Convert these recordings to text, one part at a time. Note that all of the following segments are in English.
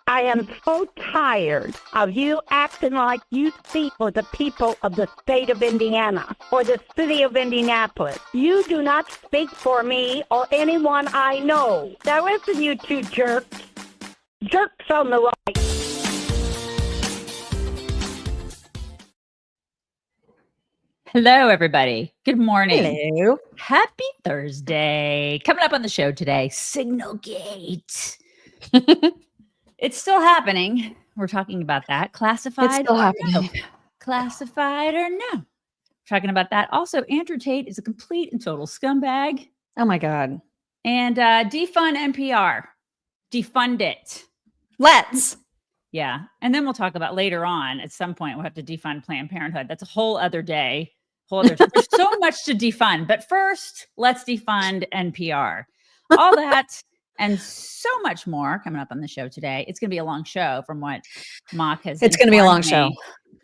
I am so tired of you acting like you speak for the people of the state of Indiana or the city of Indianapolis. You do not speak for me or anyone I know. Now listen, you two jerks. Jerks on the right. Hello, everybody. Good morning. Hello. Happy Thursday. Coming up on the show today, Signalgate. It's still happening. We're talking about that. Classified. It's still happening. No. Classified or no. Talking about that. Also, Andrew Tate is a complete and total scumbag. Oh my God. And defund NPR. Defund it. Let's. Yeah. And then we'll talk about later on, at some point, we'll have to defund Planned Parenthood. That's a whole other day. There's so much to defund. But first, let's defund NPR. All that and so much more coming up on the show today. It's going to be a long show from what Mock has. It's going to be a long show.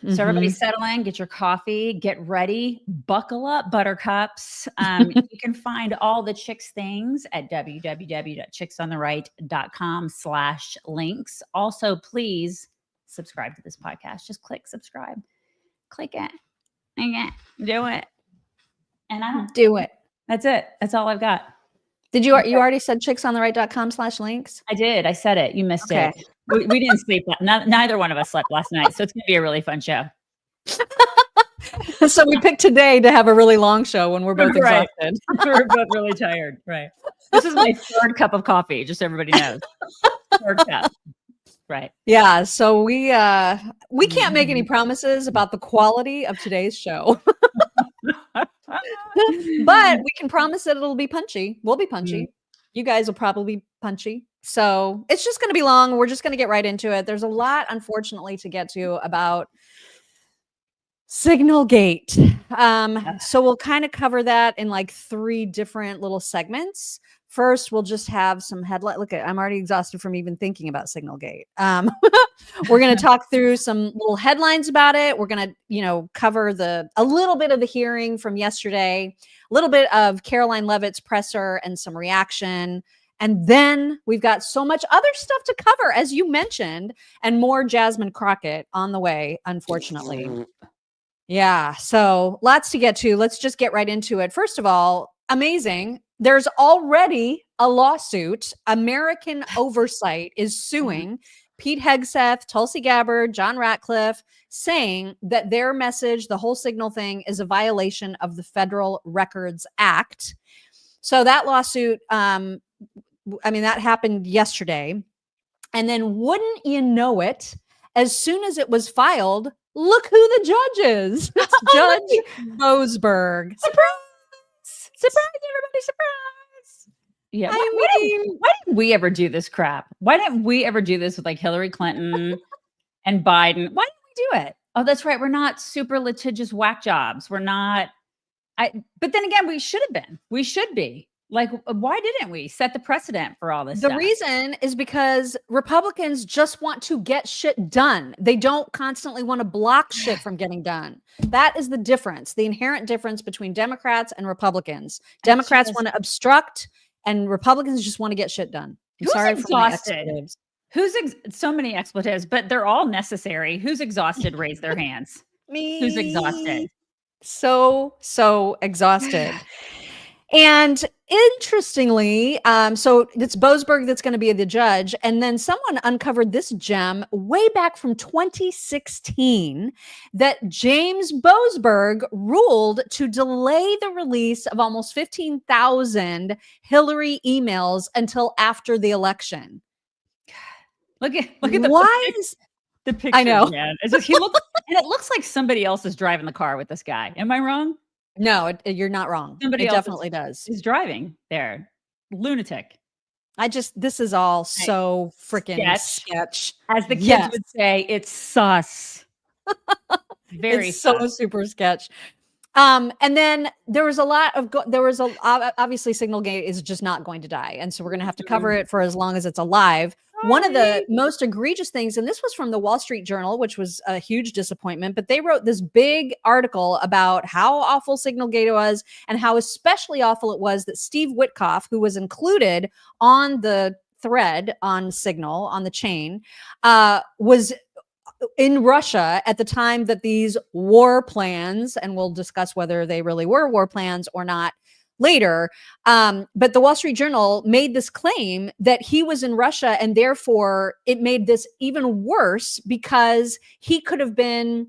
So everybody settle in, get your coffee, get ready, buckle up, buttercups. You can find all the Chicks things at www.chicksontheright.com/links. Also, please subscribe to this podcast. Just click subscribe. Click it. Do it. And I don't do it. That's it. That's all I've got. Did you already said chicksontheright.com/links? I did. I said it. You missed it. We didn't sleep. Neither one of us slept last night. So it's going to be a really fun show. So we picked today to have a really long show when we're both exhausted. We're both really tired. Right. This is my third cup of coffee, just so everybody knows. Third cup. Right. Yeah. So we can't make any promises about the quality of today's show. But we can promise that it'll be punchy. We'll be punchy. You guys will probably be punchy. So it's just going to be long. We're just going to get right into it. There's a lot, unfortunately, to get to about Signalgate. So we'll kind of cover that in like 3 different little segments. First, we'll just have some headline. Look, I'm already exhausted from even thinking about Signalgate. We're going to talk through some little headlines about it. We're going to, cover a little bit of the hearing from yesterday, a little bit of Karoline Leavitt's presser and some reaction. And then we've got so much other stuff to cover, as you mentioned, and more Jasmine Crockett on the way, unfortunately. Yeah, so lots to get to. Let's just get right into it. First of all, amazing. There's already a lawsuit. American Oversight is suing Pete Hegseth, Tulsi Gabbard, John Ratcliffe, saying that their message, the whole Signal thing, is a violation of the Federal Records Act. So that lawsuit, that happened yesterday. And then wouldn't you know it, as soon as it was filed, look who the judge is. It's Judge Boasberg. Surprise! Surprise, everybody, surprise. Yeah. Why didn't we ever do this crap? Why didn't we ever do this with like Hillary Clinton and Biden? Why didn't we do it? Oh, that's right. We're not super litigious whack jobs. We're not. But then again, we should have been. We should be. Like, why didn't we set the precedent for all this stuff? The reason is because Republicans just want to get shit done. They don't constantly want to block shit from getting done. That is the difference, the inherent difference between Democrats and Republicans. Democrats want to obstruct, and Republicans just want to get shit done. I'm sorry for my expletives. So many expletives, but they're all necessary. Who's exhausted? Raise their hands. Me. Who's exhausted? So exhausted. And interestingly, so it's Boasberg that's going to be the judge. And then someone uncovered this gem way back from 2016 that James Boasberg ruled to delay the release of almost 15,000 Hillary emails until after the election. Look at the picture. I know. It's just, and it looks like somebody else is driving the car with this guy. Am I wrong? No, you're not wrong. Somebody else definitely does. He's driving there. Lunatic. This is all so freaking sketch. As the kids would say, it's sus. Very sus. So super sketch. And then there was obviously Signalgate is just not going to die. And so we're going to have to cover it for as long as it's alive. One of the most egregious things, and this was from the Wall Street Journal, which was a huge disappointment, but they wrote this big article about how awful Signalgate was and how especially awful it was that Steve Witkoff, who was included on the thread on Signal on the chain was in Russia at the time that these war plans, and we'll discuss whether they really were war plans or not later. But the Wall Street Journal made this claim that he was in Russia, and therefore it made this even worse because he could have been,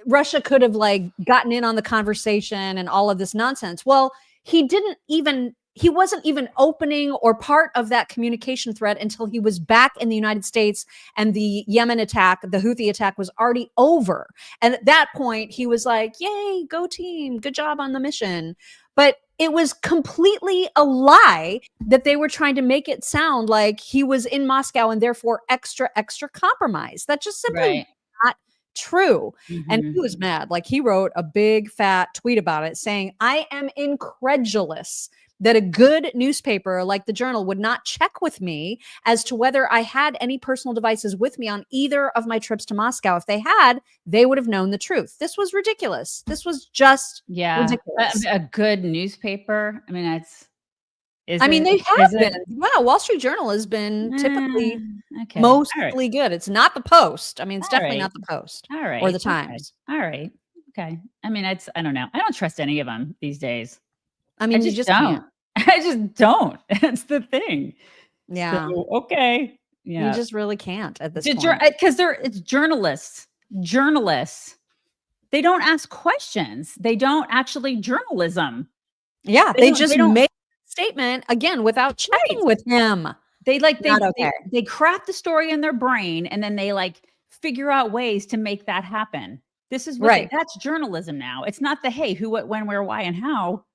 Russia could have like gotten in on the conversation and all of this nonsense. Well, he wasn't even opening or part of that communication thread until he was back in the United States and the Yemen attack, the Houthi attack was already over. And at that point he was like, yay, go team, good job on the mission. But it was completely a lie that they were trying to make it sound like he was in Moscow and therefore extra compromised. That just simply not true. And he was mad. Like he wrote a big fat tweet about it saying, I am incredulous that a good newspaper like the Journal would not check with me as to whether I had any personal devices with me on either of my trips to Moscow. If they had, they would have known the truth. This was ridiculous. This was just ridiculous. A good newspaper. I mean, they have been. Wow, Wall Street Journal has been typically mostly good. It's not the Post. I mean, it's definitely not the Post or the Times. All right. Okay. I mean, I don't know. I don't trust any of them these days. I mean, you just don't. I just don't. That's the thing. Yeah. So, okay. Yeah. You just really can't at this point. Because it's journalists. Journalists. They don't ask questions. They don't actually journalism. Yeah. They just make a statement again without checking with him. They craft the story in their brain and then they like figure out ways to make that happen. This is what that's journalism now. It's not the hey, who, what, when, where, why, and how.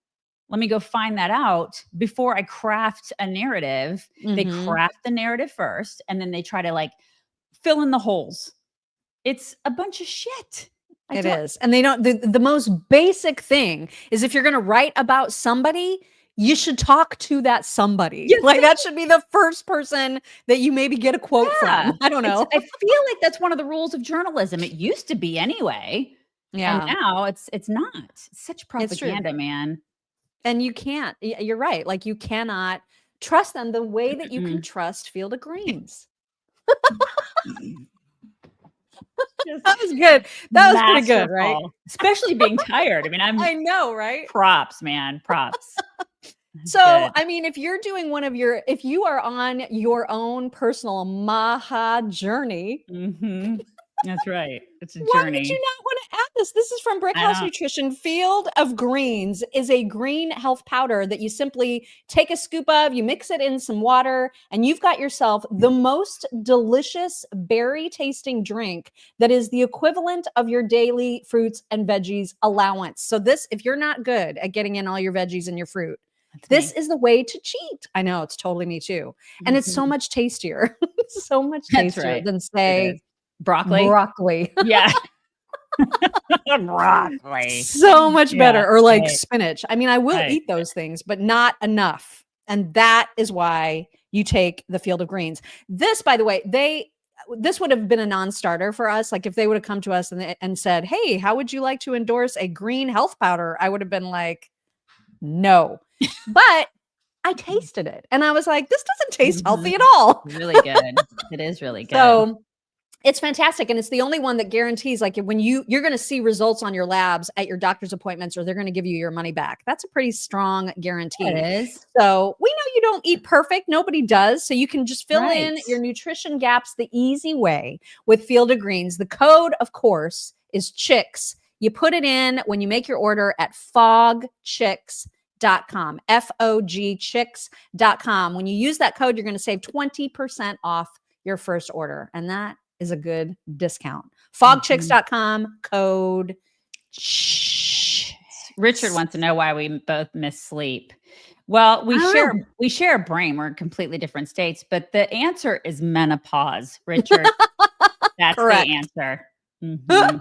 Let me go find that out before I craft a narrative. They craft the narrative first, and then they try to like fill in the holes. It's a bunch of shit. It is. And they don't, the most basic thing is if you're going to write about somebody, you should talk to that somebody. Yes, like that should be the first person that you maybe get a quote from. I don't know. I feel like that's one of the rules of journalism. It used to be anyway. Yeah. And now it's not. It's such propaganda, man. And you can't, you're right. Like you cannot trust them the way that you can trust Field of Greens. That was good. That was pretty good, right? Especially being tired. I mean, I know, right? Props, man. Props. So, good. I mean, if you're doing if you are on your own personal Maha journey, that's right. It's a journey. Why would you not want to add this? This is from Brickhouse Nutrition. Field of Greens is a green health powder that you simply take a scoop of, you mix it in some water, and you've got yourself the most delicious berry tasting drink that is the equivalent of your daily fruits and veggies allowance. So this, if you're not good at getting in all your veggies and your fruit, this is the way to cheat. I know, it's totally me too. And it's so much tastier. So much tastier than say broccoli. Yeah. Broccoli. So much better. Or like spinach. I mean, I will eat those things, but not enough. And that is why you take the Field of Greens. This, by the way, this would have been a non-starter for us. Like if they would have come to us and said, hey, how would you like to endorse a green health powder? I would have been like, no. But I tasted it and I was like, this doesn't taste healthy at all. Really good. It is really good. So it's fantastic. And it's the only one that guarantees like when you're going to see results on your labs at your doctor's appointments, or they're going to give you your money back. That's a pretty strong guarantee. It is. So we know you don't eat perfect. Nobody does. So you can just fill in your nutrition gaps the easy way with Field of Greens. The code, of course, is CHICKS. You put it in when you make your order at fogchicks.com. fogchicks.com. When you use that code, you're going to save 20% off your first order. And that is a good discount. Fogchicks.com, code Richard wants to know why we both miss sleep. Well, we share a brain. We're in completely different states, but the answer is menopause, Richard. That's correct. The answer. Mm-hmm.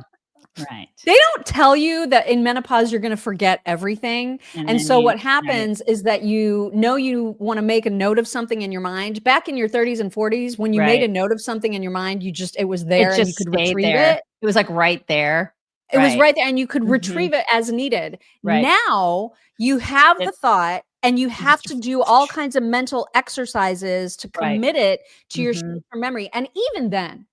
Right. They don't tell you that in menopause, you're going to forget everything. And so what happens is that you want to make a note of something in your mind. Back in your 30s and 40s, when you made a note of something in your mind, it was there and you could retrieve it. It was like right there. It was right there and you could retrieve it as needed. Right. Now you have the thought and you have to do all kinds of mental exercises to commit it to your short-term memory. And even then,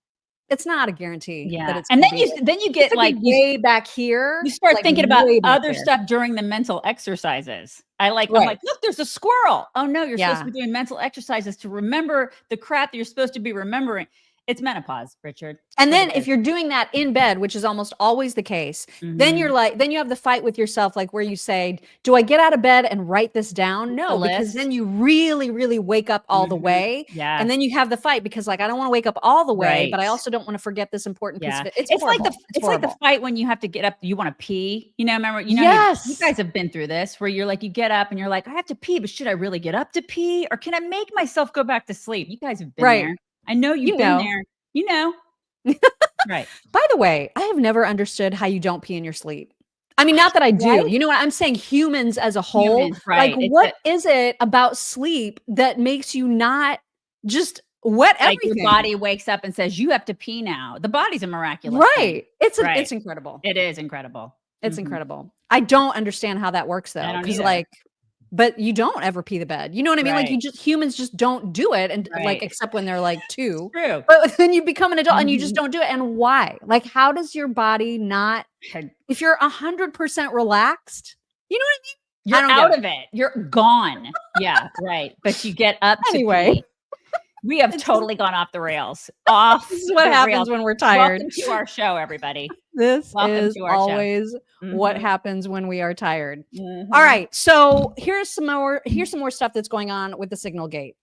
it's not a guarantee that it's and then you get like way back here. You start like thinking about other there. stuff during the mental exercises. I'm like, look, there's a squirrel. Oh no, you're supposed to be doing mental exercises to remember the crap that you're supposed to be remembering. It's menopause, Richard. And then if you're doing that in bed, which is almost always the case, then you're like, then you have the fight with yourself, like where you say, do I get out of bed and write this down? No, because then you really, really wake up all the way. Yeah. And then you have the fight because like, I don't want to wake up all the way, but I also don't want to forget this important piece of it. It's like the fight when you have to get up, you want to pee, remember, you guys have been through this where you're like, you get up and you're like, I have to pee, but should I really get up to pee? Or can I make myself go back to sleep? You guys have been there. I know you've been there. Right. By the way, I have never understood how you don't pee in your sleep. I mean, not that I do. You know what I'm saying? Humans as a whole. Like, what is it about sleep that makes you not just wet everything? Your body wakes up and says, you have to pee now. The body's a miraculous thing. It's incredible. It is incredible. It's incredible. I don't understand how that works though. Because but you don't ever pee the bed. You know what I mean? Like humans just don't do it. And like, except when they're like 2. True. But then you become an adult and you just don't do it. And why? Like, how does your body not, if you're 100% relaxed, you know what I mean? You're out of it. You're gone. Yeah. Right. But you get up anyway. We have totally gone off the rails. This is what happens when we're tired. Welcome to our show, everybody. This is always what happens when we are tired. All right. So here's some more stuff that's going on with the Signalgate.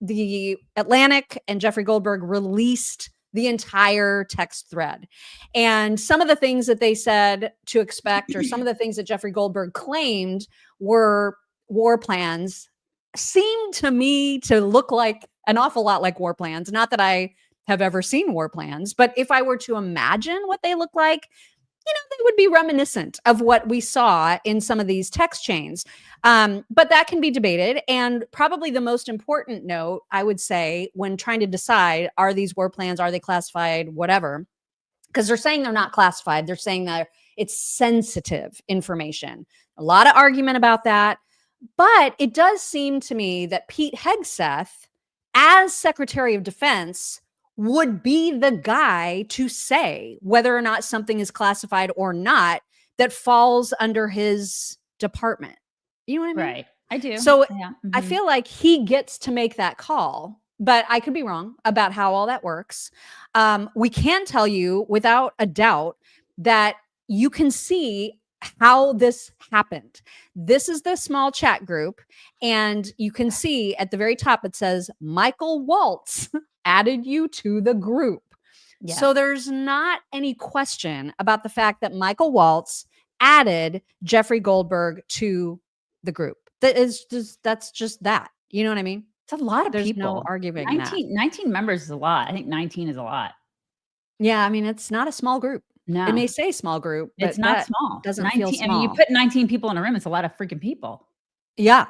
The Atlantic and Jeffrey Goldberg released the entire text thread. And some of the things that they said to expect, or some of the things that Jeffrey Goldberg claimed were war plans, seemed to me to look like an awful lot like war plans. Not that I have ever seen war plans, but if I were to imagine what they look like, they would be reminiscent of what we saw in some of these text chains. But that can be debated. And probably the most important note, I would say, when trying to decide, are these war plans, are they classified, whatever, because they're saying they're not classified. They're saying that it's sensitive information. A lot of argument about that. But it does seem to me that Pete Hegseth, as Secretary of Defense, would be the guy to say whether or not something is classified or not that falls under his department. You know what I mean? Right. I do. So I feel like he gets to make that call, but I could be wrong about how all that works. We can tell you without a doubt that you can see how this happened. This is the small chat group, and you can see at the very top, it says Michael Waltz added you to the group. Yeah. So there's not any question about the fact that Michael Waltz added Jeffrey Goldberg to the group. That's just that. You know what I mean? It's a lot of There's people. no arguing 19 members is a lot. I think 19 is a lot. Yeah, I mean, it's not a small group. No. It may say small group, but it's not small. Doesn't feel small. I mean, you put 19 people in a room, it's a lot of freaking people. Yeah.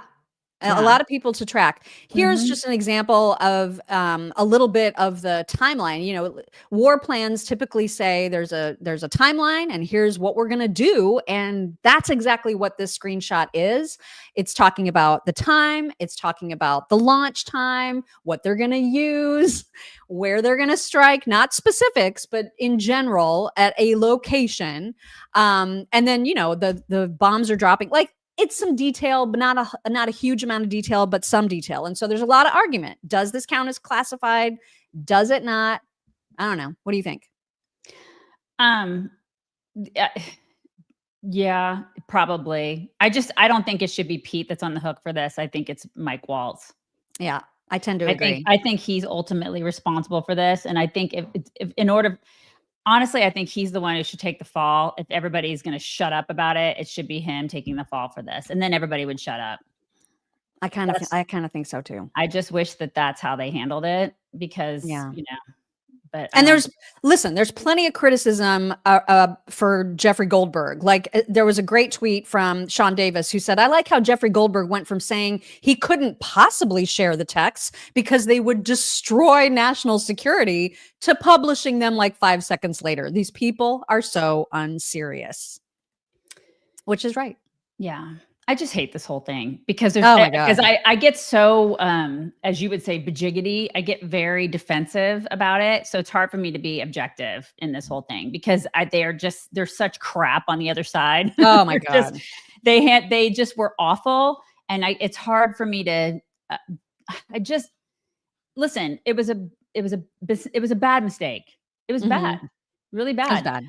A lot of people to track. Here's just an example of a little bit of the timeline. War plans typically say there's a timeline and here's what we're going to do. And that's exactly what this screenshot is. It's talking about the time. It's talking about the launch time, what they're going to use, where they're going to strike, not specifics, but in general at a location. And then, the bombs are dropping. Like, it's some detail, but not a huge amount of detail, but some detail. And so there's a lot of argument. Does this count as classified? Does it not? I don't know. What do you think? Yeah, probably. I don't think it should be Pete that's on the hook for this. I think it's Mike Waltz. Yeah, I tend to agree. I think he's ultimately responsible for this. And I think honestly, I think he's the one who should take the fall. If everybody's going to shut up about it, it should be him taking the fall for this. And then everybody would shut up. I kind of think so too. I just wish that that's how they handled it because, but there's plenty of criticism for Jeffrey Goldberg. Like there was a great tweet from Sean Davis who said, I like how Jeffrey Goldberg went from saying he couldn't possibly share the texts because they would destroy national security to publishing them like 5 seconds later. These people are so unserious, which is right. Yeah. I just hate this whole thing because I get so, as you would say, bajiggity. I get very defensive about it. So it's hard for me to be objective in this whole thing because there's such crap on the other side. Oh my God. They just were awful. And it's hard for me to, listen, it was a bad mistake. It was bad, really bad. It was bad.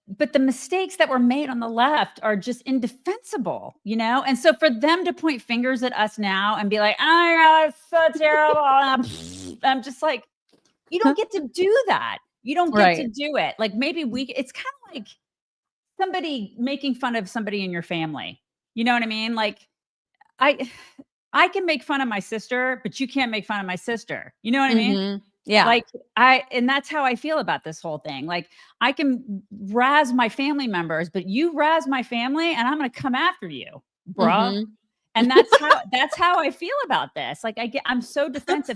But the mistakes that were made on the left are just indefensible, And so for them to point fingers at us now and be like, "Oh my God, it's so terrible," I'm just like, you don't get to do that. You don't get to do it. Like maybe it's kind of like somebody making fun of somebody in your family. You know what I mean? Like I can make fun of my sister, but you can't make fun of my sister. You know what I mean? Yeah. Like and that's how I feel about this whole thing. Like I can razz my family members, but you razz my family and I'm going to come after you, bro. And that's how I feel about this. Like I'm so defensive.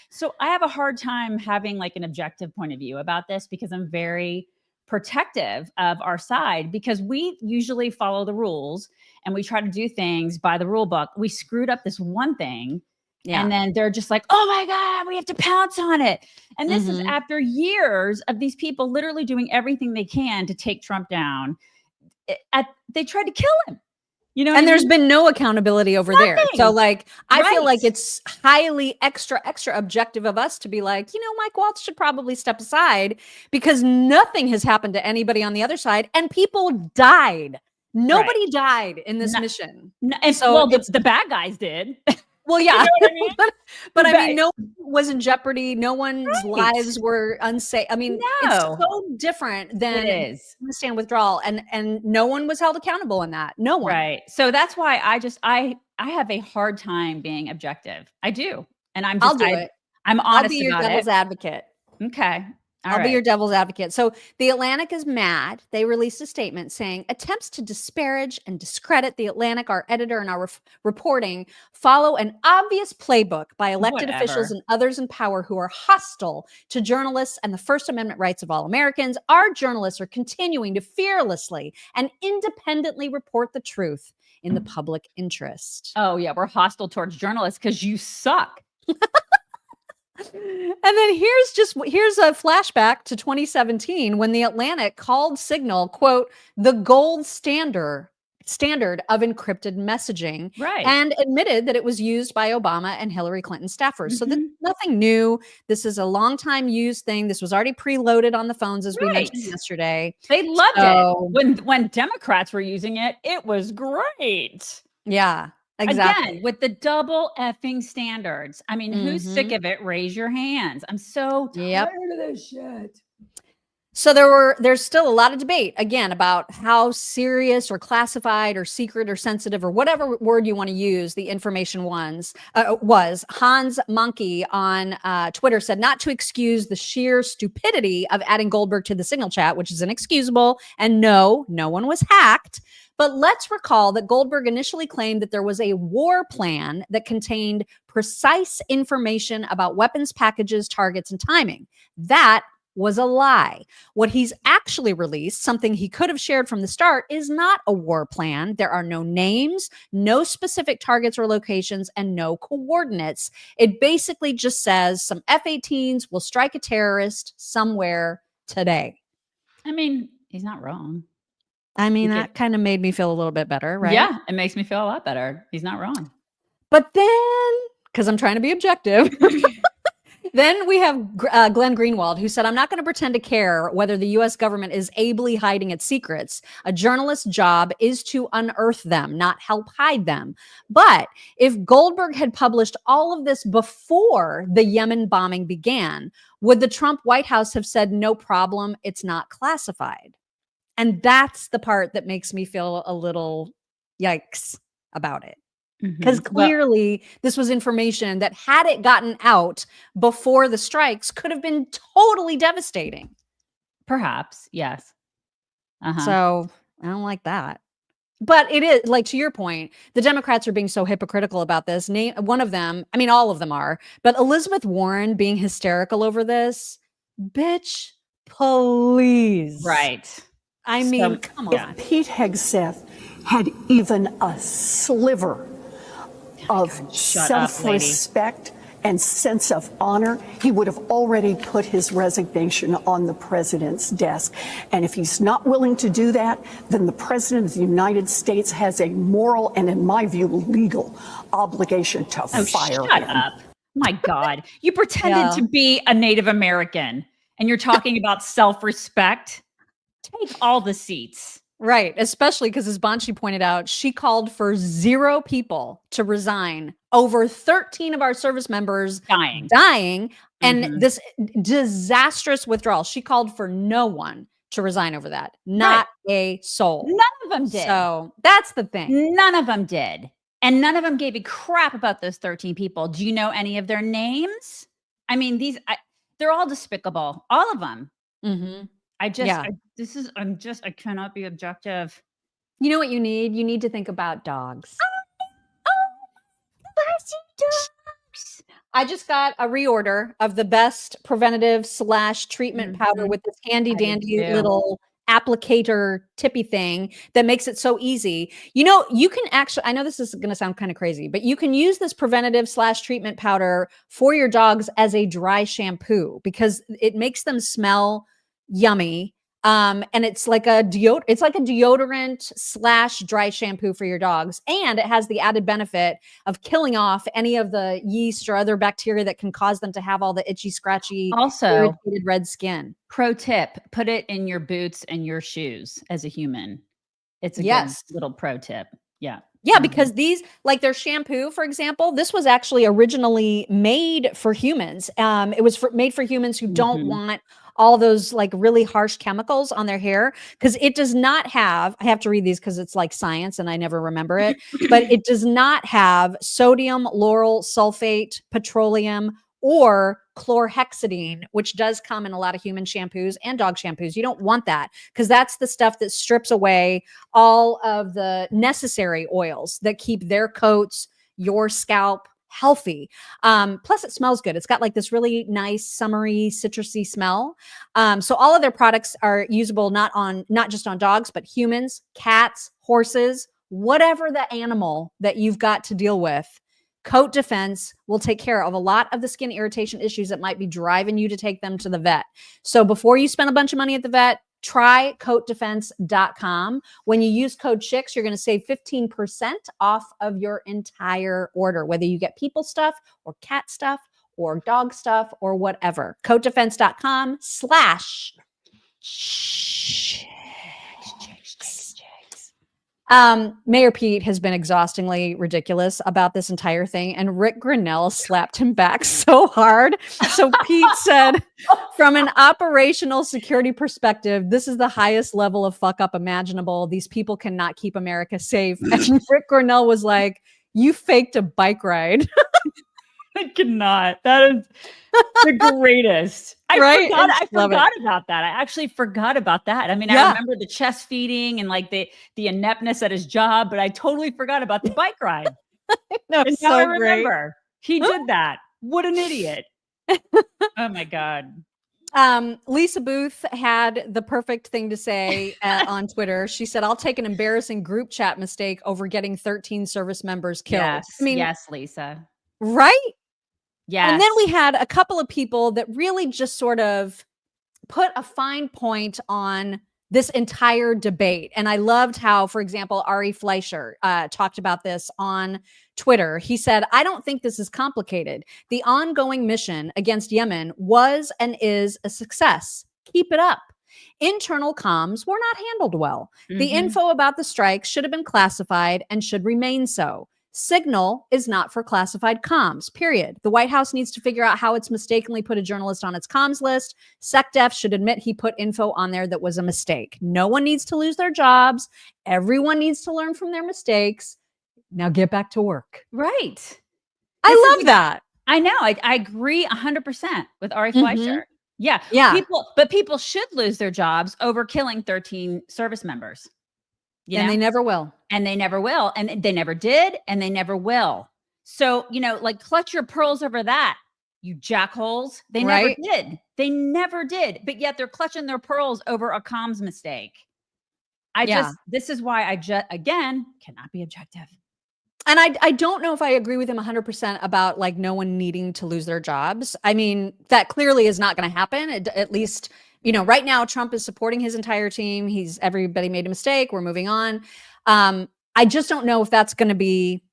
So I have a hard time having like an objective point of view about this because I'm very protective of our side because we usually follow the rules and we try to do things by the rule book. We screwed up this one thing. Yeah. And then they're just like, "Oh my God, we have to pounce on it." And this is after years of these people literally doing everything they can to take Trump down. They tried to kill him, And there's been no accountability over there. So like, I feel like it's highly extra objective of us to be like, Mike Waltz should probably step aside because nothing has happened to anybody on the other side. And people died. Nobody died in this mission. And so the bad guys did. Well, yeah, you know what I mean? but I mean, no one was in jeopardy. No one's lives were unsafe. I mean, it's so different than stand withdrawal, and no one was held accountable in that. No one. Right. So that's why I have a hard time being objective. I do, and I'll do it. I'm honest I'll be your devil's advocate. Okay. I'll be your devil's advocate. So The Atlantic is mad. They released a statement saying attempts to disparage and discredit The Atlantic, our editor and our reporting, follow an obvious playbook by elected officials and others in power who are hostile to journalists and the First Amendment rights of all Americans. Our journalists are continuing to fearlessly and independently report the truth in the public interest. Oh, yeah. We're hostile towards journalists because you suck. And then here's a flashback to 2017 when The Atlantic called Signal, quote, the gold standard of encrypted messaging, and admitted that it was used by Obama and Hillary Clinton staffers. So this is nothing new. This is a long time used thing. This was already preloaded on the phones, as we mentioned yesterday. They loved it. When Democrats were using it, it was great. Yeah. Exactly. Again, with the double effing standards. I mean, who's sick of it? Raise your hands. I'm so tired of this shit. So there's still a lot of debate, again, about how serious or classified or secret or sensitive or whatever word you want to use the information was. Hans Monkey on Twitter said not to excuse the sheer stupidity of adding Goldberg to the Signal chat, which is inexcusable. And no one was hacked. But let's recall that Goldberg initially claimed that there was a war plan that contained precise information about weapons packages, targets, and timing. That was a lie. What he's actually released, something he could have shared from the start, is not a war plan. There are no names, no specific targets or locations, and no coordinates. It basically just says some F-18s will strike a terrorist somewhere today. I mean, he's not wrong. I mean, that kind of made me feel a little bit better, right? Yeah, it makes me feel a lot better. He's not wrong. But then, because I'm trying to be objective, then we have Glenn Greenwald, who said, I'm not going to pretend to care whether the U.S. government is ably hiding its secrets. A journalist's job is to unearth them, not help hide them. But if Goldberg had published all of this before the Yemen bombing began, would the Trump White House have said, no problem, it's not classified? And that's the part that makes me feel a little yikes about it. Because clearly this was information that, had it gotten out before the strikes, could have been totally devastating. Perhaps, yes. So I don't like that. But it is, like, to your point, the Democrats are being so hypocritical about this. One of them, I mean, all of them are, but Elizabeth Warren being hysterical over this, bitch, please. Right. I mean, come on. Pete Hegseth had even a sliver of self-respect and sense of honor, he would have already put his resignation on the president's desk. And if he's not willing to do that, then the president of the United States has a moral and, in my view, legal obligation to fire him. Up. My God. You pretended to be a Native American and you're talking about self-respect. Take all the seats. Right. Especially because, as Banshee pointed out, she called for 0 people to resign. Over 13 of our service members dying, and this disastrous withdrawal. She called for no one to resign over that. Not a soul. None of them did. So that's the thing. None of them did. And none of them gave a crap about those 13 people. Do you know any of their names? I mean, they're all despicable. All of them. Mm-hmm. I cannot be objective. You know what you need? You need to think about dogs. Dogs. I just got a reorder of the best preventative / treatment powder with this handy dandy little applicator tippy thing that makes it so easy. You know, you can actually, I know this is going to sound kind of crazy, but you can use this preventative / treatment powder for your dogs as a dry shampoo because it makes them smell yummy. And it's like a deodorant / dry shampoo for your dogs. And it has the added benefit of killing off any of the yeast or other bacteria that can cause them to have all the itchy, scratchy, irritated red skin. Pro tip, put it in your boots and your shoes as a human. It's a good little pro tip. Yeah. Yeah, because these, like their shampoo, for example, this was actually originally made for humans. It was made for humans who don't want all those like really harsh chemicals on their hair, because it does not have, I have to read these because it's like science and I never remember it, but it does not have sodium lauryl sulfate, petroleum, or chlorhexidine, which does come in a lot of human shampoos and dog shampoos. You don't want that because that's the stuff that strips away all of the necessary oils that keep their coats, your scalp healthy. Plus it smells good. It's got like this really nice summery citrusy smell. So all of their products are usable not just on dogs, but humans, cats, horses, whatever the animal that you've got to deal with. Coat Defense will take care of a lot of the skin irritation issues that might be driving you to take them to the vet. So before you spend a bunch of money at the vet, try coatdefense.com. When you use code CHICKS, you're going to save 15% off of your entire order, whether you get people stuff or cat stuff or dog stuff or whatever. coatdefense.com /CHICKS. Mayor Pete has been exhaustingly ridiculous about this entire thing, and Rick Grenell slapped him back so hard. So Pete said, from an operational security perspective, this is the highest level of fuck up imaginable. These people cannot keep America safe. And Rick Grenell was like, you faked a bike ride. I cannot. That is the greatest. I forgot about that. I actually forgot about that. I mean, I remember the chest feeding and like the ineptness at his job, but I totally forgot about the bike ride. No, and now I remember he did that. What an idiot. Oh my God. Lisa Booth had the perfect thing to say on Twitter. She said, I'll take an embarrassing group chat mistake over getting 13 service members killed. Yes. I mean, yes, Lisa. Right? Yeah. And then we had a couple of people that really just sort of put a fine point on this entire debate. And I loved how, for example, Ari Fleischer talked about this on Twitter. He said, I don't think this is complicated. The ongoing mission against Yemen was and is a success. Keep it up. Internal comms were not handled well. The info about the strikes should have been classified and should remain so. Signal is not for classified comms, period. The White House needs to figure out how it's mistakenly put a journalist on its comms list. SecDef should admit he put info on there that was a mistake. No one needs to lose their jobs. Everyone needs to learn from their mistakes. Now get back to work. Right. I love that. I know. I agree 100% with Ari Fleischer. Yeah. People should lose their jobs over killing 13 service members. And they never will. And they never will. And they never did. And they never will. So, like clutch your pearls over that, you jackholes. They never did. They never did. But yet they're clutching their pearls over a comms mistake. This is why again, cannot be objective. And I don't know if I agree with him 100% about like no one needing to lose their jobs. I mean, that clearly is not going to happen. At least, right now Trump is supporting his entire team. Everybody made a mistake. We're moving on. I just don't know if that's going to be,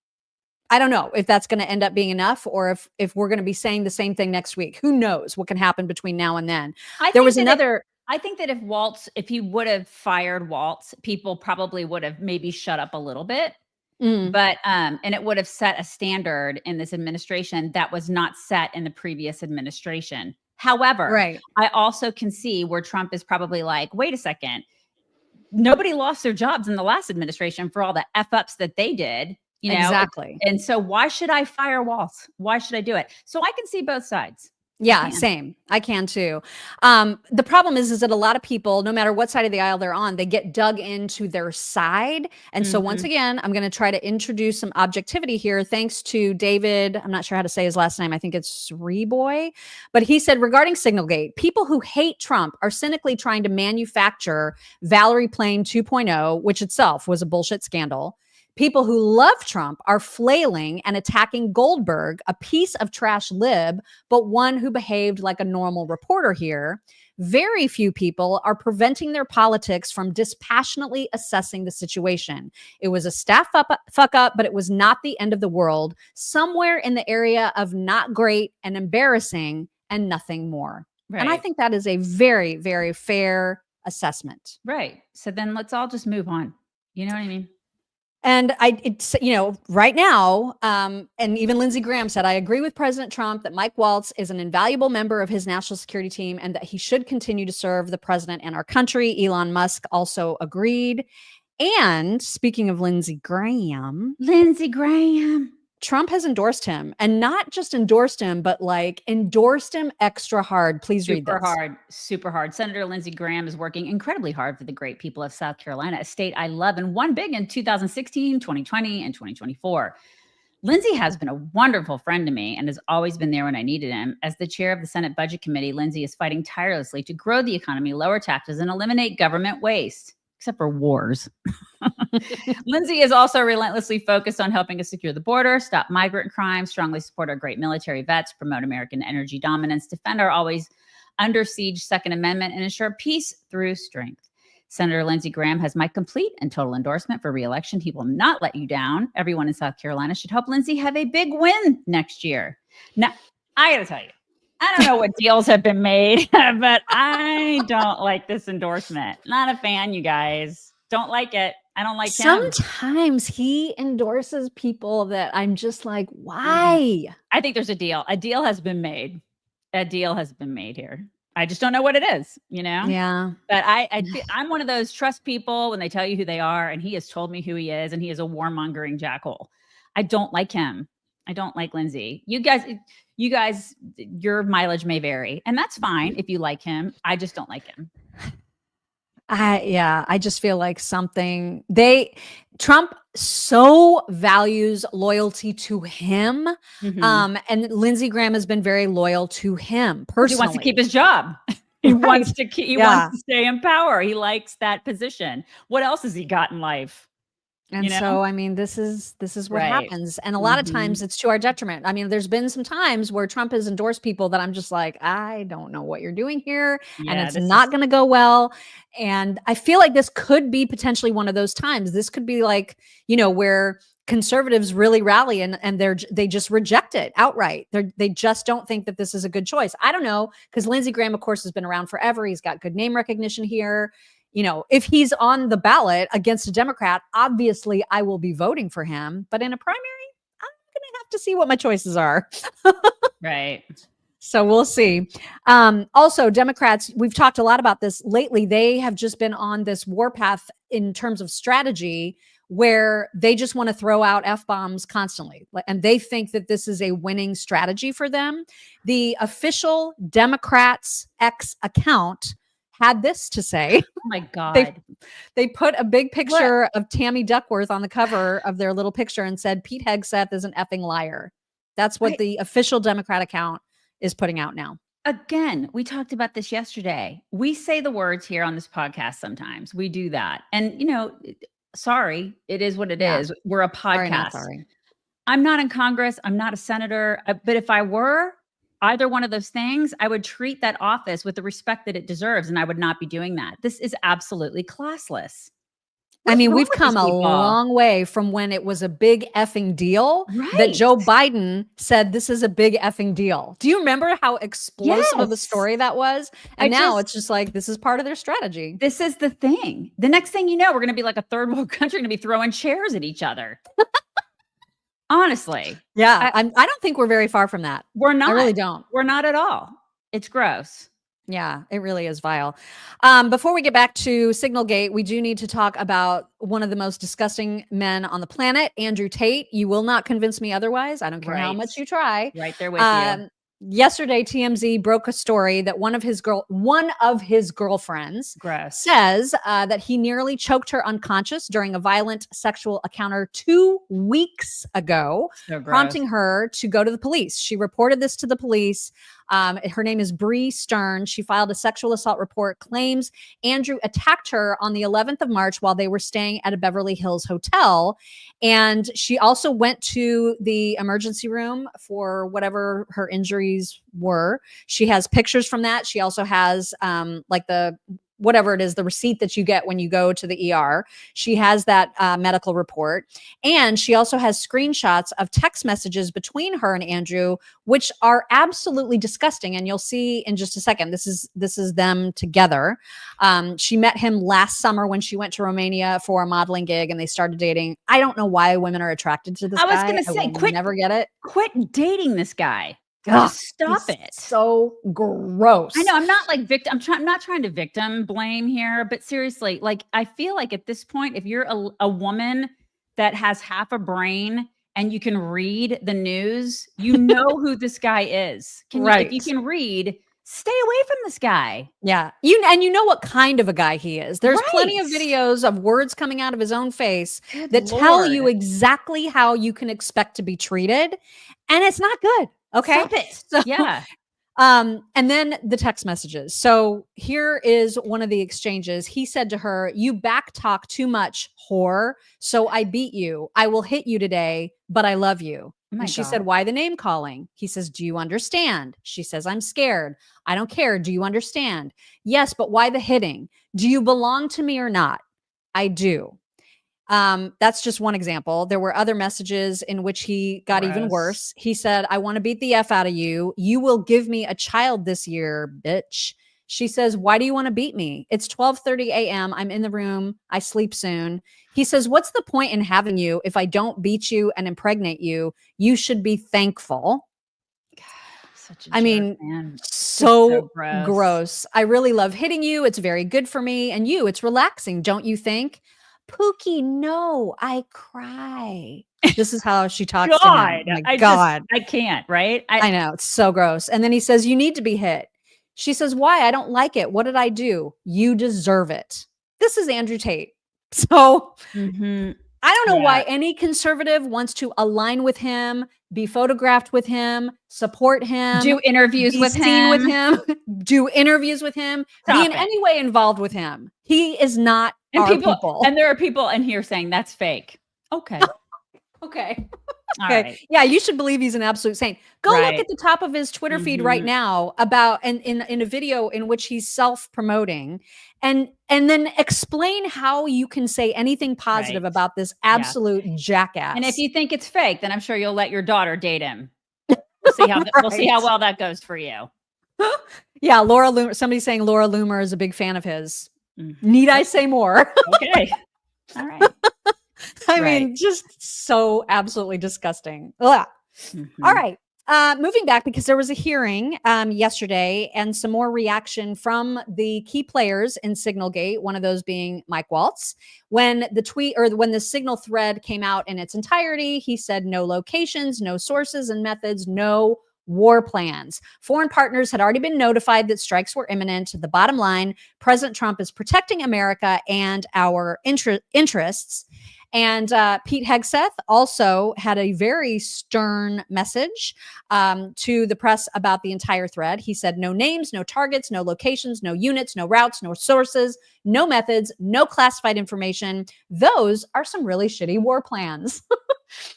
I don't know if that's going to end up being enough, or if we're going to be saying the same thing next week. Who knows what can happen between now and then. I think that if he would have fired Waltz, people probably would have maybe shut up a little bit. But and it would have set a standard in this administration that was not set in the previous administration. However, I also can see where Trump is probably like, wait a second, nobody lost their jobs in the last administration for all the F-ups that they did, Exactly. And so why should I fire Waltz? Why should I do it? So I can see both sides. Yeah, same. I can too. The problem is that a lot of people, no matter what side of the aisle they're on, they get dug into their side. And so once again, I'm going to try to introduce some objectivity here. Thanks to David. I'm not sure how to say his last name. I think it's Reboy. But he said, regarding Signalgate, people who hate Trump are cynically trying to manufacture Valerie Plame 2.0, which itself was a bullshit scandal. People who love Trump are flailing and attacking Goldberg, a piece of trash lib, but one who behaved like a normal reporter here. Very few people are preventing their politics from dispassionately assessing the situation. It was a staff fuck up, but it was not the end of the world. Somewhere in the area of not great and embarrassing and nothing more. Right. And I think that is a very, very fair assessment. Right. So then let's all just move on. You know what I mean? And it's right now, and even Lindsey Graham said, I agree with President Trump that Mike Waltz is an invaluable member of his national security team and that he should continue to serve the president and our country. Elon Musk also agreed. And speaking of Lindsey Graham, Trump has endorsed him, and not just endorsed him, but like endorsed him extra hard. Please read this. Super hard. Senator Lindsey Graham is working incredibly hard for the great people of South Carolina, a state I love and won big in 2016, 2020, and 2024. Lindsey has been a wonderful friend to me and has always been there when I needed him. As the chair of the Senate Budget Committee, Lindsey is fighting tirelessly to grow the economy, lower taxes, and eliminate government waste. Except for wars. Lindsey is also relentlessly focused on helping us secure the border, stop migrant crime, strongly support our great military vets, promote American energy dominance, defend our always under siege Second Amendment, and ensure peace through strength. Senator Lindsey Graham has my complete and total endorsement for re-election. He will not let you down. Everyone in South Carolina should help Lindsey have a big win next year. Now, I got to tell you, I don't know what deals have been made, but I don't like this endorsement. Not a fan, you guys. Don't like it. I don't like him. Sometimes he endorses people that I'm just like, why? I think there's a deal. A deal has been made. A deal has been made here. I just don't know what it is, Yeah. But I'm one of those trust people when they tell you who they are, and he has told me who he is, and he is a warmongering jackhole. I don't like him. I don't like Lindsey. You guys, your mileage may vary, and that's fine if you like him. I just don't like him. I just feel like Trump so values loyalty to him. And Lindsey Graham has been very loyal to him personally. He wants to keep his job. He wants to stay in power. He likes that position. What else has he got in life? And so, I mean, this is what happens. And a lot of times it's to our detriment. I mean, there's been some times where Trump has endorsed people that I'm just like, I don't know what you're doing here. And it's not going to go well. And I feel like this could be potentially one of those times. This could be like, where conservatives really rally and they just reject it outright. They just don't think that this is a good choice. I don't know, because Lindsey Graham, of course, has been around forever. He's got good name recognition here. If he's on the ballot against a Democrat, obviously I will be voting for him. But in a primary, I'm going to have to see what my choices are. Right. So we'll see. Also, Democrats, we've talked a lot about this lately. They have just been on this warpath in terms of strategy where they just want to throw out F-bombs constantly. And they think that this is a winning strategy for them. The official Democrats X account had this to say. Oh my God. They put a big picture of Tammy Duckworth on the cover of their little picture and said, Pete Hegseth is an effing liar. That's what the official Democrat account is putting out now. Again, we talked about this yesterday. We say the words here on this podcast sometimes. We do that. And, sorry, it is what it is. We're a podcast. Sorry. I'm not in Congress. I'm not a senator. But if I were either one of those things, I would treat that office with the respect that it deserves. And I would not be doing that. This is absolutely classless. I mean, we've come a long way from when it was a big effing deal that Joe Biden said this is a big effing deal. Do you remember how explosive of a story that was? And now it's just like, this is part of their strategy. This is the thing. The next thing you know, we're going to be like a third world country, going to be throwing chairs at each other. Honestly. Yeah. I don't think we're very far from that. We're not. I really don't. We're not at all. It's gross. Yeah, it really is vile. Before we get back to Signalgate, we do need to talk about one of the most disgusting men on the planet, Andrew Tate. You will not convince me otherwise. I don't care how much you try. Right there with you. Yesterday, TMZ broke a story that one of his girlfriends says that he nearly choked her unconscious during a violent sexual encounter 2 weeks ago, prompting her to go to the police. She reported this to the police. Her name is Bree Stern. She filed a sexual assault report, claims Andrew attacked her on the 11th of March while they were staying at a Beverly Hills hotel. And she also went to the emergency room for whatever her injuries were. She has pictures from that. She also has whatever it is, the receipt that you get when you go to the ER. She has that medical report. And she also has screenshots of text messages between her and Andrew, which are absolutely disgusting. And you'll see in just a second, this is them together. She met him last summer when she went to Romania for a modeling gig and they started dating. I don't know why women are attracted to this guy. I was going to say, never get it. Quit dating this guy. Just stop it. So gross. I know. I'm not like victim. I'm not trying to victim blame here, but seriously, like I feel like at this point, if you're a woman that has half a brain and you can read the news, you know who this guy is. If you can read, stay away from this guy. Yeah. You know what kind of a guy he is. There's plenty of videos of words coming out of his own face that tell you exactly how you can expect to be treated. And it's not good. Okay. Stop it. So, yeah. And then the text messages. So here is one of the exchanges. He said to her, "You back talk too much, whore. So I beat you. I will hit you today, but I love you." And she said, "Why the name calling?" He says, "Do you understand?" She says, "I'm scared. I don't care. Do you understand?" "Yes, but why the hitting? Do you belong to me or not?" "I do." That's just one example. There were other messages in which he got even worse. He said, "I want to beat the F out of you. You will give me a child this year, bitch." She says, "Why do you want to beat me? It's 12:30 a.m. I'm in the room. I sleep soon." He says, "What's the point in having you if I don't beat you and impregnate you? You should be thankful." I mean, so gross. "I really love hitting you. It's very good for me. And you, it's relaxing. Don't you think?" "Pookie, no, I cry." This is how she talks to him. Oh my God. I can't, right? I know. It's so gross. And then he says, "You need to be hit." She says, "Why? I don't like it. What did I do?" "You deserve it." This is Andrew Tate. So I don't know why any conservative wants to align with him, be photographed with him, support him, do interviews with him, do interviews with him, be in any way involved with him. He is not our people. And there are people in here saying that's fake. Okay. Okay. All right. Yeah, you should believe he's an absolute saint. Go look at the top of his Twitter feed right now about in a video in which he's self-promoting and then explain how you can say anything positive about this absolute jackass. And if you think it's fake, then I'm sure you'll let your daughter date him. We'll see how we'll see how well that goes for you. Yeah, Laura Loomer. Somebody's saying Laura Loomer is a big fan of his. Need I say more? Okay. All right. I mean, just so absolutely disgusting. All right. Moving back, because there was a hearing yesterday and some more reaction from the key players in Signalgate, one of those being Mike Waltz. When the Signal thread came out in its entirety, he said no locations, no sources and methods, no war plans. Foreign partners had already been notified that strikes were imminent. The bottom line, President Trump is protecting America and our interests. And Pete Hegseth also had a very stern message to the press about the entire thread. He said, no names, no targets, no locations, no units, no routes, no sources, no methods, no classified information. Those are some really shitty war plans.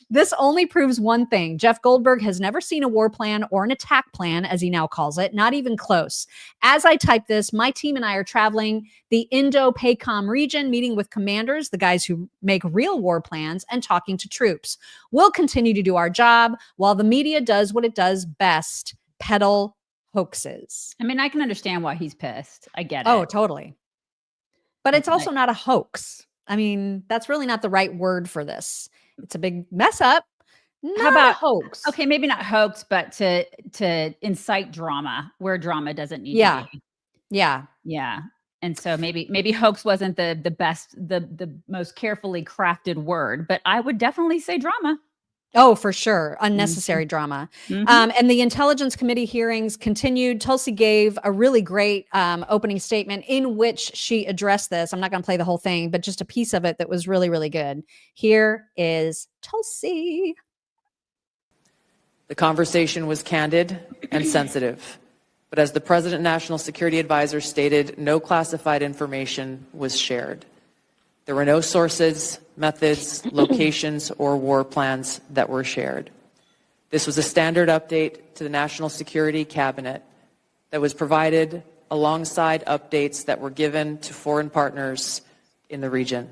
This only proves one thing. Jeff Goldberg has never seen a war plan or an attack plan, as he now calls it, not even close. As I type this, my team and I are traveling the Indo-PACOM region, meeting with commanders, the guys who make real war plans, and talking to troops. We'll continue to do our job while the media does what it does best, peddle hoaxes. I mean, I can understand why he's pissed. I get it. Oh, totally. But it's also not a hoax. I mean, that's really not the right word for this. It's a big mess up. How about hoax? Okay, maybe not hoax, but to incite drama where drama doesn't need to be. Yeah. And so maybe hoax wasn't the best, the most carefully crafted word, but I would definitely say drama. Oh, for sure. Unnecessary drama. And the Intelligence Committee hearings continued. Tulsi gave a really great opening statement in which she addressed this. I'm not going to play the whole thing, but just a piece of it that was really, really good. Here is Tulsi. The conversation was candid and sensitive, but as the President National Security Advisor stated, no classified information was shared. There were no sources, methods, locations, or war plans that were shared. This was a standard update to the National Security Cabinet that was provided alongside updates that were given to foreign partners in the region.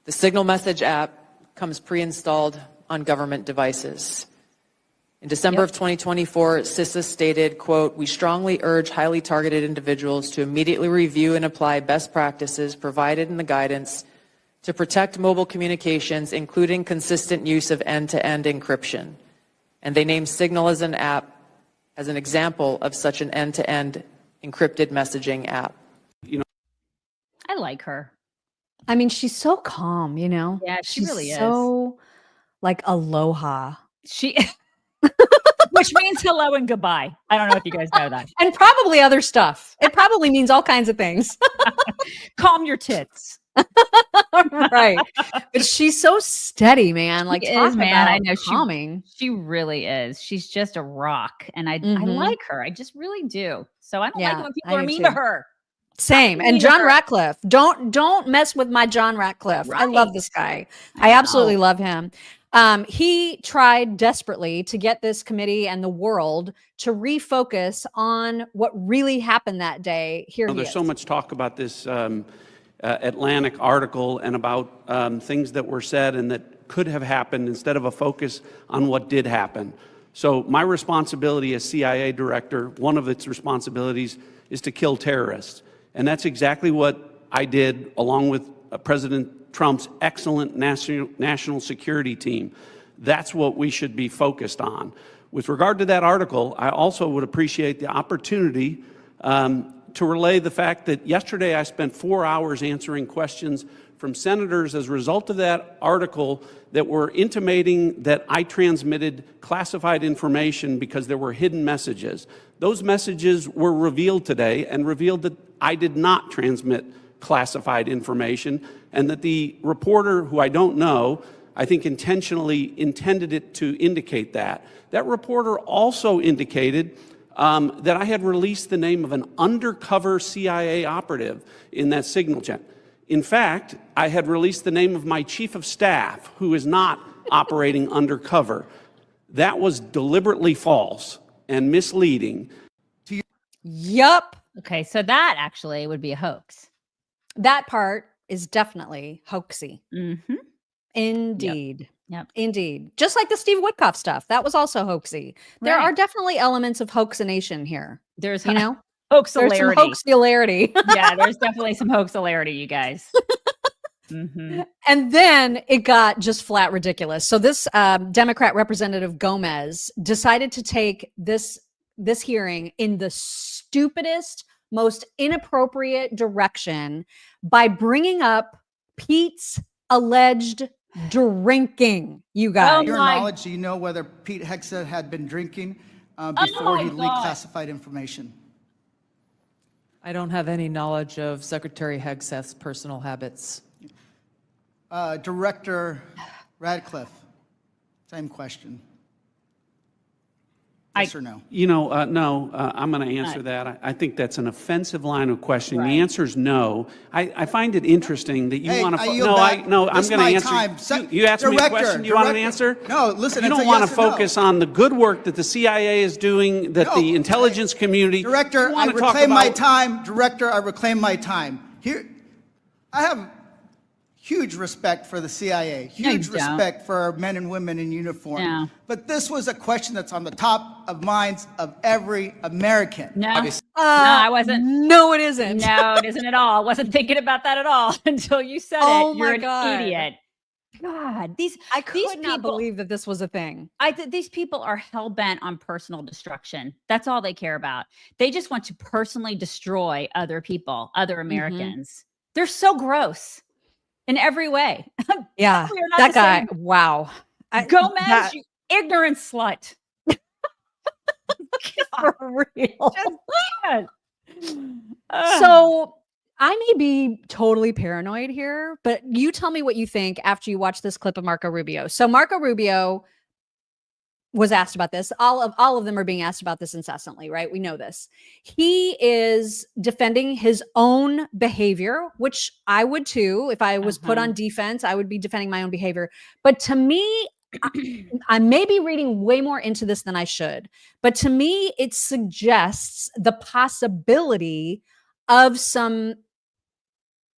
The Signal Message app comes pre-installed on government devices. In December of 2024, CISA stated, quote, "We strongly urge highly targeted individuals to immediately review and apply best practices provided in the guidance to protect mobile communications, including consistent use of end-to-end encryption." And they named Signal as an app as an example of such an end-to-end encrypted messaging app. I like her. I mean, she's so calm, you know? Yeah, she's really is. So like aloha. Which means hello and goodbye. I don't know if you guys know that. And probably other stuff. It probably means all kinds of things. Calm your tits. Right. But she's so steady, man. Like, she is, man. I know calming. She really is. She's just a rock. And I like her. I just really do. So I don't like it when people are mean to her. Same. And John Ratcliffe. Don't mess with my John Ratcliffe. Right. I love this guy. I absolutely love him. He tried desperately to get this committee and the world to refocus on what really happened that day. Here there's so much talk about this Atlantic article and about things that were said and that could have happened instead of a focus on what did happen. So my responsibility as CIA director, one of its responsibilities is to kill terrorists. And that's exactly what I did along with President Trump's excellent national security team. That's what we should be focused on. With regard to that article, I also would appreciate the opportunity to relay the fact that yesterday I spent 4 hours answering questions from senators as a result of that article that were intimating that I transmitted classified information because there were hidden messages. Those messages were revealed today and revealed that I did not transmit classified information, and that the reporter, who I don't know, I think intentionally intended it to indicate that. That reporter also indicated that I had released the name of an undercover CIA operative in that signal chat. In fact, I had released the name of my chief of staff, who is not operating undercover. That was deliberately false and misleading. Yup. Okay, so that actually would be a hoax. That part is definitely hoaxy. Mm-hmm. Indeed. Yep. Indeed. Just like the Steve Witkoff stuff. That was also hoaxy. There are definitely elements of hoaxination here. There's, you know, hoaxillarity. There's some hoaxillarity. Yeah, there's definitely some hoaxillarity, you guys. Mm-hmm. And then it got just flat ridiculous. So this Democrat Representative Gomez decided to take this hearing in the stupidest, most inappropriate direction by bringing up Pete's alleged drinking, you guys. Your knowledge, do you know whether Pete Hegseth had been drinking before he leaked classified information? I don't have any knowledge of Secretary Hegseth's personal habits. Director Radcliffe, same question. Yes or no? No, I'm going to answer that. I think that's an offensive line of questioning. Right. The answer is no. I find it interesting that you Hey, want to. I yield back. I'm This is going my to answer. time. You asked me a Director, question. Do you want an director. answer? No, listen, You it's don't a want yes to or no. focus on the good work that the CIA is doing, that the intelligence community. Director, You I want to talk reclaim my about- time. Director, I reclaim my time. Here, I have huge respect for the CIA, No, you huge don't. respect for our men and women in uniform. No. But this was a question that's on the top of minds of every American. No, Obviously. no, I wasn't. No, it isn't. No, it isn't at all. I wasn't thinking about that at all until you said Oh it. You're my an God. idiot. God, I could these not people- believe that this was a thing. these people are hell bent on personal destruction. That's all they care about. They just want to personally destroy other people, other Americans. They're so gross in every way. Yeah, We are not that the guy. same. Wow. Gomez, that- you ignorant slut. for real. God. Ugh. So I may be totally paranoid here, but you tell me what you think after you watch this clip of Marco Rubio. So Marco Rubio was asked about this. All of them are being asked about this incessantly, right? We know this. He is defending his own behavior, which I would too. If I was put on defense, I would be defending my own behavior. But to me, I may be reading way more into this than I should, but to me, it suggests the possibility of some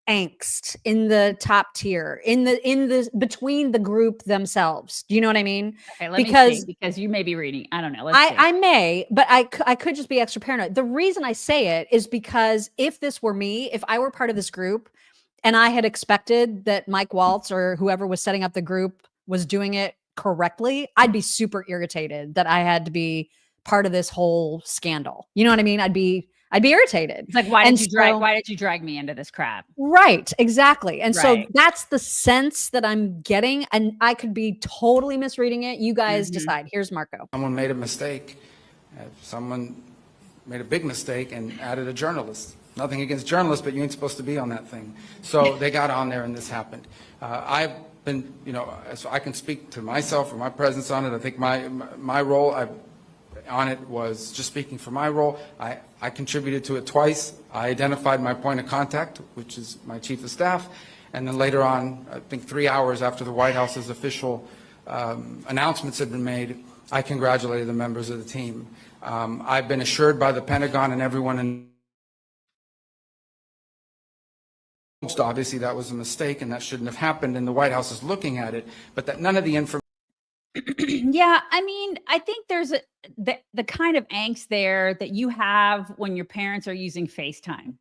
angst in the top tier, in the between the group themselves. Do you know what I mean? Okay, let me because see, because you may be reading. I don't know. Let's see. I may, but I could just be extra paranoid. The reason I say it is because if this were me, if I were part of this group and I had expected that Mike Waltz or whoever was setting up the group was doing it correctly, I'd be super irritated that I had to be part of this whole scandal. You know what I mean? I'd be irritated. It's like, why And did you drag me into this crap? Right, exactly. And so Right. that's the sense that I'm getting. And I could be totally misreading it. You guys decide. Here's Marco. Someone made a mistake. Someone made a big mistake and added a journalist. Nothing against journalists, but you ain't supposed to be on that thing. So they got on there and this happened. I've been, so I can speak to myself or my presence on it. I think my role on it was just speaking for my role. I contributed to it twice. I identified my point of contact, which is my chief of staff. And then later on, I think 3 hours after the White House's official announcements had been made, I congratulated the members of the team. I've been assured by the Pentagon and everyone in obviously that was a mistake and that shouldn't have happened, and the White House is looking at it, but that none of the information. Yeah, I mean, I think there's the kind of angst there that you have when your parents are using FaceTime.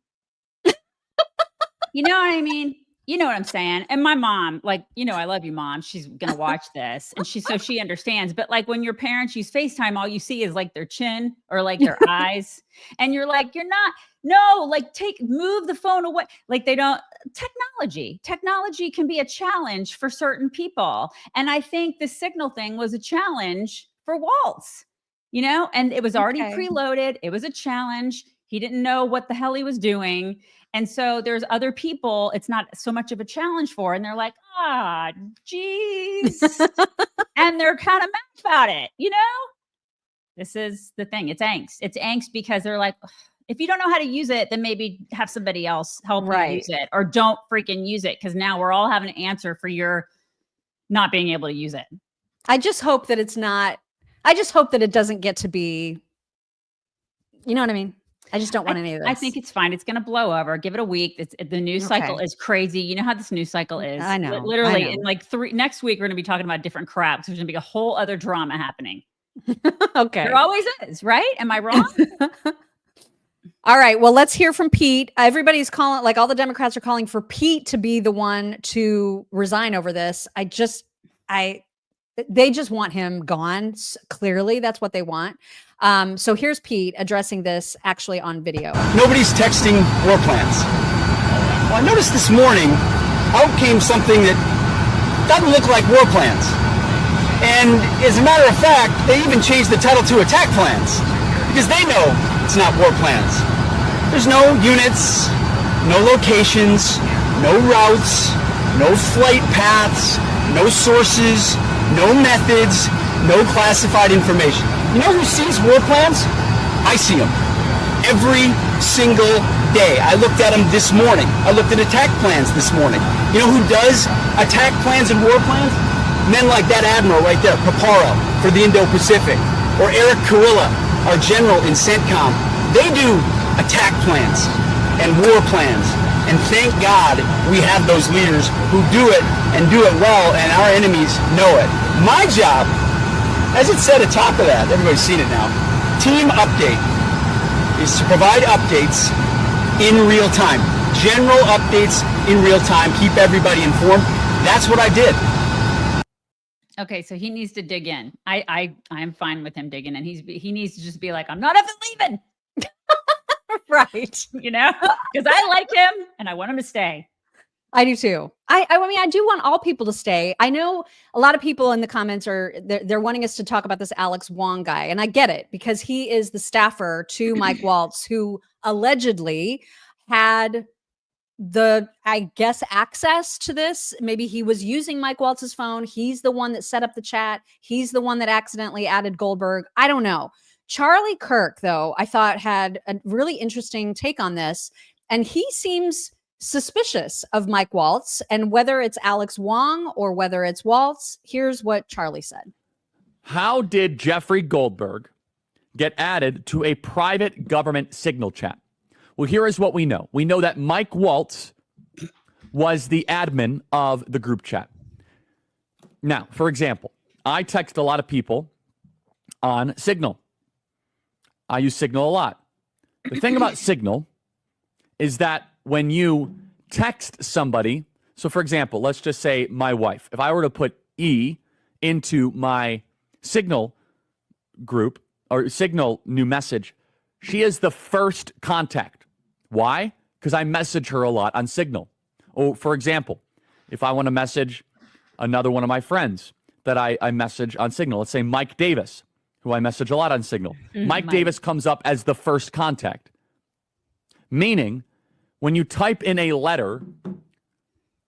You know what I mean? You know what I'm saying? And my mom, like, I love you, Mom. She's going to watch this and she understands. But like when your parents use FaceTime, all you see is like their chin or like their eyes. And you're like, move the phone away. Like technology can be a challenge for certain people. And I think the Signal thing was a challenge for Waltz, and it was already preloaded. It was a challenge. He didn't know what the hell he was doing. And so there's other people it's not so much of a challenge for, and they're like, geez. And they're kind of mad about it, This is the thing. It's angst. It's angst because they're like, if you don't know how to use it, then maybe have somebody else help you use it, or don't freaking use it, because now we're all having an answer for your not being able to use it. I just hope that it doesn't get to be, you know what I mean? I just don't want any of this. I think it's fine. It's going to blow over. Give it a week. The news cycle is crazy. You know how this news cycle is. I know. Literally, I know. in like next week, we're going to be talking about different crap. So there's going to be a whole other drama happening. Okay. There always is, right? Am I wrong? All right. Well, let's hear from Pete. Everybody's calling, like all the Democrats are calling for Pete to be the one to resign over this. They just want him gone. Clearly, that's what they want. So here's Pete addressing this actually on video. Nobody's texting war plans. Well, I noticed this morning out came something that doesn't look like war plans. And as a matter of fact, they even changed the title to attack plans because they know it's not war plans. There's no units, no locations, no routes, no flight paths, no sources, no methods, no classified information. You know who sees war plans? I see them every single day. I looked at them this morning. I looked at attack plans this morning. You know who does attack plans and war plans? Men like that admiral right there, Paparo, for the Indo-Pacific, or Eric Kurilla, our general in CENTCOM. They do attack plans and war plans. And thank God we have those leaders who do it and do it well, and our enemies know it. My job, as it said at top of that, everybody's seen it now, team update is to provide updates in real time. General updates in real time, keep everybody informed. That's what I did. Okay, so he needs to dig in. I'm fine with him digging in. He needs to just be like, I'm not even leaving. Right. You know, because I like him and I want him to stay. I do too. I mean, I do want all people to stay. I know a lot of people in the comments they're wanting us to talk about this Alex Wong guy. And I get it because he is the staffer to Mike Waltz, who allegedly had I guess, access to this. Maybe he was using Mike Waltz's phone. He's the one that set up the chat. He's the one that accidentally added Goldberg. I don't know. Charlie Kirk, though, I thought had a really interesting take on this. And he seems suspicious of Mike Waltz, and whether it's Alex Wong or whether it's Waltz, here's what Charlie said. How did Jeffrey Goldberg get added to a private government signal chat? Well, here is what we know. We know that Mike Waltz was the admin of the group chat. Now, for example, I text a lot of people on Signal. I use Signal a lot. The thing about Signal is that when you text somebody, so for example, let's just say my wife, if I were to put E into my Signal group or Signal new message, she is the first contact. Why? Because I message her a lot on Signal. Or for example, if I want to message another one of my friends that I message on Signal, let's say Mike Davis, who I message a lot on Signal. Mike Davis comes up as the first contact. Meaning, when you type in a letter,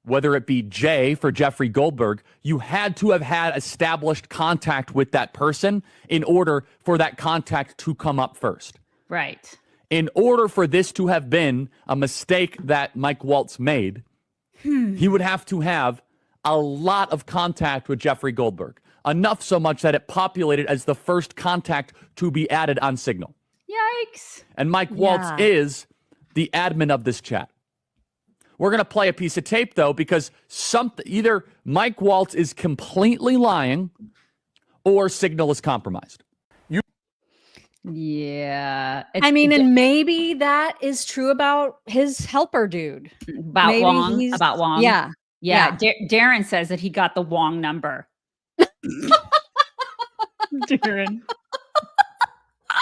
whether it be J for Jeffrey Goldberg, you had to have had established contact with that person in order for that contact to come up first. Right. In order for this to have been a mistake that Mike Waltz made, he would have to have a lot of contact with Jeffrey Goldberg. Enough so much that it populated as the first contact to be added on Signal. Yikes. And Mike Waltz is the admin of this chat. We're going to play a piece of tape, though, because either Mike Waltz is completely lying or Signal is compromised. Yeah. I mean, and maybe that is true about his helper dude. About maybe Wong. About Wong. Yeah. Yeah. Darren says that he got the Wong number. Darren.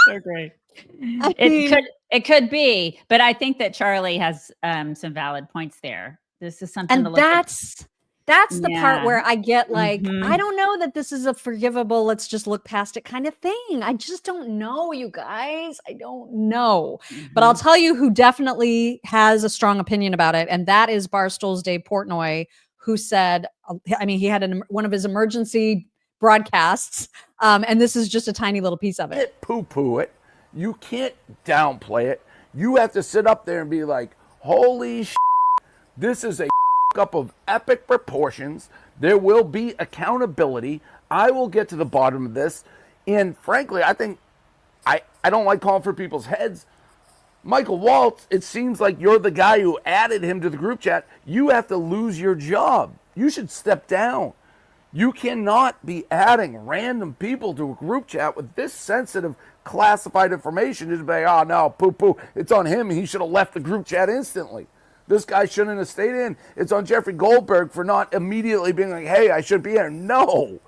So great. It could be, but I think that Charlie has some valid points there. This is something to look at. That's the part where I get like, I don't know that this is a forgivable, let's just look past it kind of thing. I just don't know, you guys. I don't know. But I'll tell you who definitely has a strong opinion about it, and that is Barstool's Dave Portnoy, who said, I mean, he had one of his emergency broadcasts, and this is just a tiny little piece of it. Poo-poo it. You can't downplay it. You have to sit up there and be like, holy shit, this is a up of epic proportions. There will be accountability. I will get to the bottom of this. And frankly, I think I don't like calling for people's heads. Michael Waltz, it seems like you're the guy who added him to the group chat. You have to lose your job. You should step down. You cannot be adding random people to a group chat with this sensitive, classified information. Just be like, oh no, poo-poo, it's on him. He should have left the group chat instantly. This guy shouldn't have stayed in. It's on Jeffrey Goldberg for not immediately being like, hey, I should be here. No.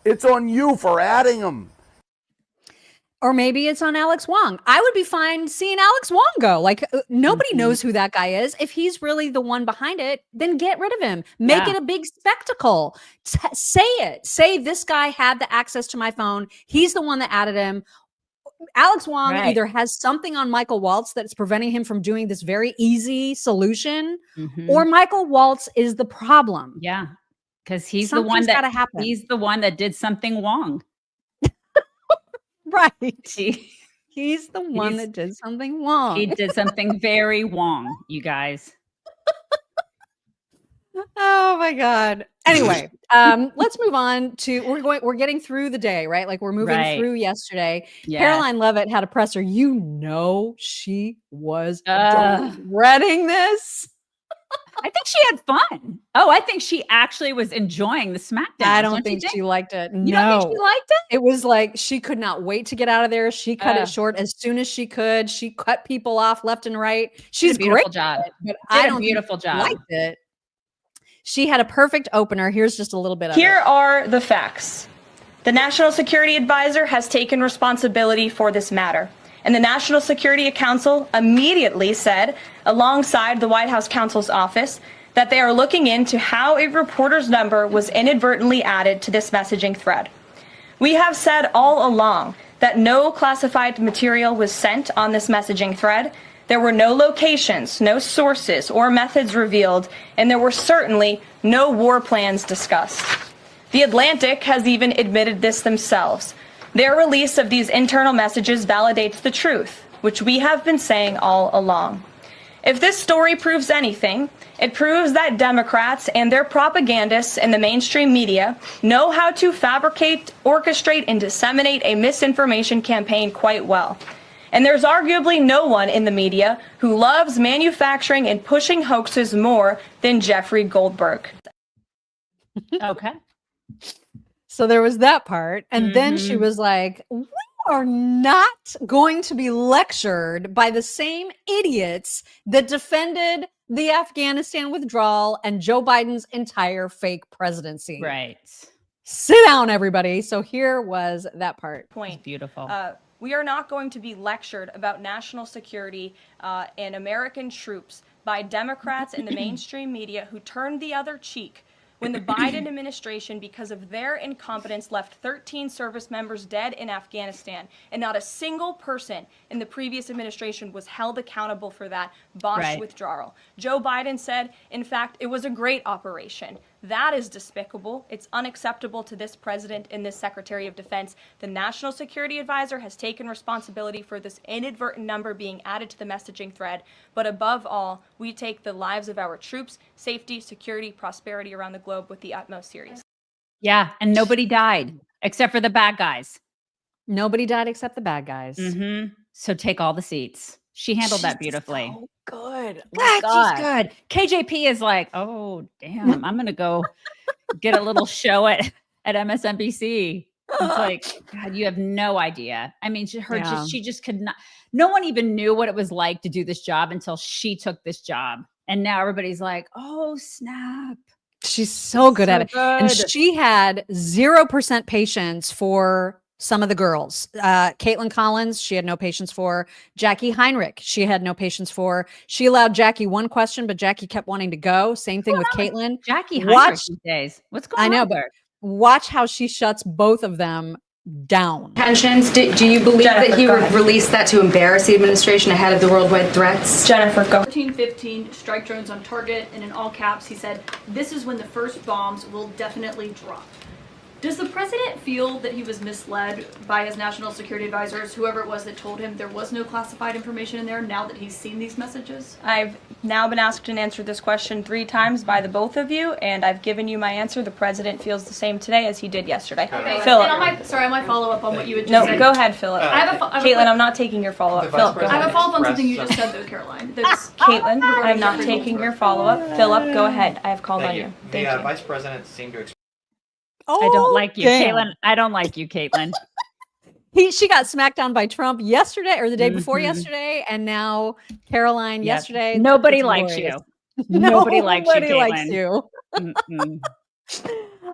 It's on you for adding him. Or maybe it's on Alex Wong. I would be fine seeing Alex Wong go. Like, nobody knows who that guy is. If he's really the one behind it, then get rid of him. Make it a big spectacle. Say it. Say this guy had the access to my phone. He's the one that added him. Alex Wong Right. either has something on Michael Waltz that's preventing him from doing this very easy solution, or Michael Waltz is the problem. Yeah, because he's Something's the one gotta happen. he's the one that did something wrong. Right. He's the one that did something wrong. He did something very wrong, you guys. Oh my God. Anyway, let's move on to we're getting through the day, right? Like we're moving Right. through yesterday. Yeah. Karoline Leavitt had a presser. You know she was dreading this. I think she had fun. Oh, I think she actually was enjoying the SmackDown. I don't think she liked it. You don't think she liked it? It was like she could not wait to get out of there. She cut it short as soon as she could. She cut people off left and right. She's Did a beautiful great job. at it, but Did I a don't beautiful think she job. liked it. She had a perfect opener. Here's just a little bit of Here it. are the facts. The National Security Advisor has taken responsibility for this matter. And the National Security Council immediately said, alongside the White House counsel's office, that they are looking into how a reporter's number was inadvertently added to this messaging thread. We have said all along that no classified material was sent on this messaging thread. There were no locations, no sources or methods revealed, and there were certainly no war plans discussed. The Atlantic has even admitted this themselves. Their release of these internal messages validates the truth, which we have been saying all along. If this story proves anything, it proves that Democrats and their propagandists in the mainstream media know how to fabricate, orchestrate, and disseminate a misinformation campaign quite well. And there's arguably no one in the media who loves manufacturing and pushing hoaxes more than Jeffrey Goldberg. Okay. So there was that part. And then she was like, we are not going to be lectured by the same idiots that defended the Afghanistan withdrawal and Joe Biden's entire fake presidency. Right. Sit down, everybody. So here was that part. Point. Beautiful. We are not going to be lectured about national security and American troops by Democrats in the mainstream media who turned the other cheek when the Biden administration, because of their incompetence, left 13 service members dead in Afghanistan, and not a single person in the previous administration was held accountable for that botched withdrawal. Joe Biden said, in fact, it was a great operation. That is despicable. It's unacceptable to this president and this Secretary of Defense. The National Security Advisor has taken responsibility for this inadvertent number being added to the messaging thread. But above all, we take the lives of our troops, safety, security, prosperity around the globe with the utmost seriousness. Yeah, and nobody died except for the bad guys. Nobody died except the bad guys. So take all the seats. She handled that beautifully. So good. She's good. KJP is like, oh, damn, I'm going to go get a little show at MSNBC. It's like, God, you have no idea. I mean, she just could not. No one even knew what it was like to do this job until she took this job. And now everybody's like, oh, snap. She's so good at it. And she had 0% patience for some of the girls. Kaitlan Collins, she had no patience for. Jackie Heinrich, she had no patience for. She allowed Jackie one question, but Jackie kept wanting to go. Same thing with Kaitlan. Jackie Heinrich these days. What's going on? I know, but watch how she shuts both of them down. Tensions. Do you believe that he would release that to embarrass the administration ahead of the worldwide threats? Jennifer, go. 14-15 strike drones on target, and in all caps he said, this is when the first bombs will definitely drop. Does the president feel that he was misled by his national security advisors, whoever it was that told him there was no classified information in there, now that he's seen these messages? I've now been asked and answered this question 3 times by the both of you, and I've given you my answer. The president feels the same today as he did yesterday. Okay. Philip. And I might follow up on what you had just said. No, go ahead, Philip. Caitlin, I'm not taking your follow-up. Philip, go I have ahead. a follow-up on something you just said, though, Caroline. Caitlin, I'm not taking your follow-up. Philip, go ahead. I have called on you. The vice president seemed to express. I don't like you, Caitlin. I don't like you, Caitlin. She got smacked down by Trump yesterday or the day before yesterday, and now Caroline yesterday. Nobody likes you. Nobody likes you, Caitlin. Likes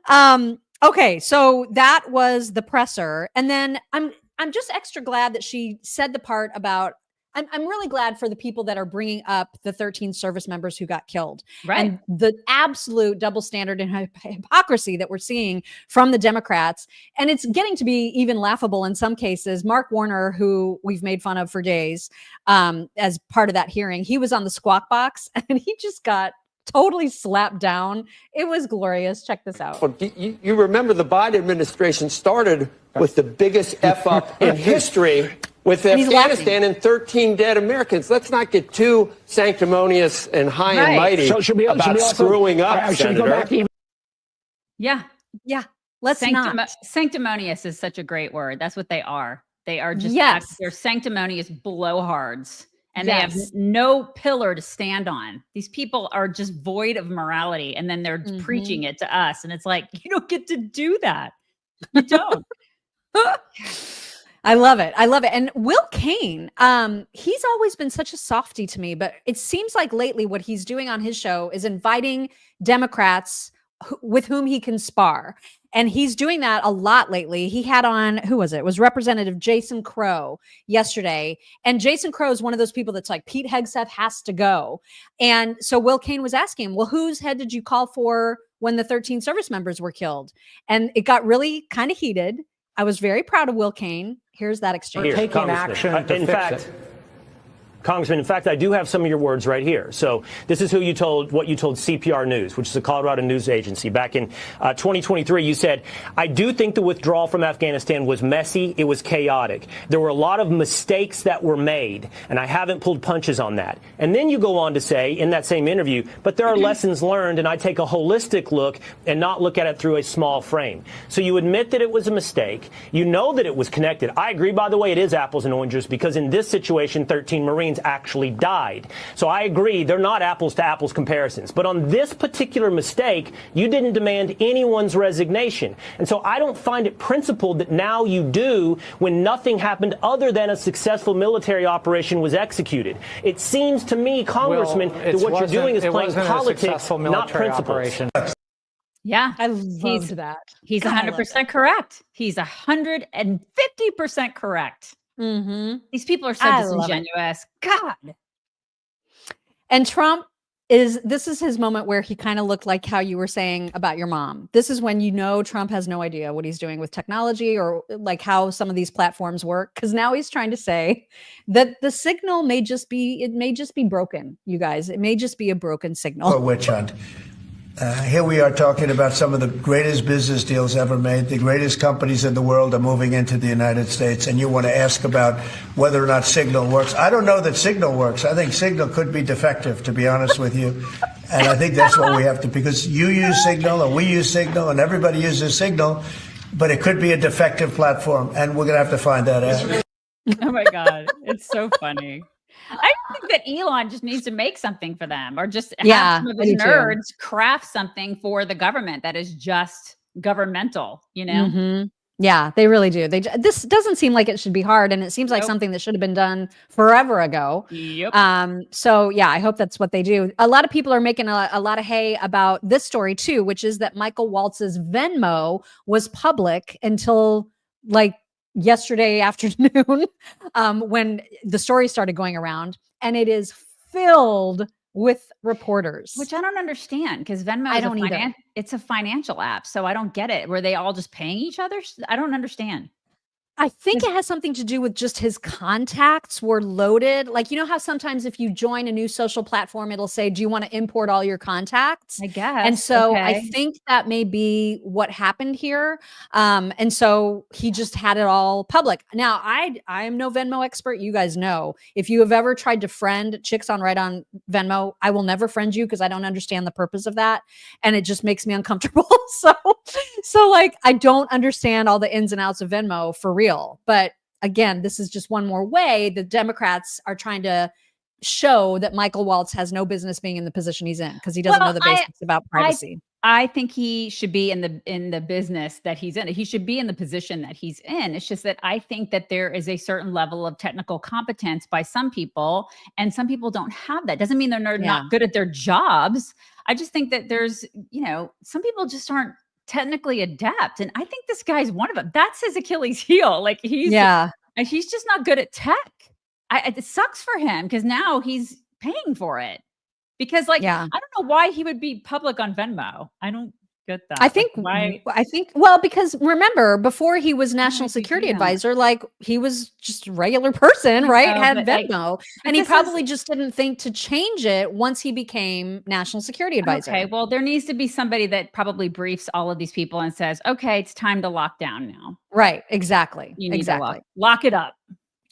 you. Okay, so that was the presser, and then I'm just extra glad that she said the part about I'm really glad for the people that are bringing up the 13 service members who got killed. Right. And the absolute double standard and hypocrisy that we're seeing from the Democrats. And it's getting to be even laughable in some cases. Mark Warner, who we've made fun of for days as part of that hearing, he was on the Squawk Box and he just got totally slapped down. It was glorious. Check this out. Well, you remember the Biden administration started with the biggest F up in history with Afghanistan and 13 dead Americans. Let's not get too sanctimonious and high and mighty about screwing up, Senator. Yeah. Yeah. Let's not. Sanctimonious is such a great word. That's what they are. They are just, they're sanctimonious blowhards. And they have no pillar to stand on. These people are just void of morality. And then they're preaching it to us. And it's like, you don't get to do that. You don't. I love it. I love it. And Will Cain, he's always been such a softie to me, but it seems like lately what he's doing on his show is inviting Democrats with whom he can spar. And he's doing that a lot lately. He had on, who was it? It was Representative Jason Crow yesterday. And Jason Crow is one of those people that's like, Pete Hegseth has to go. And so Will Cain was asking him, well, whose head did you call for when the 13 service members were killed? And it got really kind of heated. I was very proud of Will Cain. Here's that exchange. Taking action in fact, Congressman, in fact, I do have some of your words right here. So this is what you told CPR News, which is a Colorado news agency. Back in 2023, you said, I do think the withdrawal from Afghanistan was messy. It was chaotic. There were a lot of mistakes that were made, and I haven't pulled punches on that. And then you go on to say in that same interview, but there are lessons learned, and I take a holistic look and not look at it through a small frame. So you admit that it was a mistake. You know that it was connected. I agree, by the way, it is apples and oranges, because in this situation, 13 Marines actually died. So I agree, they're not apples to apples comparisons. But on this particular mistake, you didn't demand anyone's resignation. And so I don't find it principled that now you do when nothing happened other than a successful military operation was executed. It seems to me, Congressman, that what you're doing is playing politics, not principles. Yeah, I love that. He's 100% correct. He's 150% correct. These people are so disingenuous. God. And Trump this is his moment where he kind of looked like how you were saying about your mom. This is when you know Trump has no idea what he's doing with technology or like how some of these platforms work. Because now he's trying to say that the signal may just be broken, you guys. It may just be a broken signal. Or witch hunt. Here we are talking about some of the greatest business deals ever made. The greatest companies in the world are moving into the United States. And you want to ask about whether or not Signal works. I don't know that Signal works. I think Signal could be defective, to be honest with you. And I think that's what we have to, because you use Signal and we use Signal and everybody uses Signal, but it could be a defective platform. And we're going to have to find that out. Oh, my God. It's so funny. I think that Elon just needs to make something for them, or just have some of his nerds craft something for the government that is just governmental, you know? Yeah, they really do. This doesn't seem like it should be hard, and it seems like something that should have been done forever ago. So yeah, I hope that's what they do. A lot of people are making a lot of hay about this story too, which is that Michael Waltz's Venmo was public until like yesterday afternoon when the story started going around, and it is filled with reporters, which I don't understand, because Venmo it's a financial app, so I don't get it. Were they all just paying each other? I don't understand. I think it has something to do with just his contacts were loaded. Like, you know how sometimes if you join a new social platform, it'll say, do you want to import all your contacts? I guess. And so I think that may be what happened here. And so he just had it all public. Now, I am no Venmo expert. You guys know, if you have ever tried to friend chicks on Venmo, I will never friend you because I don't understand the purpose of that. And it just makes me uncomfortable. So like, I don't understand all the ins and outs of Venmo for real. But again, this is just one more way the Democrats are trying to show that Michael Waltz has no business being in the position he's in because he doesn't know the basics about privacy. I think he should be in the business that he's in. He should be in the position that he's in. It's just that I think that there is a certain level of technical competence by some people, and some people don't have that. Doesn't mean they're not good at their jobs. I just think that there's, some people just aren't technically adept, and I think this guy's one of them. That's his Achilles heel. Like he's just not good at tech. it sucks for him because now he's paying for it. Because I don't know why he would be public on Venmo. I don't get that. I think well, because remember, before he was national security advisor, like he was just a regular person, right? Had Venmo. And he probably just didn't think to change it once he became national security advisor. Okay, well, there needs to be somebody that probably briefs all of these people and says, okay, it's time to lock down now. Right, exactly. You need to lock it up.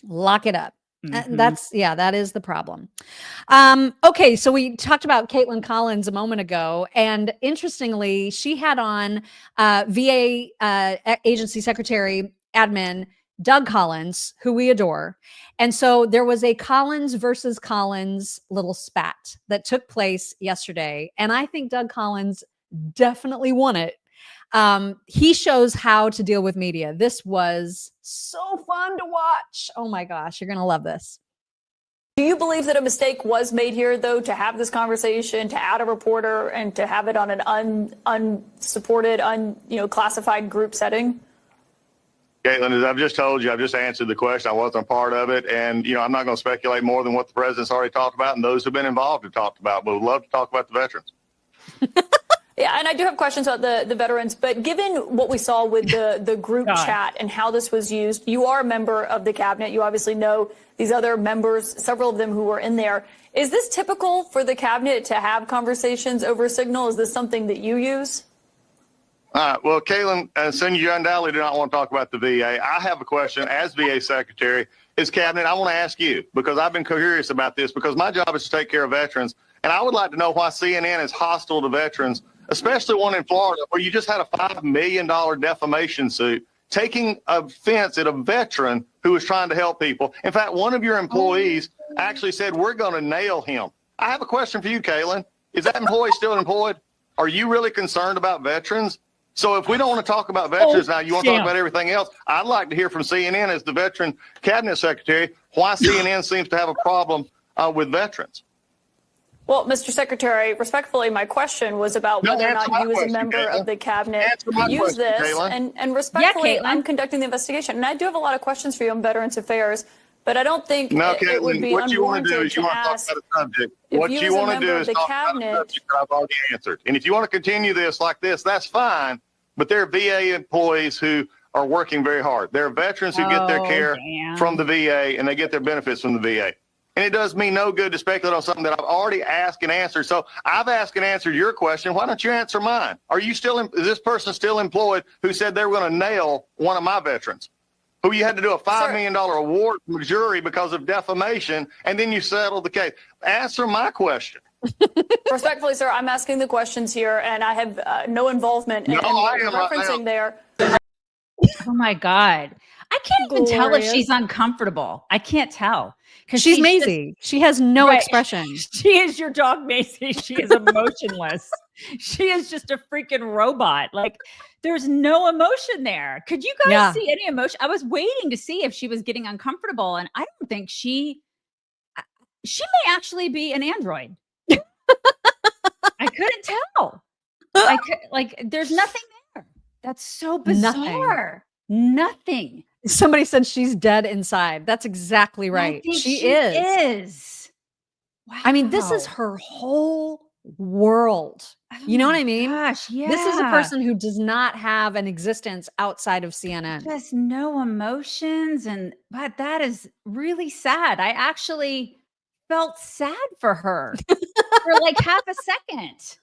Lock it up. That is the problem. Okay, so we talked about Kaitlan Collins a moment ago, and interestingly, she had on VA agency secretary admin Doug Collins, who we adore. And so there was a Collins versus Collins little spat that took place yesterday, and I think Doug Collins definitely won it. He shows how to deal with media. This was so fun to watch. Oh my gosh, you're going to love this. Do you believe that a mistake was made here, though, to have this conversation, to add a reporter, and to have it on an unsupported, classified group setting? Kaitlan, as I've just told you, I've just answered the question. I wasn't a part of it. And, I'm not going to speculate more than what the president's already talked about and those who've been involved have talked about. But we'd love to talk about the veterans. Yeah, and I do have questions about the veterans, but given what we saw with the group chat and how this was used, you are a member of the cabinet. You obviously know these other members, several of them who were in there. Is this typical for the cabinet to have conversations over Signal? Is this something that you use? Well, Kaitlan, Senator, you undoubtedly do not want to talk about the VA. I have a question as VA Secretary. As cabinet, I want to ask you, because I've been curious about this, because my job is to take care of veterans, and I would like to know why CNN is hostile to veterans, especially one in Florida where you just had a $5 million defamation suit taking offense at a veteran who was trying to help people. In fact, one of your employees actually said, we're going to nail him. I have a question for you, Kaitlan. Is that employee still employed? Are you really concerned about veterans? So if we don't want to talk about veterans now, you want to talk about everything else, I'd like to hear from CNN as the veteran cabinet secretary why CNN seems to have a problem with veterans. Well, Mr. Secretary, respectfully, my question was about whether or not you as a member of the cabinet use this. And respectfully, I'm conducting the investigation. And I do have a lot of questions for you on Veterans Affairs, but I don't think it would be unwarranted to ask. What you want to do is talk about a subject that I've already answered. And if you want to continue this like this, that's fine. But there are VA employees who are working very hard. There are veterans who get their care from the VA and they get their benefits from the VA. And it does me no good to speculate on something that I've already asked and answered. So I've asked and answered your question. Why don't you answer mine? Are you still, is this person still employed who said they were going to nail one of my veterans? Who you had to do a $5 million award from a jury because of defamation, and then you settled the case. Answer my question. Respectfully, sir, I'm asking the questions here, and I have no involvement in referencing there. Oh, my God. I can't even tell if she's uncomfortable. I can't tell. Because she's Maisie. She has no expression. She is your dog, Maisie. She is emotionless. She is just a freaking robot. Like, there's no emotion there. Could you guys see any emotion? I was waiting to see if she was getting uncomfortable, and I don't think she may actually be an android. I couldn't tell. There's nothing there. That's so bizarre. Nothing. Somebody said she's dead inside. That's exactly right. She is. Wow. I mean, this is her whole world. You know what I mean? Gosh, yeah. This is a person who does not have an existence outside of CNN. Just no emotions. But that is really sad. I actually felt sad for her for like half a second.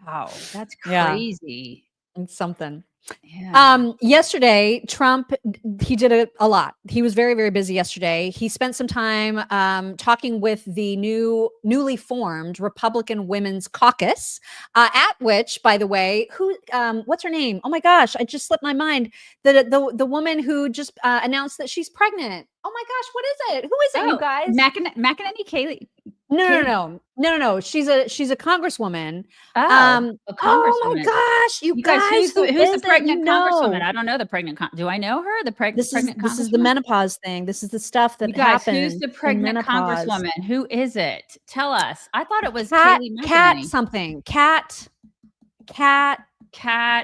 Wow. That's crazy. It's something. Yeah. Yesterday, Trump, he did a lot. He was very, very busy yesterday. He spent some time talking with the newly formed Republican Women's Caucus, at which, by the way, what's her name? Oh my gosh, I just slipped my mind. The woman who just announced that she's pregnant. Oh my gosh, what is it? Who is it, you guys? McEnany Kaylee. No. She's a congresswoman. A congresswoman. Oh my gosh, you guys! Who's the pregnant congresswoman? I don't know the pregnant. Do I know her? The pregnant. This is the menopause thing. This is the stuff that happens. Who's the pregnant congresswoman? Who is it? Tell us. I thought it was Cat something. Cat.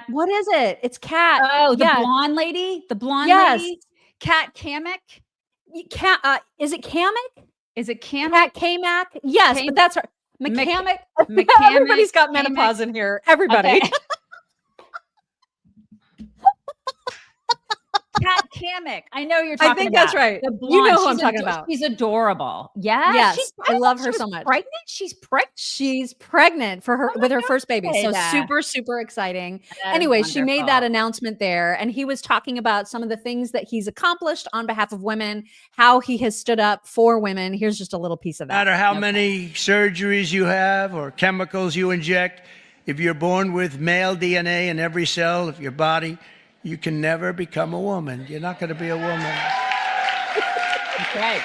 What is it? It's Cat. Oh, the blonde lady. The blonde lady. Kat Kamek. Is it Kamek? Is it Kamek? Kat Kamak? Yes, but that's her. McCamek. Everybody's got menopause in here. Everybody. Okay. Kat Kamek. I know you're talking about. I think that's right. The blonde. You know who I'm talking about. She's adorable. Yeah. Yes. I love her so much. Pregnant? She's pregnant for her with her first baby. So super, super exciting. Anyway, she made that announcement there, and he was talking about some of the things that he's accomplished on behalf of women, how he has stood up for women. Here's just a little piece of that. No matter how many surgeries you have or chemicals you inject, if you're born with male DNA in every cell of your body, you can never become a woman. You're not going to be a woman. That's right.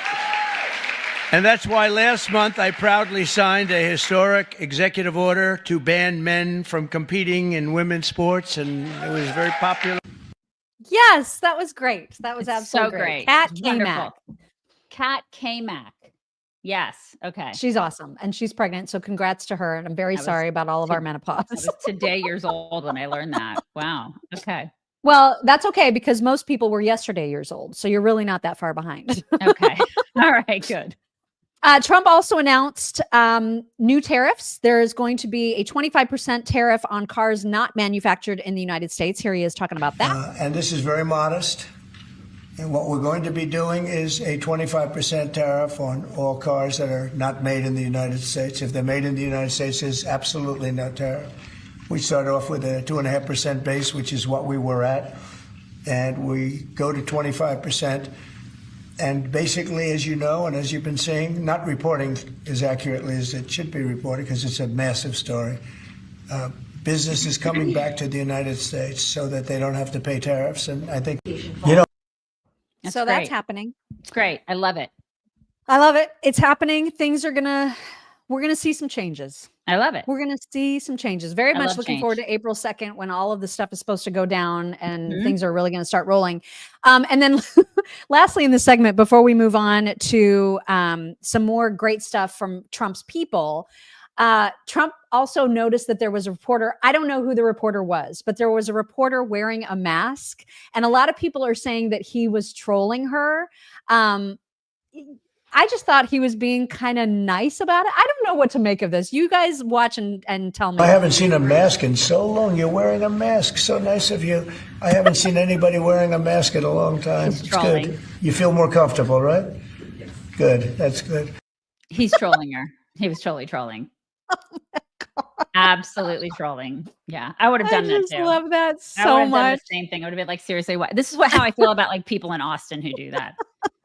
And that's why last month I proudly signed a historic executive order to ban men from competing in women's sports, and it was very popular. Yes, that was great. That was absolutely so great. Kat Kamak. Kat Kamak. Yes. Okay. She's awesome. And she's pregnant. So congrats to her. And I'm very sorry about all of our menopause. I was today years old when I learned that. Wow. Okay. Well, that's okay because most people were yesterday years old. So you're really not that far behind. Okay. All right. Good. Trump also announced new tariffs. There is going to be a 25% tariff on cars not manufactured in the United States. Here he is talking about that. And this is very modest. And what we're going to be doing is a 25% tariff on all cars that are not made in the United States. If they're made in the United States, there's absolutely no tariff. We start off with a 2.5% base, which is what we were at, and we go to 25%. And basically, as you know, and as you've been seeing, not reporting as accurately as it should be reported because it's a massive story. Business is coming back to the United States so that they don't have to pay tariffs. And I think, that's happening. It's great. I love it. I love it. It's happening. We're going to see some changes. I love it. We're going to see some changes. Very much looking forward to April 2nd when all of the stuff is supposed to go down and things are really going to start rolling. And then lastly in this segment, before we move on to some more great stuff from Trump's people, Trump also noticed that there was a reporter. I don't know who the reporter was, but there was a reporter wearing a mask. And a lot of people are saying that he was trolling her. I just thought he was being kind of nice about it. I don't know what to make of this. You guys watch and tell me. I haven't seen a mask in so long. You're wearing a mask. So nice of you. I haven't seen anybody wearing a mask in a long time. He's it's trolling. Good. You feel more comfortable, right? Good. That's good. He's trolling her. He was totally trolling. Oh my God. Absolutely trolling. Yeah, I would have done that too. I love that so I would have much. done the same thing. I would have been like, seriously, what? This is how I feel about like people in Austin who do that.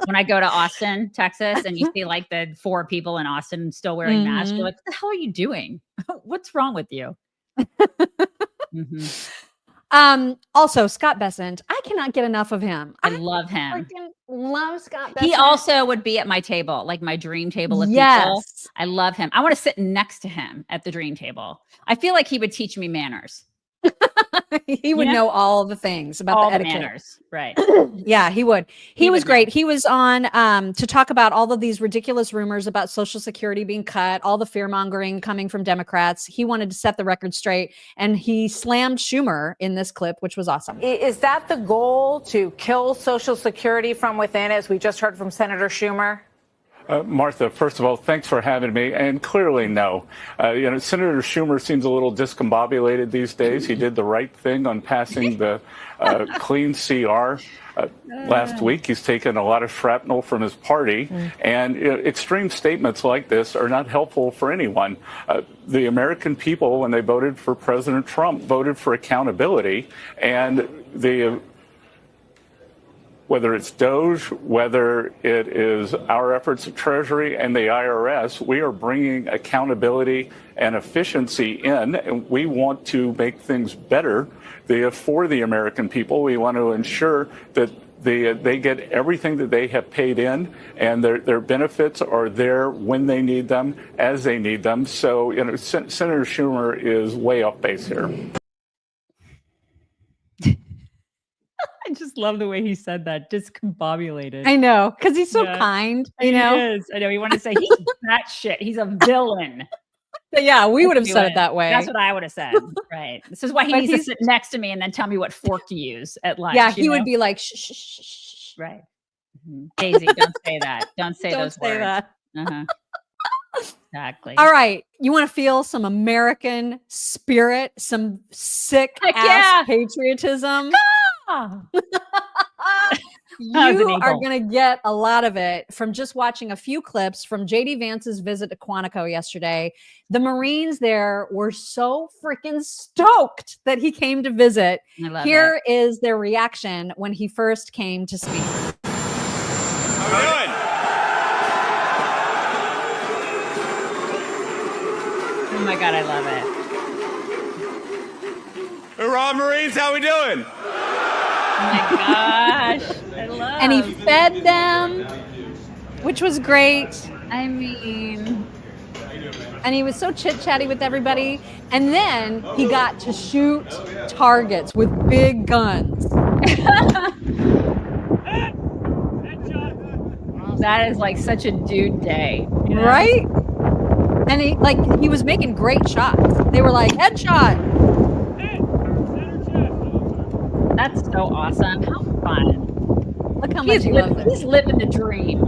When I go to Austin, Texas, and you see like the 4 people in Austin still wearing masks, you're like, what the hell are you doing? What's wrong with you? Also, Scott Bessent, I cannot get enough of him. I love him. Freaking love Scott Bessent. He also would be at my table, like my dream table of people. I love him. I want to sit next to him at the dream table. I feel like he would teach me manners. He would know all the things about all the etiquette. manners, right? Yeah, he would. He was great. He was on to talk about all of these ridiculous rumors about Social Security being cut, all the fear mongering coming from Democrats. He wanted to set the record straight, and he slammed Schumer in this clip, which was awesome. Is that the goal, to kill Social Security from within, as we just heard from Senator Schumer? Martha, first of all, thanks for having me. And clearly, no. Senator Schumer seems a little discombobulated these days. He did the right thing on passing the clean CR last week. He's taken a lot of shrapnel from his party. And extreme statements like this are not helpful for anyone. The American people, when they voted for President Trump, voted for accountability. And whether it's Doge, whether it is our efforts at Treasury and the IRS, we are bringing accountability and efficiency in, and we want to make things better for the American people. We want to ensure that they get everything that they have paid in, and their benefits are there when they need them, as they need them. So, Senator Schumer is way off base here. I just love the way he said that. Discombobulated. I know, because he's so kind. You know, he is. I know. You want to say he's that shit. He's a villain. Yeah, we would have said it that way. That's what I would have said. Right. This is why he needs to sit next to me and then tell me what fork to use at lunch. Yeah, he would be like, shh, shh, shh, shh. Right. Daisy, don't say that. Don't say Don't those say words. that. Uh-huh. Exactly. All right. You want to feel some American spirit, some sick Heck ass yeah. patriotism? Ah! That was an You are eagle. going to get a lot of it from just watching a few clips from JD Vance's visit to Quantico yesterday. The Marines there were so freaking stoked that he came to visit. I love Here is their reaction when he first came to speak. Oh my God, I love it. Hurrah, Marines, how we doing? Oh my gosh. I love And he fed them, which was great. I mean, and he was so chit-chatty with everybody. And then he got to shoot targets with big guns. that is like such a dude day. You know? Right? And he was making great shots. They were like, headshot. That's so awesome. How fun. Look how much he loves it. He's living the dream.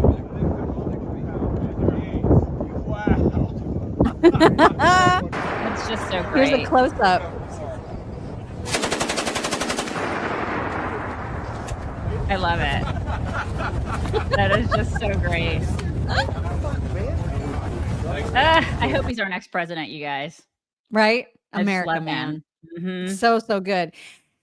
It's just so great. Here's a close-up. I love it. That is just so great. I hope he's our next president, you guys. Right? I just America, love man. him. So good.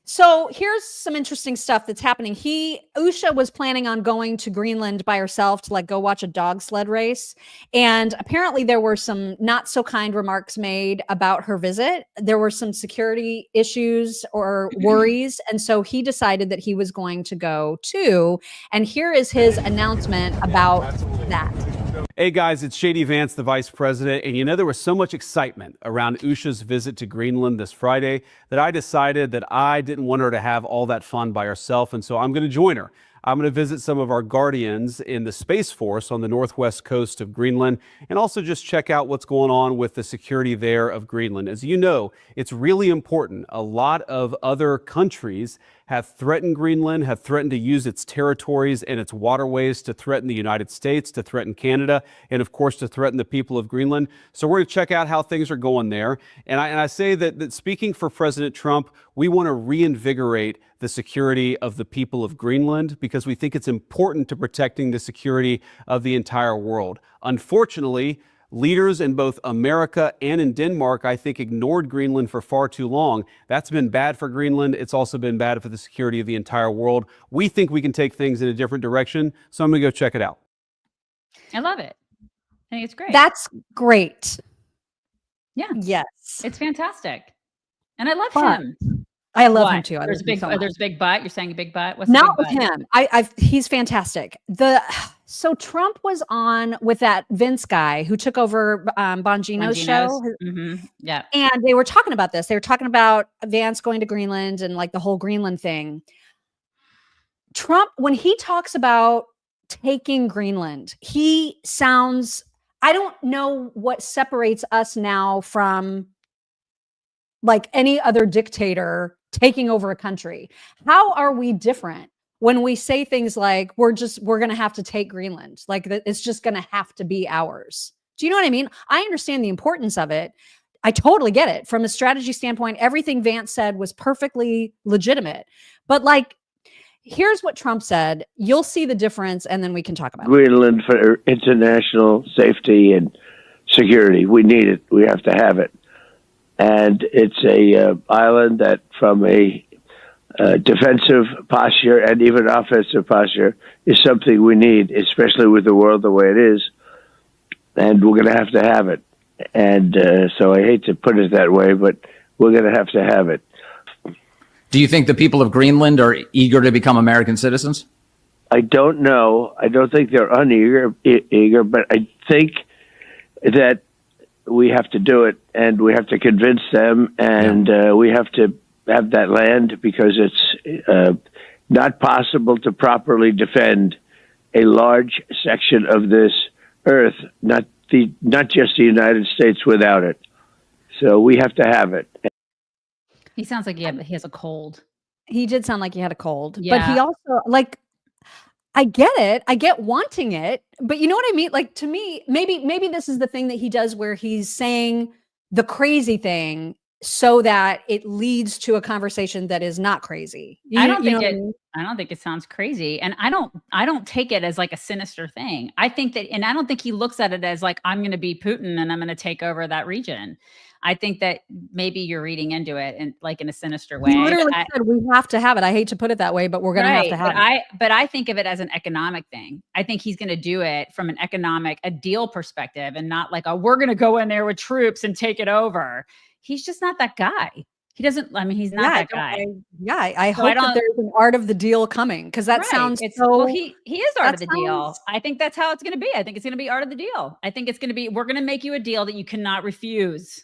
So here's some interesting stuff that's happening. Usha was planning on going to Greenland by herself to go watch a dog sled race. And apparently there were some not so kind remarks made about her visit. There were some security issues or worries. And so he decided that he was going to go too. And here is his announcement about that. Hey guys, it's Shady Vance, the vice president. And there was so much excitement around Usha's visit to Greenland this Friday that I decided that I didn't want her to have all that fun by herself. And so I'm going to join her. I'm going to visit some of our guardians in the Space Force on the northwest coast of Greenland and also just check out what's going on with the security there of Greenland. As you know, it's really important. A lot of other countries have threatened Greenland, have threatened to use its territories and its waterways to threaten the United States, to threaten Canada, and of course to threaten the people of Greenland. So we're going to check out how things are going there. And I say that speaking for President Trump, we want to reinvigorate the security of the people of Greenland because we think it's important to protecting the security of the entire world. Unfortunately, leaders in both America and in Denmark, I think, ignored Greenland for far too long. That's been bad for Greenland. It's also been bad for the security of the entire world. We think we can take things in a different direction, so I'm going to go check it out. I love it. I think it's great. That's great. Yeah. Yes. It's fantastic. And I love Fun. him. I love him too. I There's love him so much. there's a big butt. You're saying a big butt? What's the Not big with butt? him. He's fantastic. So Trump was on with that Vince guy who took over Bongino's show. Mm-hmm. Yeah. And they were talking about this. They were talking about Vance going to Greenland and the whole Greenland thing. Trump, when he talks about taking Greenland, he sounds, I don't know what separates us now from any other dictator taking over a country. How are we different when we say things like we're going to have to take Greenland, it's just going to have to be ours? Do you know what I mean? I understand the importance of it. I totally get it. From a strategy standpoint, everything Vance said was perfectly legitimate. But here's what Trump said. You'll see the difference, and then we can talk about Greenland for international safety and security. We need it. We have to have it. And it's a island that, from a defensive posture and even offensive posture, is something we need, especially with the world the way it is. And we're going to have it. And so I hate to put it that way, but we're going to have it. Do you think the people of Greenland are eager to become American citizens? I don't know. I don't think they're eager, but I think that we have to do it, and we have to convince them, and we have to have that land because it's not possible to properly defend a large section of this earth, not just the United States, without it. So we have to have it. He sounds like he has a cold. He did sound like he had a cold. Yeah. But he also, I get it. I get wanting it, but you know what I mean? Like, to me, maybe this is the thing that he does where he's saying the crazy thing so that it leads to a conversation that is not crazy. I don't think it sounds crazy. And I don't take it as like a sinister thing. I think that, and I don't think he looks at it as like, I'm going to be Putin and I'm going to take over that region. I think that maybe you're reading into it in like in a sinister way. He literally said we have to have it. I hate to put it that way, but we're going to have to have it. But I think of it as an economic thing. I think he's going to do it from a deal perspective, and not like, we're going to go in there with troops and take it over. He's just not that guy. He doesn't, I mean, he's not that guy. I hope that there's an art of the deal coming, because that sounds well, he is art of the deal. I think that's how it's going to be. I think it's going to be art of the deal. I think it's going to be, we're going to make you a deal that you cannot refuse.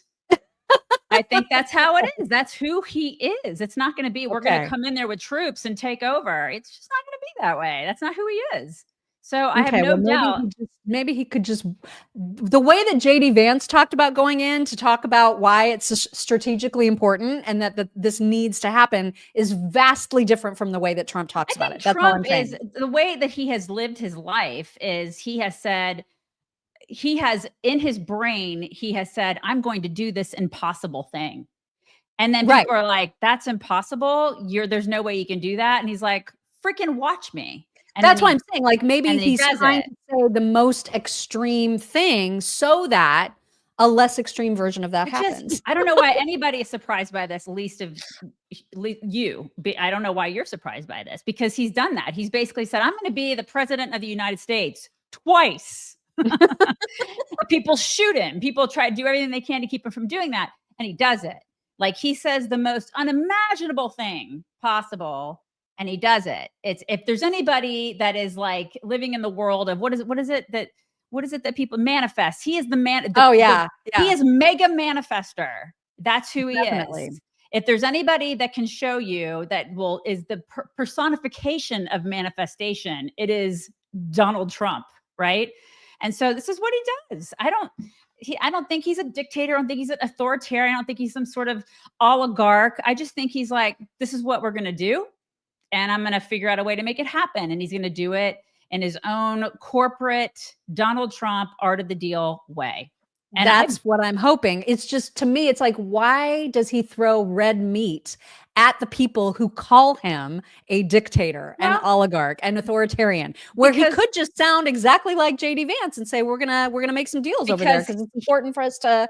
I think that's how it is. That's who he is. It's not going to be, we're going to come in there with troops and take over. It's just not going to be that way. That's not who he is. So I have no doubt. Maybe he could just, the way that JD Vance talked about going in to talk about why it's strategically important and that this needs to happen is vastly different from the way that Trump talks about it. That's all I'm saying. The way that he has lived his life is he has said, he has in his brain, he has said, I'm going to do this impossible thing. And then people are like, that's impossible. There's no way you can do that. And he's like, freaking watch me. And that's why I'm saying, like, maybe he's trying to say the most extreme thing so that a less extreme version of that happens. I don't know why anybody is surprised by this, least you. I don't know why you're surprised by this, because he's done that. He's basically said, I'm going to be the president of the United States twice. People shoot him. People try to do everything they can to keep him from doing that. And he does it. Like, he says the most unimaginable thing possible. And he does it. It's, if there's anybody that is like living in the world of what is it that people manifest? He is the man. He is mega manifester. That's who he is. If there's anybody that can show you that is the personification of manifestation, it is Donald Trump, right? And so this is what he does. I don't think he's a dictator. I don't think he's an authoritarian. I don't think he's some sort of oligarch. I just think he's like, this is what we're going to do. And I'm going to figure out a way to make it happen. And he's going to do it in his own corporate Donald Trump art of the deal way. And that's what I'm hoping. It's just, to me, it's like, why does he throw red meat at the people who call him a dictator, an oligarch, an authoritarian, where he could just sound exactly like JD Vance and say, we're gonna make some deals over there because it's important for us to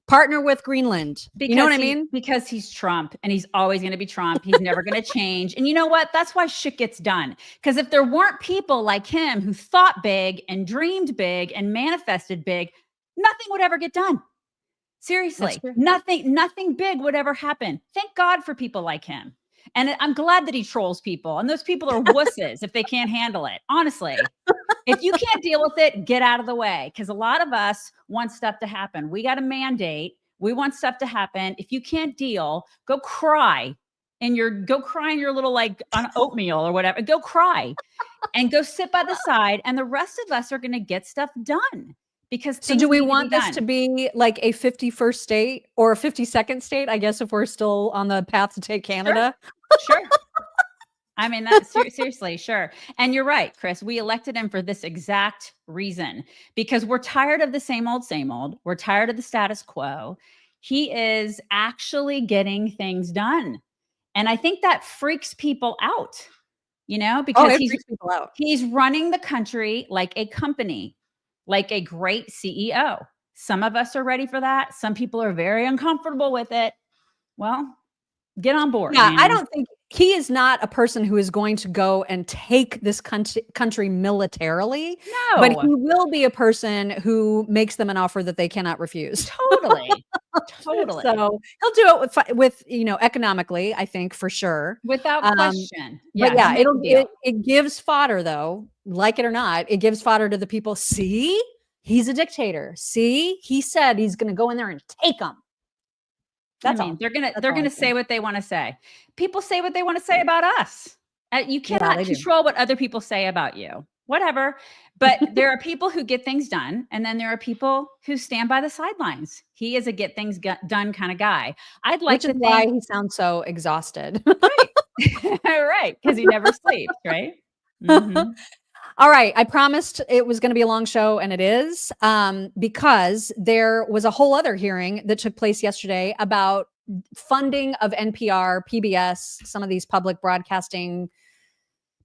partner with Greenland. You know what I mean? Because he's Trump, and he's always going to be Trump. He's never going to change. And you know what? That's why shit gets done. Because if there weren't people like him who thought big and dreamed big and manifested big, nothing would ever get done. Seriously, nothing big would ever happen. Thank God for people like him. And I'm glad that he trolls people. And those people are wusses if they can't handle it. Honestly, if you can't deal with it, get out of the way. Because a lot of us want stuff to happen. We got a mandate. We want stuff to happen. If you can't deal, go cry in your little like on oatmeal or whatever. Go cry and go sit by the side. And the rest of us are going to get stuff done. Because so do we want this to be like a 51st state or a 52nd state? I guess if we're still on the path to take Canada. Sure. I mean, that's seriously, sure. And you're right, Chris. We elected him for this exact reason, because we're tired of the same old, same old. We're tired of the status quo. He is actually getting things done. And I think that freaks people out, because he's running the country like a company. Like a great CEO. Some of us are ready for that. Some people are very uncomfortable with it. Well, get on board. Yeah, man. I don't think he is not a person who is going to go and take this country militarily. No. But he will be a person who makes them an offer that they cannot refuse. Totally. Totally. So he'll do it with economically, I think, for sure. Without question. But yeah, it gives fodder, though. Like it or not, it gives fodder to the people. See, he's a dictator. See, he said he's going to go in there and take them. That's all. They're gonna say what they want to say. People say what they want to say about us. You cannot control what other people say about you. Whatever. But there are people who get things done, and then there are people who stand by the sidelines. He is a get things done kind of guy. Which is why he sounds so exhausted. Right. Right. Because he never sleeps. Right. Mm-hmm. All right. I promised it was going to be a long show, and it is, because there was a whole other hearing that took place yesterday about funding of NPR, PBS, some of these public broadcasting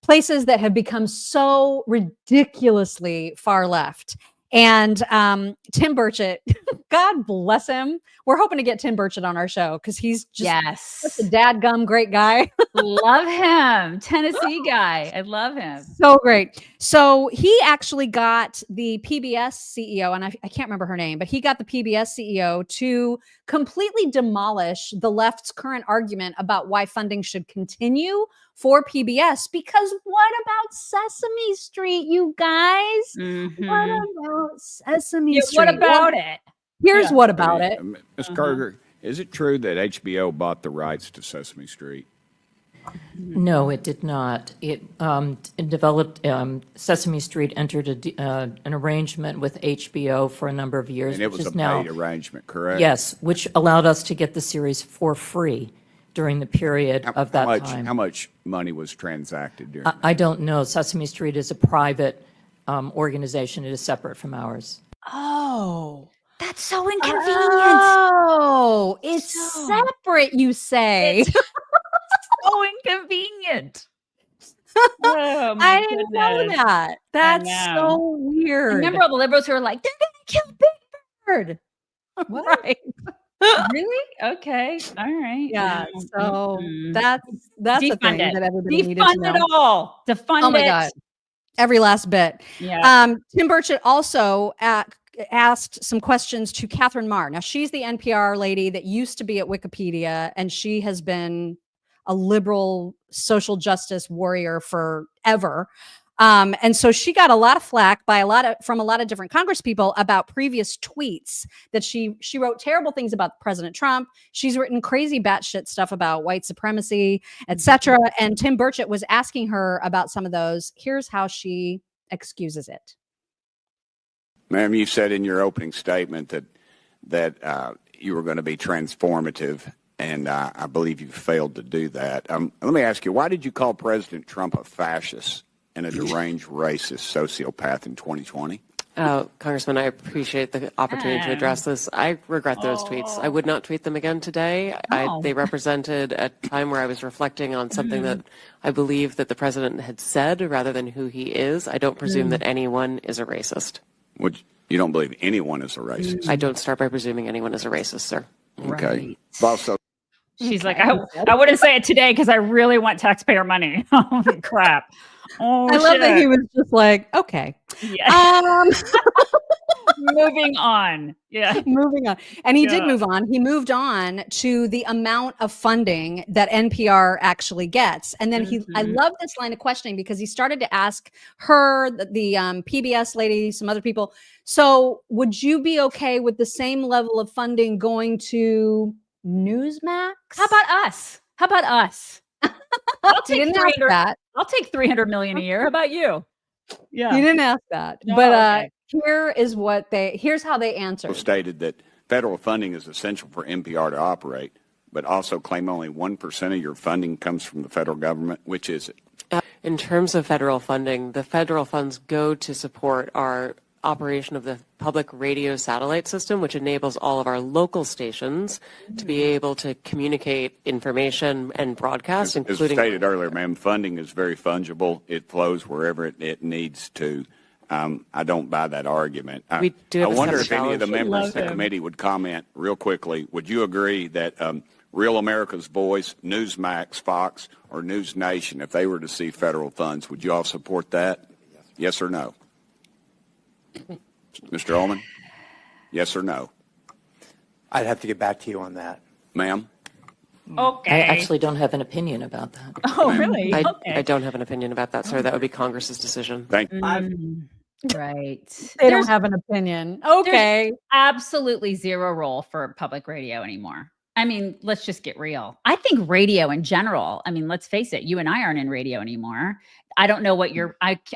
places that have become so ridiculously far left. And Tim Burchett, God bless him. We're hoping to get Tim Burchett on our show because he's just such a dadgum great guy. Love him. Tennessee guy. I love him. So great. So he actually got the PBS CEO, and I can't remember her name, but he got the PBS CEO to completely demolish the left's current argument about why funding should continue for PBS. Because what about Sesame Street, you guys? What about Sesame Street? What about it? Here's what about it. Ms. Carter, is it true that HBO bought the rights to Sesame Street? No, it did not. It developed, Sesame Street entered an arrangement with HBO for a number of years. And it was a paid arrangement, correct? Yes, which allowed us to get the series for free during the period of that time. How much money was transacted during that? I don't know. Sesame Street is a private organization. It is separate from ours. Oh. That's so inconvenient. Oh, it's separate, you say. It's so inconvenient. Oh, my I didn't know that. That's so weird. I remember all the liberals who were like, they're going to kill Big Bird. Right. Really? Okay. All right. Yeah. So that's a thing that everybody needed to Defund know. it all. Defund it. Oh my God. Every last bit. Yeah. Tim Burchett also asked some questions to Catherine Marr. Now, she's the NPR lady that used to be at Wikipedia, and she has been a liberal social justice warrior forever. And so she got a lot of flack from a lot of different Congress people about previous tweets that she wrote terrible things about President Trump. She's written crazy batshit stuff about white supremacy, etc. And Tim Burchett was asking her about some of those. Here's how she excuses it. Ma'am, you said in your opening statement that you were going to be transformative, and I believe you failed to do that. Let me ask you, why did you call President Trump a fascist and a deranged racist sociopath in 2020? Congressman, I appreciate the opportunity to address this. I regret those tweets. I would not tweet them again today. They represented a time where I was reflecting on something that I believe that the president had said rather than who he is. I don't presume that anyone is a racist. You don't believe anyone is a racist? I don't start by presuming anyone is a racist, sir. Okay. Also, she's like, I wouldn't say it today because I really want taxpayer money. Holy crap. Oh, I love that he was just like, okay. Yeah. Moving on. Yeah. Moving on. And he did move on. He moved on to the amount of funding that NPR actually gets. And then I love this line of questioning because he started to ask her, the PBS lady, some other people. So would you be okay with the same level of funding going to Newsmax? How about us? I'll take that. I'll take $300 million a year. How about you? Yeah. You didn't ask that. No, but here's how they answered. Stated that federal funding is essential for NPR to operate, but also claim only 1% of your funding comes from the federal government. Which is it? In terms of federal funding, the federal funds go to support our operation of the public radio satellite system, which enables all of our local stations to be able to communicate information and broadcast, including... As stated earlier, ma'am, funding is very fungible. It flows wherever it needs to. I don't buy that argument. I wonder if any of the members of the committee would comment real quickly. Would you agree that Real America's Voice, Newsmax, Fox, or News Nation, if they were to see federal funds, would you all support that? Yes or no? Mr. Ullman? Yes or no? I'd have to get back to you on that. Ma'am? Okay. I actually don't have an opinion about that. Oh, really? I don't have an opinion about that, sir. That would be Congress's decision. Thank you. Right. They don't have an opinion. Okay. There's absolutely zero role for public radio anymore. I mean, let's just get real. I think radio in general, I mean, let's face it, you and I aren't in radio anymore. I don't know what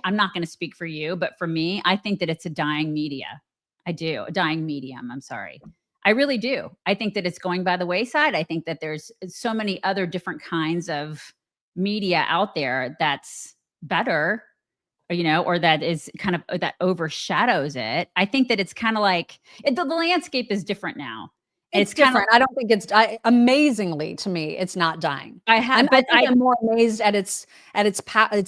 I'm not going to speak for you, but for me, I think that it's a dying media. I do. A dying medium. I'm sorry. I really do. I think that it's going by the wayside. I think that there's so many other different kinds of media out there that's better. or that is kind of that overshadows it. I think that it's kind of like the landscape is different now. It's different. I don't think it's amazingly to me. It's not dying. I'm more amazed at its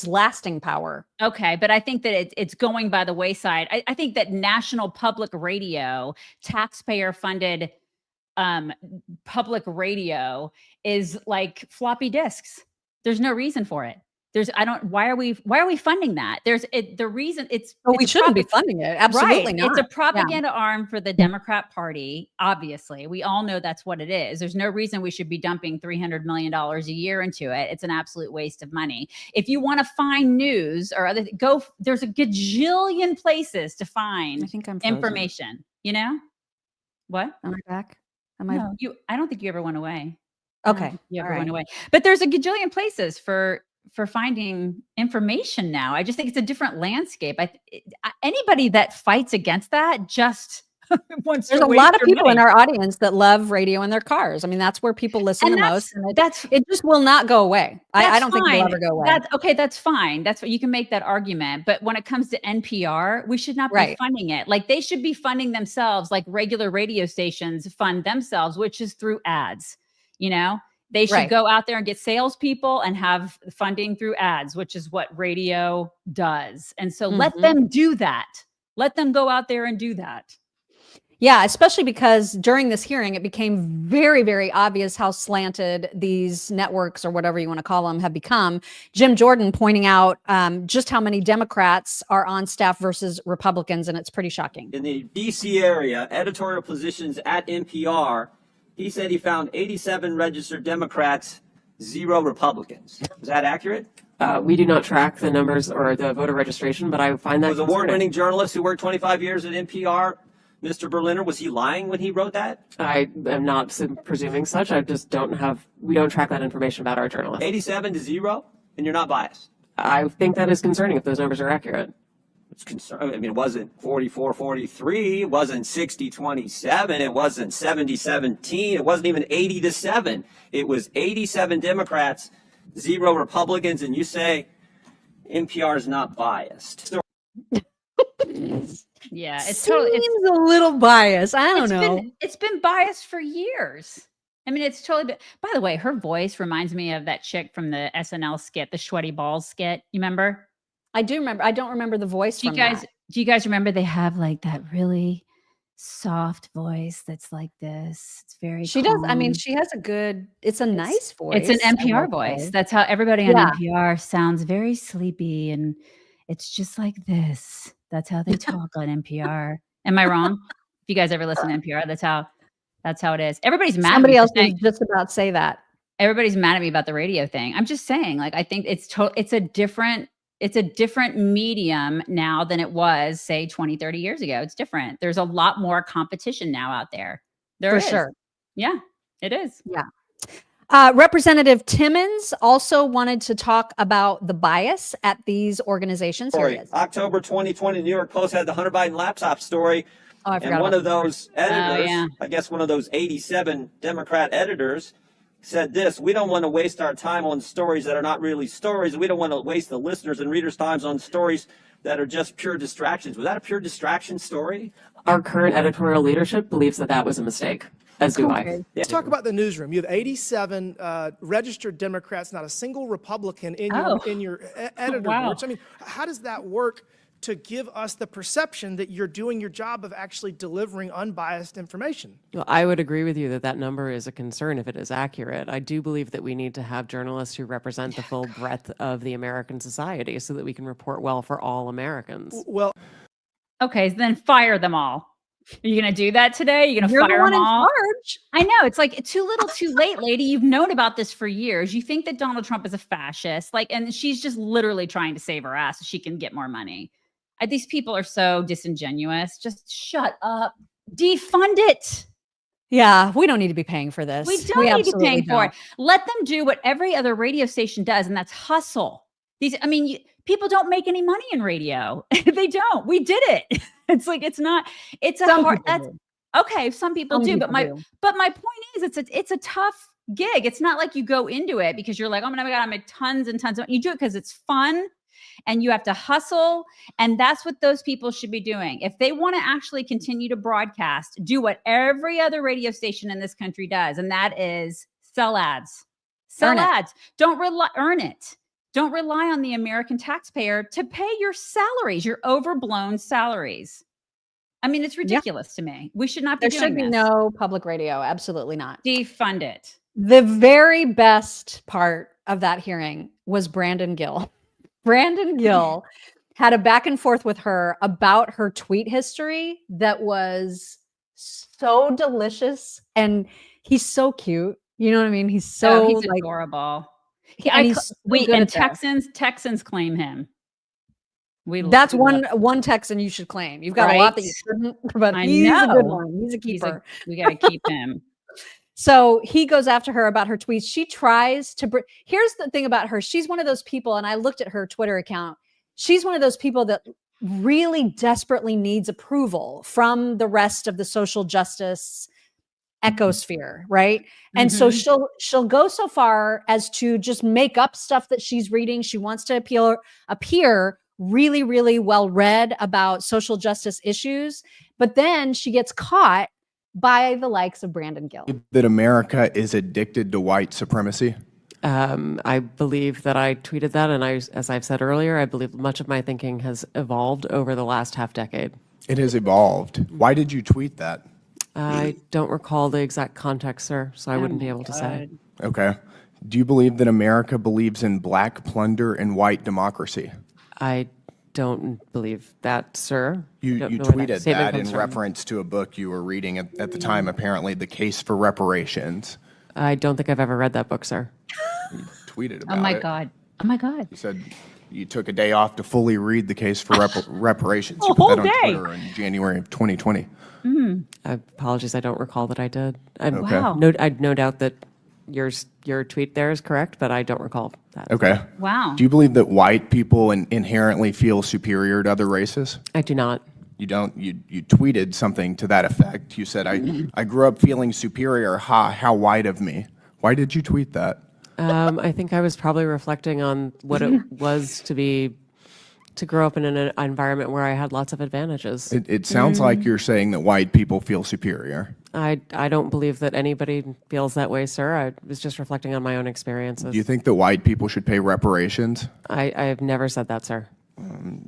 lasting power. Okay, but I think that it's going by the wayside. I think that national public radio, taxpayer funded public radio, is like floppy disks. There's no reason for it. Why are we funding that? The reason we shouldn't be funding it. Absolutely not. It's a propaganda arm for the Democrat Party. Obviously, we all know that's what it is. There's no reason we should be dumping $300 million a year into it. It's an absolute waste of money. If you want to find news or there's a gajillion places to find information, What? Am I back? No, I don't think you ever went away. Okay. You ever went away. But there's a gajillion places for finding information now. I just think it's a different landscape. Anybody that fights against that just wants There's a lot of people in our audience that love radio in their cars. I mean, that's where people listen the most. And it just will not go away. I don't think it'll ever go away. That's fine. That's what you can make that argument. But when it comes to NPR, we should not be funding it. Like they should be funding themselves, like regular radio stations fund themselves, which is through ads, They should go out there and get salespeople and have funding through ads, which is what radio does. And so let them do that. Let them go out there and do that. Yeah, especially because during this hearing, it became very, very obvious how slanted these networks, or whatever you want to call them, have become. Jim Jordan pointing out just how many Democrats are on staff versus Republicans, and it's pretty shocking. In the D.C. area, editorial positions at NPR, he said he found 87 registered Democrats, 0 Republicans. Is that accurate? We do not track the numbers or the voter registration, but I find that was award-winning journalist who worked 25 years at NPR. Mr. Berliner, was he lying when he wrote that? I am not presuming such. I just we don't track that information about our journalists. 87 to 0, and you're not biased? I think that is concerning if those numbers are accurate. It's concerning. I mean, it wasn't 44-43, it wasn't 60-27, it wasn't 70-17, it wasn't even 80-7. It was 87 Democrats, 0 Republicans, and you say NPR is not biased. Yeah, it seems a little biased. I don't know. It's been biased for years. I mean, it's totally. By the way, her voice reminds me of that chick from the SNL skit, the Sweaty Balls skit. You remember? I do remember. I don't remember the voice. Do you guys remember? They have like that really soft voice that's like this. It's very. She does. I mean, she has a good. It's a nice voice. It's an NPR voice. That's how everybody on NPR sounds. Very sleepy, and it's just like this. That's how they talk on NPR. Am I wrong? If you guys ever listen to NPR, that's how it is. Everybody's mad. Somebody else was just about to say that. Everybody's mad at me about the radio thing. I'm just saying, like, I think it's a different medium now than it was, say, 20, 30 years ago. It's different. There's a lot more competition now out there. For sure. Yeah, it is. Yeah. Representative Timmons also wanted to talk about the bias at these organizations. Here it is. October 2020, New York Post had the Hunter Biden laptop story. Oh, I forgot. And one of those editors, I guess one of those 87 Democrat editors, said this: we don't want to waste our time on stories that are not really stories. We don't want to waste the listeners and readers' times on stories that are just pure distractions. Was that a pure distraction story? Our current editorial leadership believes that was a mistake. As do I. Let's talk about the newsroom. You have 87 registered Democrats, not a single Republican in your editor boards. I mean, how does that work to give us the perception that you're doing your job of actually delivering unbiased information? Well, I would agree with you that number is a concern if it is accurate. I do believe that we need to have journalists who represent the full breadth of the American society so that we can report well for all Americans. Well, okay, so then fire them all. Are you going to do that today? You're going to fire them all? I know. It's like too little, too late, lady. You've known about this for years. You think that Donald Trump is a fascist, and she's just literally trying to save her ass so she can get more money. These people are so disingenuous. Just shut up. Defund it. Yeah, we don't need to be paying for this. We don't need to be paying for it. Let them do what every other radio station does, and that's hustle. People don't make any money in radio. They don't. We did it. It's like it's a hard. That's okay. Some people do, but my point is, it's a tough gig. It's not like you go into it because you're like, oh my God, I make tons and tons of. You do it because it's fun. and you have to hustle. And that's what those people should be doing. If they want to actually continue to broadcast, do what every other radio station in this country does. And that is sell ads. Sell ads. Earn it. Don't rely on the American taxpayer to pay your salaries, your overblown salaries. I mean, it's ridiculous to me. We should not be doing this. There should be no public radio. Absolutely not. Defund it. The very best part of that hearing was Brandon Gill. Brandon Gill had a back and forth with her about her tweet history that was so delicious. And he's so cute. You know what I mean? He's so he's adorable. Texans claim him. That's one Texan you should claim. You've got a lot that you shouldn't, but he's a good one. He's a keeper. We got to keep him. So he goes after her about her tweets. She tries to here's the thing about her. She's one of those people, and I looked at her Twitter account. She's one of those people that really desperately needs approval from the rest of the social justice ecosphere, right? And so she'll go so far as to just make up stuff that she's reading. She wants to appear really, really well read about social justice issues, but then she gets caught by the likes of Brandon Gill. That America is addicted to white supremacy? I believe that I tweeted that, and as I've said earlier, I believe much of my thinking has evolved over the last half decade. It has evolved. Why did you tweet that? I don't recall the exact context, sir, so I wouldn't be able to say. Okay. Do you believe that America believes in black plunder and white democracy? I don't believe that, sir. You tweeted that in reference to a book you were reading at the time, apparently, The Case for Reparations. I don't think I've ever read that book, sir. You tweeted about it. Oh, my God. Oh, my God. You said you took a day off to fully read The Case for Reparations. You A put whole that on day. Twitter in January of 2020. Apologies, I don't recall that I did. Wow. I'd no doubt that your tweet there is correct, but I don't recall that. Okay. Wow. Do you believe that white people inherently feel superior to other races? I do not. You don't? You tweeted something to that effect. You said, I grew up feeling superior. Ha, how white of me. Why did you tweet that? I think I was probably reflecting on what it was to grow up in an environment where I had lots of advantages. It sounds like you're saying that white people feel superior. I don't believe that anybody feels that way, sir. I was just reflecting on my own experiences. Do you think that white people should pay reparations? I have never said that, sir.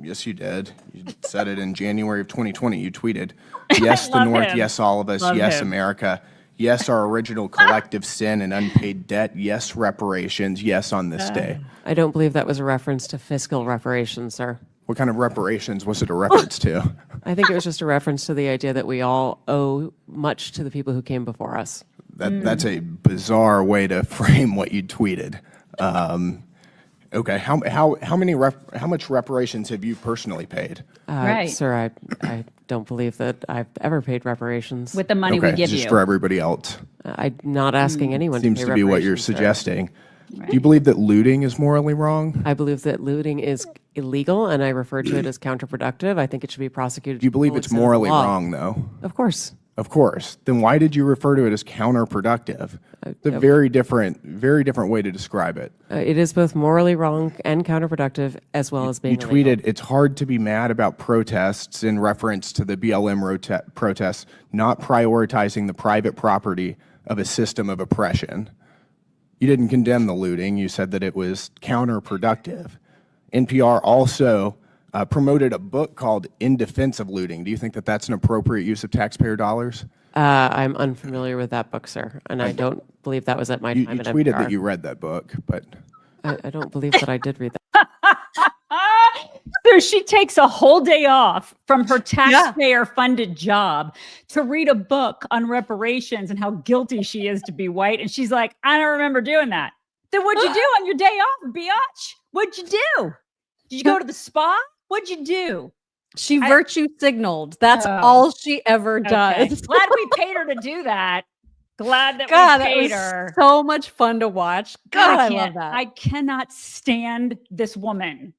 Yes, you did. You said it in January of 2020. You tweeted, yes, the North, him. yes, all of us, yes, America, yes, our original collective sin and unpaid debt, yes, reparations, yes, on this day. I don't believe that was a reference to fiscal reparations, sir. What kind of reparations was it a reference to? I think it was just a reference to the idea that we all owe much to the people who came before us. That's a bizarre way to frame what you tweeted. Okay, how much reparations have you personally paid? Right. Sir, I don't believe that I've ever paid reparations. With the money we give just you. for everybody else. I'm not asking anyone Seems to to pay be what you're reparations, sir. suggesting. Right. Do you believe that looting is morally wrong? I believe that looting is illegal, and I refer to it as counterproductive. I think it should be prosecuted. Do you believe it's morally wrong, though? Of course. Of course. Then why did you refer to it as counterproductive? It's a very different way to describe it. It is both morally wrong and counterproductive, as well as being You illegal. tweeted, it's hard to be mad about protests in reference to the BLM protests, not prioritizing the private property of a system of oppression. You didn't condemn the looting. You said that it was counterproductive. NPR also promoted a book called In Defense of Looting. Do you think that that's an appropriate use of taxpayer dollars? I'm unfamiliar with that book, sir, and I don't believe that was at my time You at tweeted NPR. that you read that book, but I don't believe that I did read that. So she takes a whole day off from her taxpayer-funded job to read a book on reparations and how guilty she is to be white. And she's like, I don't remember doing that. Then what'd you do on your day off, biatch? What'd you do? Did you go to the spa? What'd you do? She virtue signaled. That's all she ever does. Okay. Glad we paid her to do that. Glad that we paid her. So much fun to watch. God, I love that. I cannot stand this woman.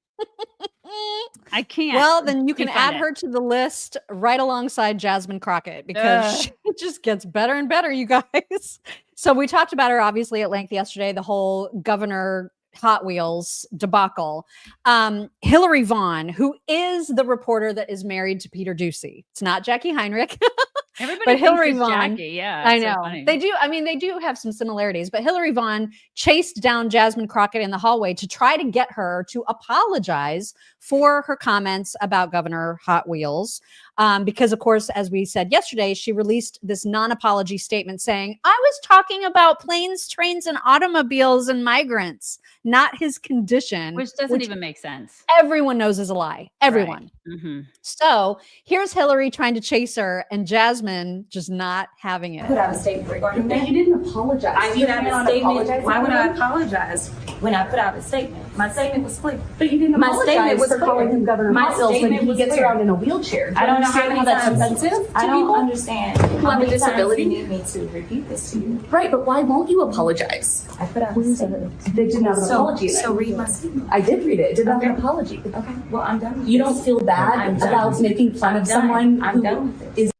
I can't. Well, then you can add her to the list right alongside Jasmine Crockett because she just gets better and better, you guys. So we talked about her obviously at length yesterday, the whole governor Hot Wheels debacle. Hillary Vaughn, who is the reporter that is married to Peter Doocy. It's not Jackie Heinrich. Everybody but thinks Hillary it's Vaughn, Jackie. Yeah, I it's so know funny. they do. I mean, they do have some similarities. But Hillary Vaughn chased down Jasmine Crockett in the hallway to try to get her to apologize for her comments about Governor Hot Wheels, because, of course, as we said yesterday, she released this non-apology statement saying, "I was talking about planes, trains, and automobiles and migrants, not his condition," which doesn't even make sense. Everyone knows is a lie. Everyone. Right. Mm-hmm. So here's Hillary trying to chase her, and Jasmine just not having it. Put out a statement regarding that. You didn't apologize. I put out a statement. Why would I apologize when I put out a statement? My statement was clear. But you didn't apologize for calling him Governor Hot Wheels when he gets around in a wheelchair. I don't know how many that's times. offensive. I don't understand. People have a disability. You need me to repeat this to you. Right, but why won't you apologize? I put out a statement. They didn't have an apology. So read my statement. I did read it. It didn't have an apology. Okay. Well, I'm done. You don't feel bad about making fun of someone who is.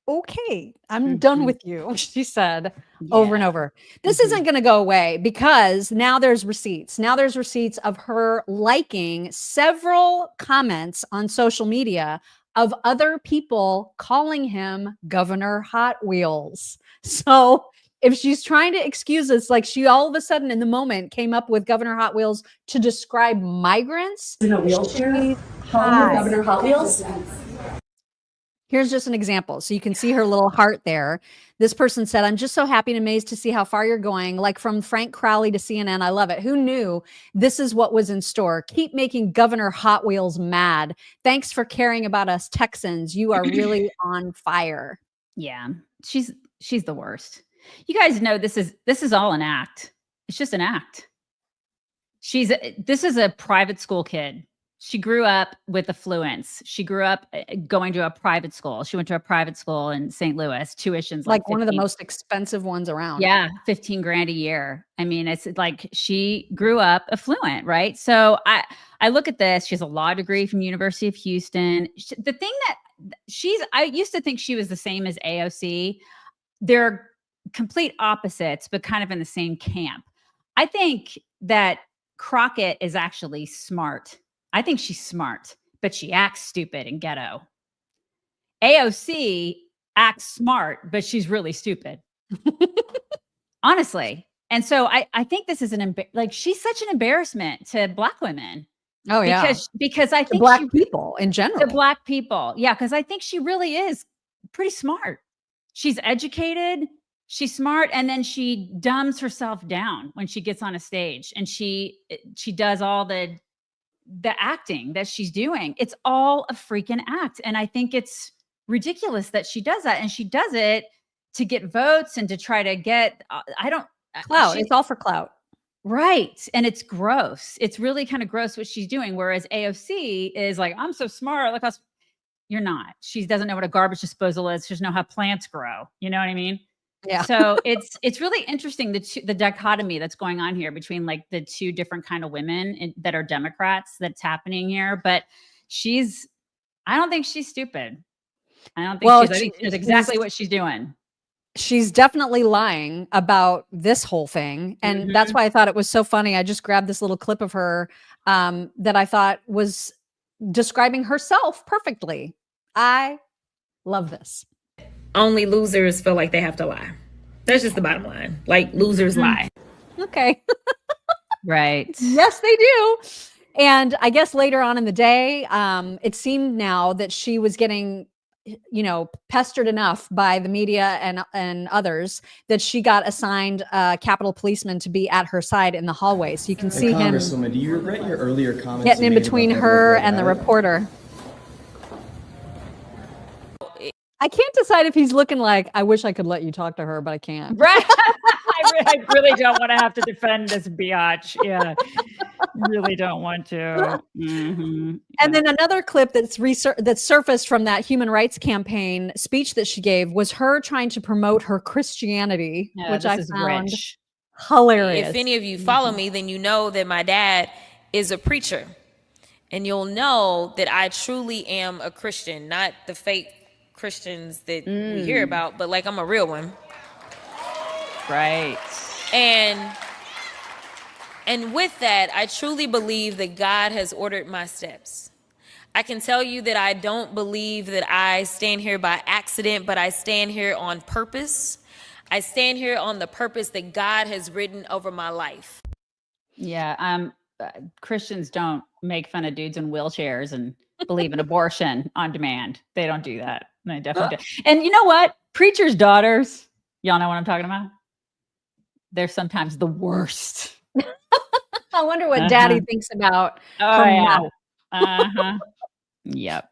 Okay, I'm done with you, she said over and over. This isn't going to go away because now there's receipts. Now there's receipts of her liking several comments on social media of other people calling him Governor Hot Wheels. So if she's trying to excuse this, like she all of a sudden in the moment came up with Governor Hot Wheels to describe migrants in a wheelchair, calling Governor Hot Wheels. Here's just an example. So you can see her little heart there. This person said, "I'm just so happy and amazed to see how far you're going. Like from Frank Crowley to CNN. I love it. Who knew this is what was in store? Keep making Governor Hot Wheels mad. Thanks for caring about us Texans. You are really on fire." Yeah, she's the worst. You guys know this is all an act. It's just an act. This is a private school kid. She grew up with affluence. She grew up going to a private school. She went to a private school in St. Louis. Tuition's like one of the most expensive ones around. Yeah, $15,000 a year. I mean, it's like she grew up affluent, right? So I look at this. She has a law degree from University of Houston. The thing that I used to think she was the same as AOC. They're complete opposites, but kind of in the same camp. I think that Crockett is actually smart. I think she's smart, but she acts stupid and ghetto. AOC acts smart, but she's really stupid. Honestly. And so I think this is she's such an embarrassment to Black women. Oh, yeah. Because I think Black people in general. The Black people. Yeah, because I think she really is pretty smart. She's educated. She's smart, and then she dumbs herself down when she gets on a stage, and she does all the acting that she's doing. It's all a freaking act, and I think it's ridiculous that she does that, and she does it to get votes and to try to get clout. It's all for clout, right? And it's gross. It's really kind of gross what she's doing. Whereas AOC is like, I'm so smart. Like, you're not. She doesn't know what a garbage disposal is. She doesn't know how plants grow. You know what I mean? Yeah. So it's really interesting the dichotomy that's going on here between like the two different kind of women that are Democrats that's happening here. But I don't think she's stupid. I think she's exactly what she's doing. She's definitely lying about this whole thing. And that's why I thought it was so funny. I just grabbed this little clip of her that I thought was describing herself perfectly. I love this. Only losers feel like they have to lie. That's just the bottom line. Like, losers lie. Okay. Right. Yes, they do. And I guess later on in the day, it seemed now that she was getting, pestered enough by the media and others that she got assigned a Capitol policeman to be at her side in the hallway. So you can see him. Congresswoman, do you regret your earlier comments? Getting in between her and the reporter. I can't decide if he's looking like, I wish I could let you talk to her, but I can't. Right. I really don't want to have to defend this biatch. Yeah. Really don't want to. Mm-hmm. And then another clip that surfaced from that human rights campaign speech that she gave was her trying to promote her Christianity, which I found hilarious. If any of you follow me, then you know that my dad is a preacher. And you'll know that I truly am a Christian, not the fake Christians that we hear about, but like I'm a real one. Right. And And with that, I truly believe that God has ordered my steps. I can tell you that I don't believe that I stand here by accident, but I stand here on purpose. I stand here on the purpose that God has written over my life. Yeah, Christians don't make fun of dudes in wheelchairs and believe in abortion on demand. They don't do that. They definitely do. And you know what? Preachers' daughters, y'all know what I'm talking about? They're sometimes the worst. I wonder what Daddy thinks about. Oh, yeah. Yep.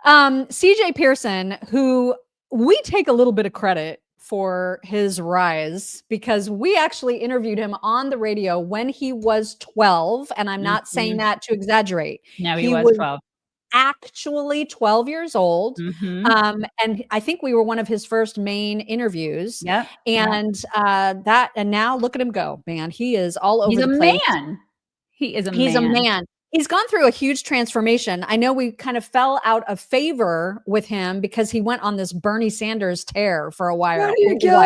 CJ Pearson, who we take a little bit of credit for his rise because we actually interviewed him on the radio when he was 12. And I'm not saying that to exaggerate. No, he was 12. Actually 12 years old. And I think we were one of his first main interviews. Yeah. And and now look at him go, man. He is all over the place. He's a man. He's gone through a huge transformation. I know we kind of fell out of favor with him because he went on this Bernie Sanders tear for a while. He became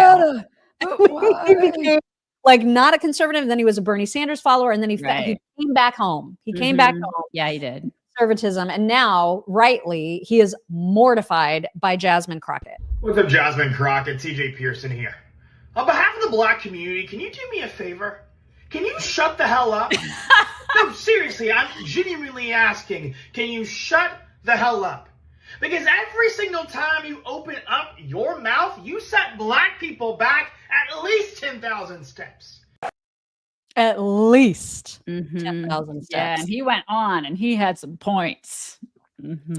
like not a conservative, and then he was a Bernie Sanders follower, and then he came back home. He came back home. Yeah, he did. Conservatism, and now, rightly, he is mortified by Jasmine Crockett. What's up, Jasmine Crockett? CJ Pearson here. On behalf of the Black community, can you do me a favor? Can you shut the hell up? No, seriously, I'm genuinely asking, can you shut the hell up? Because every single time you open up your mouth, you set Black people back at least 10,000 steps. At least 10,000 steps. Yeah, and he went on and he had some points.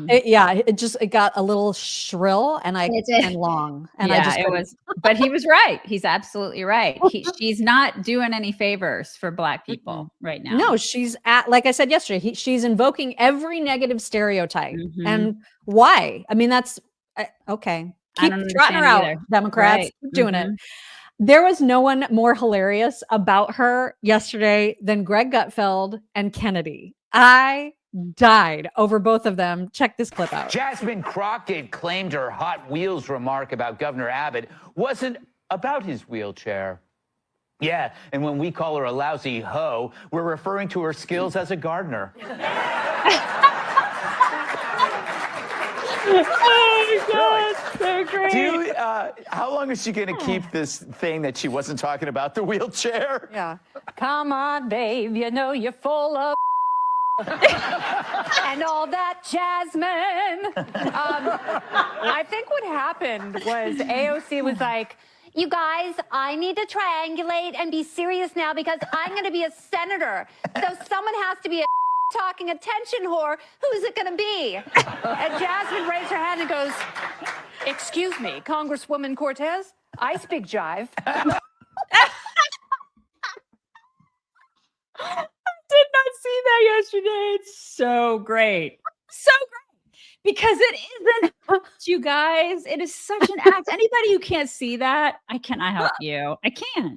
It got a little shrill and long. And but he was right. He's absolutely right. She's not doing any favors for Black people right now. No, she's like I said yesterday, she's invoking every negative stereotype. And why? I mean, that's okay. Keep trotting her out, Democrats. Keep doing it. There was no one more hilarious about her yesterday than Greg Gutfeld and Kennedy. I died over both of them. Check this clip out. Jasmine Crockett claimed her Hot Wheels remark about Governor Abbott wasn't about his wheelchair. Yeah, and when we call her a lousy hoe, we're referring to her skills as a gardener. Oh my God, so great. How long is she going to keep this thing that she wasn't talking about, the wheelchair? Yeah. Come on, babe, you know you're full of and all that, Jasmine. I think what happened was AOC was like, you guys, I need to triangulate and be serious now because I'm going to be a senator. So someone has to be a talking attention whore. Who's it going to be? And Jasmine raised her hand and goes, excuse me, Congresswoman Cortez, I speak jive. Did not see that yesterday. It's so great. So great. Because it isn't, you guys. It is such an act. Anybody who can't see that, I cannot help you. I can't.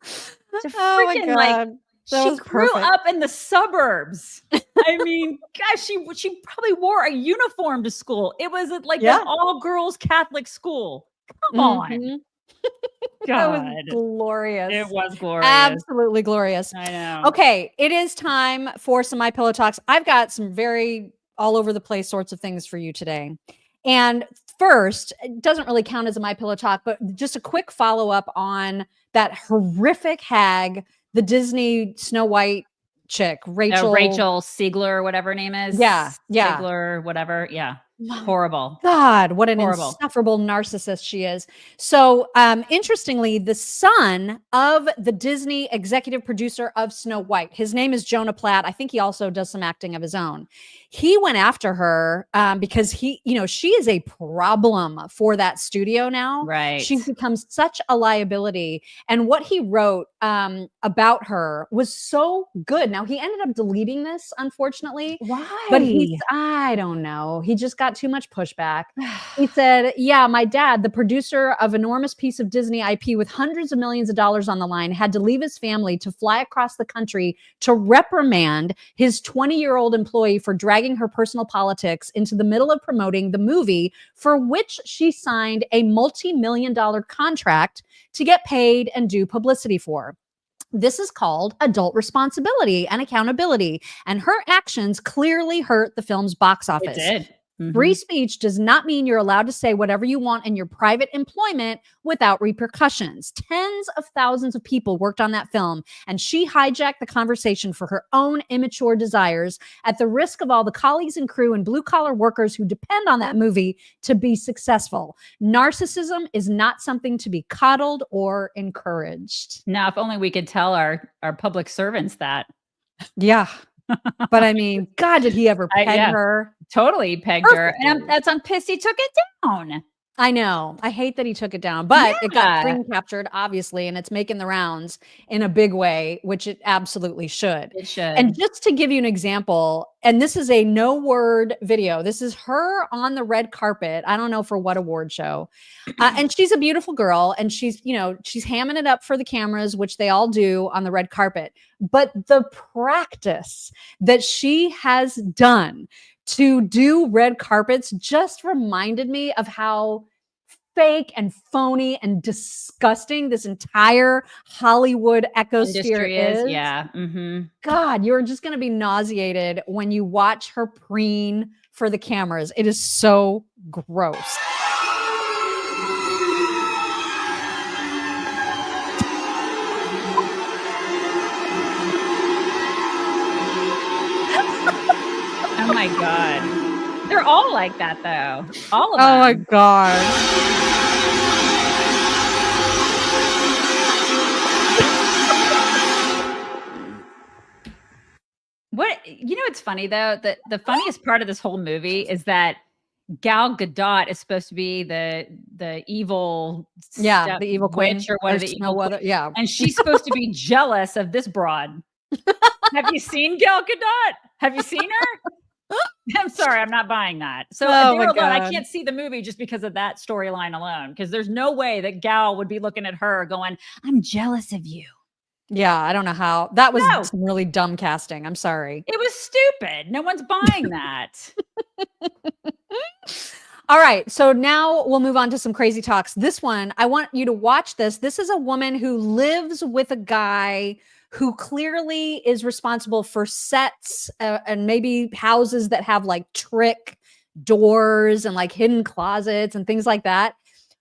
It's a freaking, like, she grew up in the suburbs. I mean, gosh, she probably wore a uniform to school. It was like an all-girls Catholic school. Come on. That was glorious. It was glorious. Absolutely glorious. I know. Okay, it is time for some My Pillow Talks. I've got some very all over the place sorts of things for you today. And first, it doesn't really count as a My Pillow Talk, but just a quick follow-up on that horrific hag, the Disney Snow White chick, Rachel Siegler, whatever her name is. Yeah. Siegler, whatever. Yeah. Horrible. God, what an insufferable narcissist she is. So, interestingly, the son of the Disney executive producer of Snow White, his name is Jonah Platt. I think he also does some acting of his own. He went after her because she is a problem for that studio now. Right. She's become such a liability. And what he wrote about her was so good. Now, he ended up deleting this, unfortunately. Why? But I don't know. He just got too much pushback. He said, yeah, my dad, the producer of enormous piece of Disney IP with hundreds of millions of dollars on the line, had to leave his family to fly across the country to reprimand his 20-year-old employee for dragging her personal politics into the middle of promoting the movie for which she signed a multi-million-dollar contract to get paid and do publicity for. This is called adult responsibility and accountability. And her actions clearly hurt the film's box office. It did. Free speech does not mean you're allowed to say whatever you want in your private employment without repercussions. Tens of thousands of people worked on that film, and she hijacked the conversation for her own immature desires at the risk of all the colleagues and crew and blue-collar workers who depend on that movie to be successful. Narcissism is not something to be coddled or encouraged. Now, if only we could tell our public servants that. Yeah. But I mean, God, did he ever peg her? Totally pegged her. And I'm pissed he took it down. I know. I hate that he took it down, but it got screen captured, obviously, and it's making the rounds in a big way, which it absolutely should. It should. And just to give you an example, and this is a no-word video. This is her on the red carpet. I don't know for what award show. And she's a beautiful girl, and she's hamming it up for the cameras, which they all do on the red carpet. But the practice that she has done to do red carpets just reminded me of how fake and phony and disgusting this entire Hollywood ecosphere is. Yeah. God, you're just going to be nauseated when you watch her preen for the cameras. It is so gross. Oh my God. They're all like that though. All of them. Oh my God. It's funny though, that the funniest part of this whole movie is that Gal Gadot is supposed to be the evil, the evil queen or one of the evil queen. And she's supposed to be jealous of this broad. Have you seen Gal Gadot? Have you seen her? I'm sorry, I'm not buying that. So I can't see the movie just because of that storyline alone, because there's no way that Gal would be looking at her going, I'm jealous of you. Yeah, I don't know how. That was some really dumb casting. I'm sorry. It was stupid. No one's buying that. All right, so now we'll move on to some crazy talks. This one, I want you to watch this. This is a woman who lives with a guy who clearly is responsible for sets and maybe houses that have like trick doors and like hidden closets and things like that.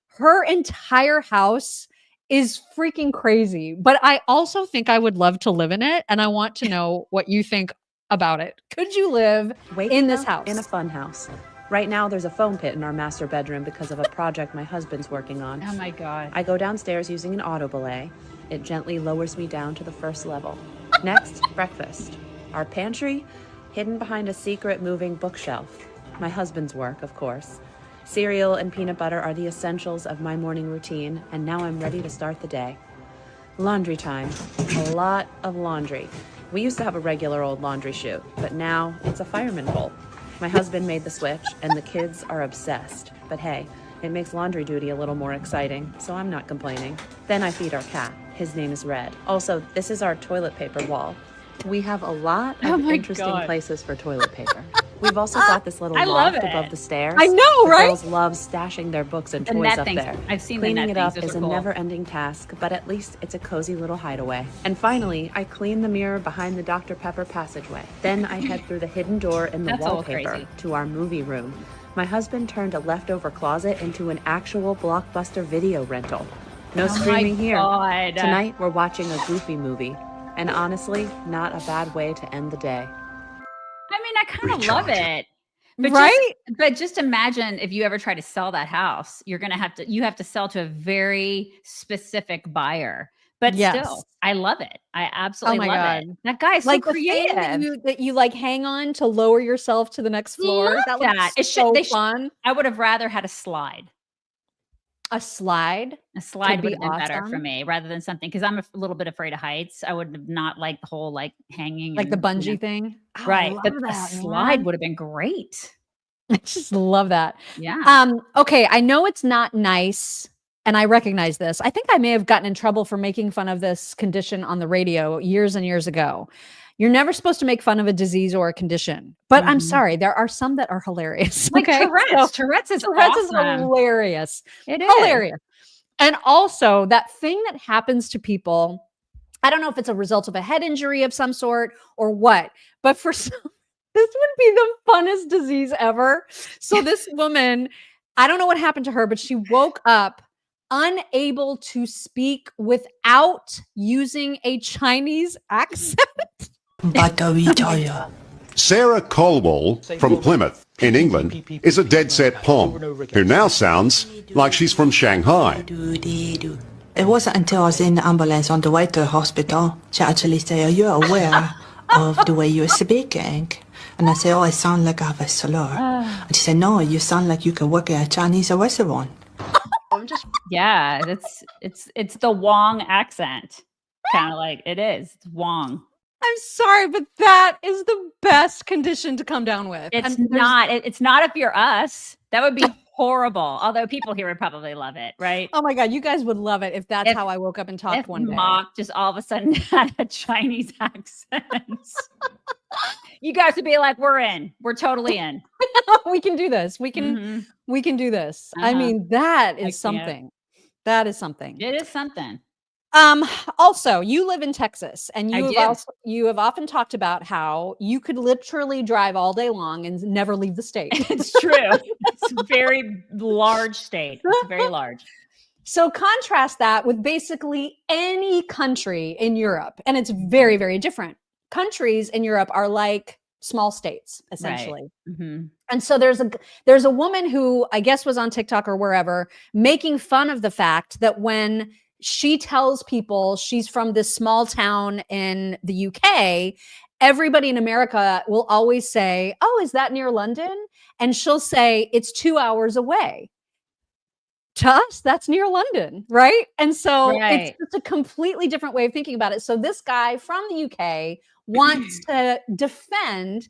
Her entire house is freaking crazy, but I also think I would love to live in it, and I want to know what you think about it. Could you live in this house? In a fun house. Right now, there's a foam pit in our master bedroom because of a project my husband's working on. Oh my God. I go downstairs using an auto belay. It gently lowers me down to the first level. Next, breakfast. Our pantry, hidden behind a secret moving bookshelf. My husband's work, of course. Cereal and peanut butter are the essentials of my morning routine, and now I'm ready to start the day. Laundry time. A lot of laundry. We used to have a regular old laundry chute, but now it's a fireman pole. My husband made the switch, and the kids are obsessed. But hey, it makes laundry duty a little more exciting, so I'm not complaining. Then I feed our cat. His name is Red. Also, this is our toilet paper wall. We have a lot of interesting places for toilet paper. We've also got this little loft above the stairs. I know, right? Girls love stashing their books and toys up there. I've seen Cleaning it up is a never-ending task, but at least it's a cozy little hideaway. And finally, I clean the mirror behind the Dr. Pepper passageway. Then I head through the hidden door in the wallpaper to our movie room. My husband turned a leftover closet into an actual Blockbuster video rental. No streaming here. Tonight, we're watching a goofy movie. And honestly, not a bad way to end the day. I mean, I kind of love it. But but just imagine if you ever try to sell that house, you have to sell to a very specific buyer. But still, I love it. I absolutely love it. That guy's so creative. That you like hang on to lower yourself to the next floor. That looks so fun. I would have rather had a slide. A slide? A slide would have been better for me rather than something, because I'm a little bit afraid of heights. I would have not liked the whole like hanging. Like the bungee thing? Right. But a slide would have been great. I just love that. Yeah. Okay. I know it's not nice, and I recognize this. I think I may have gotten in trouble for making fun of this condition on the radio years and years ago. You're never supposed to make fun of a disease or a condition, but I'm sorry, there are some that are hilarious. Like Tourette's. Tourette's is hilarious. It is hilarious. And also that thing that happens to people I don't know if it's a result of a head injury of some sort or what, but for some, this would be the funnest disease ever. So this woman, I don't know what happened to her, but she woke up unable to speak without using a Chinese accent. Sarah Colwell from Plymouth in England is a dead-set Pom who now sounds like she's from Shanghai. It wasn't until I was in the ambulance on the way to the hospital she actually said, "Are you aware of the way you're speaking?" And I said, "Oh, I sound like I have a slur." And she said, "No, you sound like you can work at a Chinese restaurant." Yeah, it's the Wong accent. Kind of like it is. It's Wong. I'm sorry, but that is the best condition to come down with. It's not. It's not if you're us. That would be horrible. Although people here would probably love it, right? Oh my God, you guys would love it if that's how I woke up and talked one day. Mock just all of a sudden had a Chinese accent. You guys would be like, "We're in. We're totally in. We can do this. We can do this." I mean, that is something. That is something. It is something. Also, you live in Texas, and you have often talked about how you could literally drive all day long and never leave the state. It's true. It's a very large state. It's very large. So contrast that with basically any country in Europe, and it's very, very different. Countries in Europe are like small states, essentially. Right. Mm-hmm. And so there's a woman who I guess was on TikTok or wherever making fun of the fact that when she tells people she's from this small town in the UK, everybody in America will always say, "Oh, is that near London?" And she'll say, "It's 2 hours away." To us, that's near London, right? And so it's just a completely different way of thinking about it. So this guy from the UK wants to defend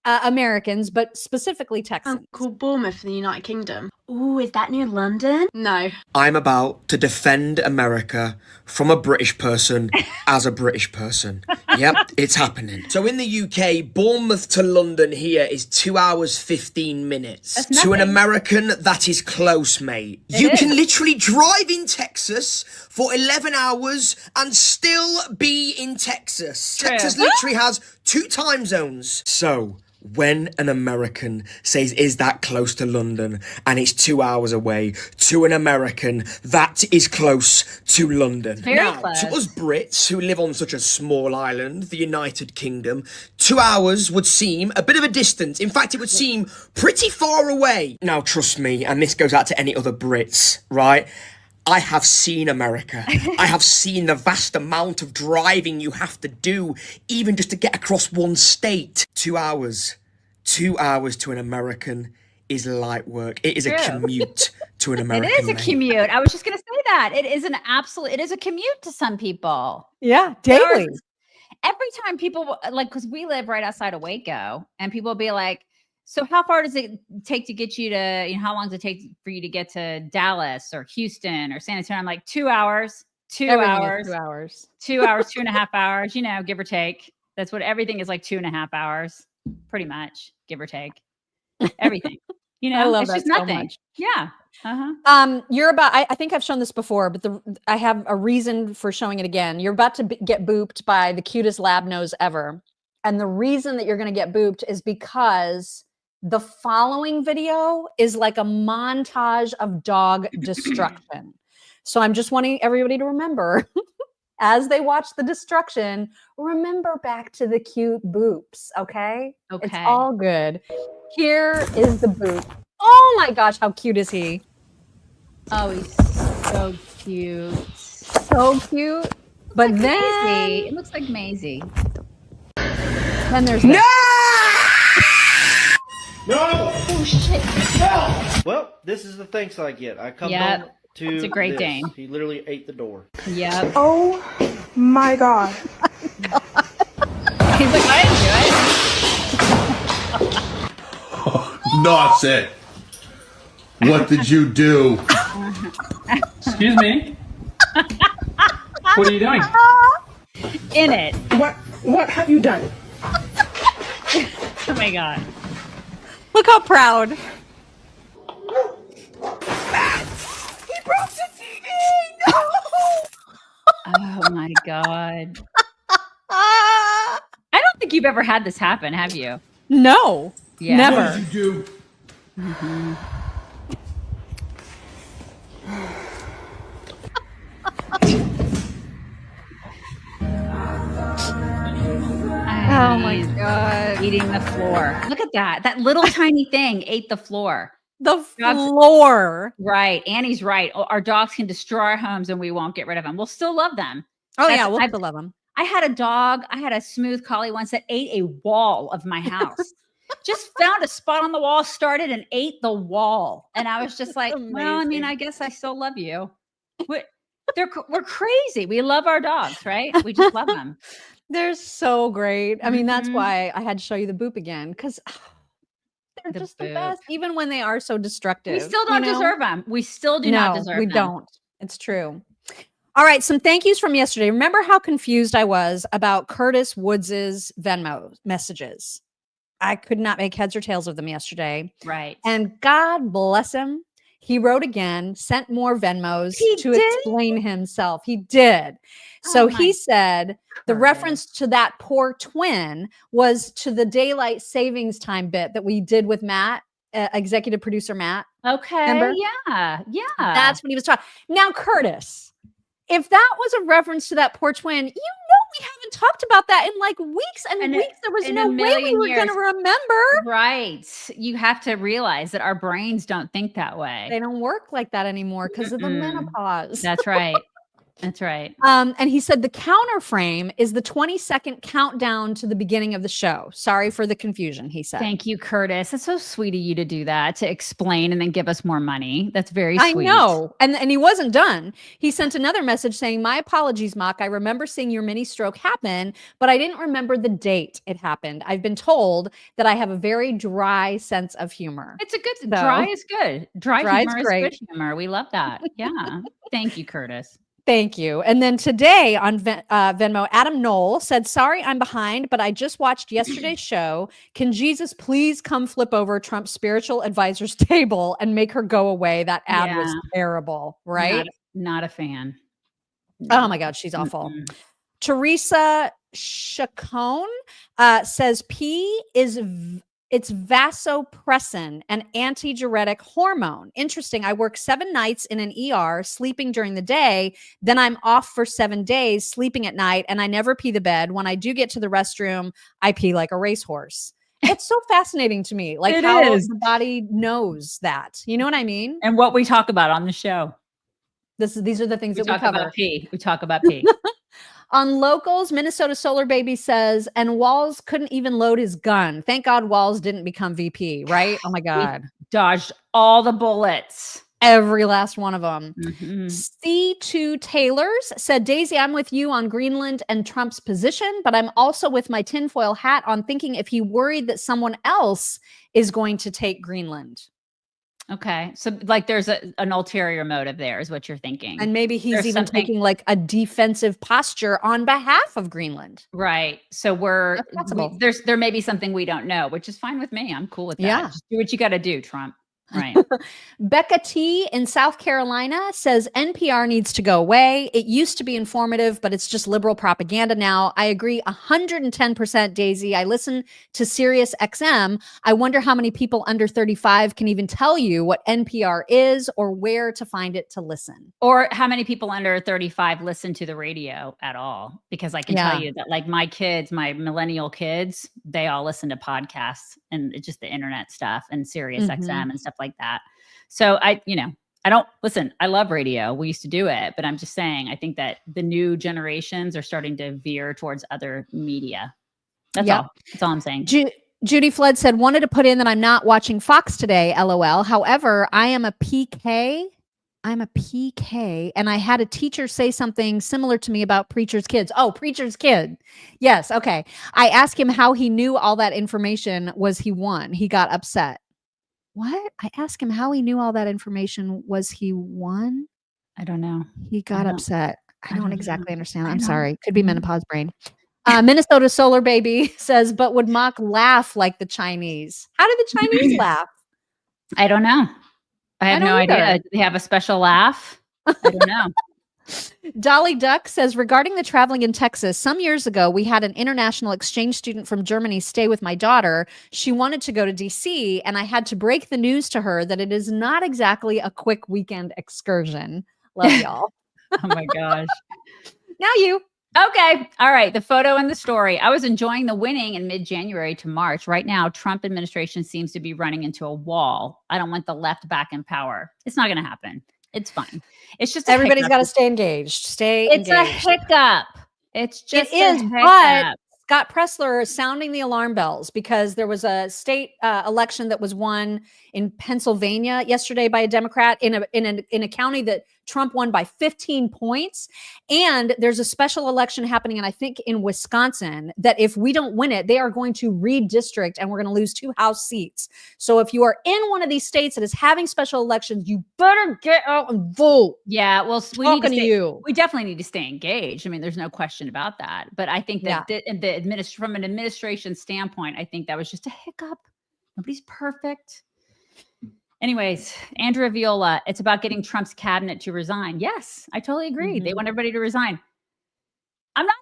Americans, but specifically Texans. Called Bournemouth in the United Kingdom. Oh, is that near London? No. I'm about to defend America from a British person as a British person. Yep, it's happening. So in the UK, Bournemouth to London here is 2 hours, 15 minutes. To an American, that is close, mate. You can literally drive in Texas for 11 hours and still be in Texas. True. Texas literally has 2 time zones. So when an American says, "Is that close to London?" and it's 2 hours away, to an American, that is close to London. Now, to us Brits who live on such a small island, the United Kingdom, 2 hours would seem a bit of a distance. In fact, it would seem pretty far away. Now, trust me, and this goes out to any other Brits, right? I have seen America. I have seen the vast amount of driving you have to do, even just to get across one state. 2 hours. 2 hours to an American is light work. It is a commute to an American. It is a commute. I was just going to say that. It is it is a commute to some people. Yeah, daily. Every time people, like, because we live right outside of Waco, and people will be like, "So how far does it take to get you to, how long does it take for you to get to Dallas or Houston or San Antonio?" I'm like, 2 hours, 2 hours, 2 hours, 2 hours, 2.5 hours, give or take. That's what everything is, like 2.5 hours, pretty much, give or take. Everything. I love it's that just so nothing. much. Yeah. You're about, I think I've shown this before, but I have a reason for showing it again. You're about to get booped by the cutest lab nose ever. And the reason that you're going to get booped is because the following video is like a montage of dog destruction. So I'm just wanting everybody to remember as they watch the destruction, remember back to the cute boops. Okay. It's all good. Here is the boop. Oh my gosh. How cute is he? Oh, he's so cute. So cute. But like then Maisie. It looks like Maisie. Then there's No! Oh shit. No! Well, this is the thanks I get. I come home to it's a Great this. Dane. He literally ate the door. Yep. Oh my god. He's like, "I didn't do it." Nonsense. What did you do? Excuse me? What are you doing? In it. What have you done? Oh my god. Look how proud. He broke the TV! No! Oh my God. I don't think you've ever had this happen, have you? No. Yeah. Never. What did you do? Mm-hmm. Oh my God. Eating the floor. Look at that. That little tiny thing ate the floor. The floor. Right. Annie's right. Our dogs can destroy our homes and we won't get rid of them. We'll still love them. Oh, yeah. We'll still love them. I had a dog. I had a smooth collie once that ate a wall of my house. Just found a spot on the wall, started and ate the wall. And I was just like, well, I mean, I guess I still love you. We're crazy. We love our dogs, right? We just love them. They're so great. I mean, that's why I had to show you the boop again, because they're just the best, even when they are so destructive. We still don't deserve them. We still do not deserve them. We don't. It's true. All right, some thank yous from yesterday. Remember how confused I was about Curtis Woods's Venmo messages? I could not make heads or tails of them yesterday. Right. And God bless him. He wrote again, sent more Venmos to explain himself. He did. So he said the reference to that poor twin was to the daylight savings time bit that we did with Matt, executive producer Matt. Okay. Remember? Yeah. That's what he was talking. Now, Curtis, if that was a reference to that poor twin, you know we haven't talked about that in like weeks and weeks. There was no way we were going to remember. Right. You have to realize that our brains don't think that way. They don't work like that anymore because of the menopause. That's right. That's right. And he said the counter frame is the 20-second countdown to the beginning of the show. Sorry for the confusion, he said. Thank you, Curtis. It's so sweet of you to do that, to explain and then give us more money. That's very sweet. I know. And he wasn't done. He sent another message saying, my apologies, Mock. I remember seeing your mini stroke happen, but I didn't remember the date it happened. I've been told that I have a very dry sense of humor. It's a good, dry is good. Dry humor is great. Good humor. We love that. Yeah. Thank you, Curtis. Thank you. And then today on Venmo, Adam Knoll said, sorry, I'm behind, but I just watched yesterday's show. Can Jesus please come flip over Trump's spiritual advisor's table and make her go away? That ad was terrible, right? Not a fan. Oh my God, she's awful. Teresa Chacon says P is it's vasopressin, an antidiuretic hormone. Interesting. I work 7 nights in an ER, sleeping during the day. Then I'm off for 7 days, sleeping at night, and I never pee the bed. When I do get to the restroom, I pee like a racehorse. It's so fascinating to me, like how the body knows that. You know what I mean? And what we talk about on the show. These are the things that we talk cover. About pee. We talk about pee. On locals, Minnesota Solar Baby says, and Walz couldn't even load his gun. Thank God Walz didn't become VP, right? Oh my God. We dodged all the bullets. Every last one of them. Mm-hmm. C2 Taylors said, Daisy, I'm with you on Greenland and Trump's position, but I'm also with my tinfoil hat on thinking if he worried that someone else is going to take Greenland. Okay. So like there's an ulterior motive there is what you're thinking. And maybe he's even taking like a defensive posture on behalf of Greenland. Right. So there may be something we don't know, which is fine with me. I'm cool with that. Yeah. Just do what you got to do, Trump. Right. Becca T in South Carolina says NPR needs to go away. It used to be informative, but it's just liberal propaganda now. I agree 110%, Daisy. I listen to Sirius XM. I wonder how many people under 35 can even tell you what NPR is or where to find it to listen. Or how many people under 35 listen to the radio at all? Because I can tell you that like my kids, my millennial kids, they all listen to podcasts and it's just the internet stuff and Sirius XM and stuff like that. So I don't listen. I love radio. We used to do it, but I'm just saying, I think that the new generations are starting to veer towards other media. That's all. That's all I'm saying. Judy Flood said, wanted to put in that I'm not watching Fox today, LOL. However, I am a PK. I'm a PK. And I had a teacher say something similar to me about Preacher's Kids. Oh, Preacher's Kid. Yes. Okay. I asked him how he knew all that information was he won. He got upset. What? I asked him how he knew all that information. Was he won? I don't know. He got upset. I don't exactly understand. I'm sorry. Could be menopause brain. Minnesota Solar Baby says, but would Mock laugh like the Chinese? How did the Chinese laugh? I don't know. I have no idea. Do they have a special laugh? I don't know. Dolly Duck says, regarding the traveling in Texas, some years ago, we had an international exchange student from Germany stay with my daughter. She wanted to go to DC, and I had to break the news to her that it is not exactly a quick weekend excursion. Love y'all. Oh my gosh. Now you. Okay. All right. The photo and the story. I was enjoying the winning in mid-January to March. Right now, Trump administration seems to be running into a wall. I don't want the left back in power. It's not going to happen. It's fine. It's just everybody's got to stay engaged. It's a hiccup. It's just it is, but Scott Pressler sounding the alarm bells because there was a state election that was won in Pennsylvania yesterday by a Democrat in a county that Trump won by 15 points. And there's a special election happening, and I think in Wisconsin, that if we don't win it, they are going to redistrict and we're going to lose 2 House seats. So if you are in one of these states that is having special elections, you better get out and vote. Yeah, well, we definitely need to stay engaged. I mean, there's no question about that. But I think that from an administration standpoint, I think that was just a hiccup. Nobody's perfect. Anyways, Andrea Viola, it's about getting Trump's cabinet to resign. Yes, I totally agree. Mm-hmm. They want everybody to resign. I'm not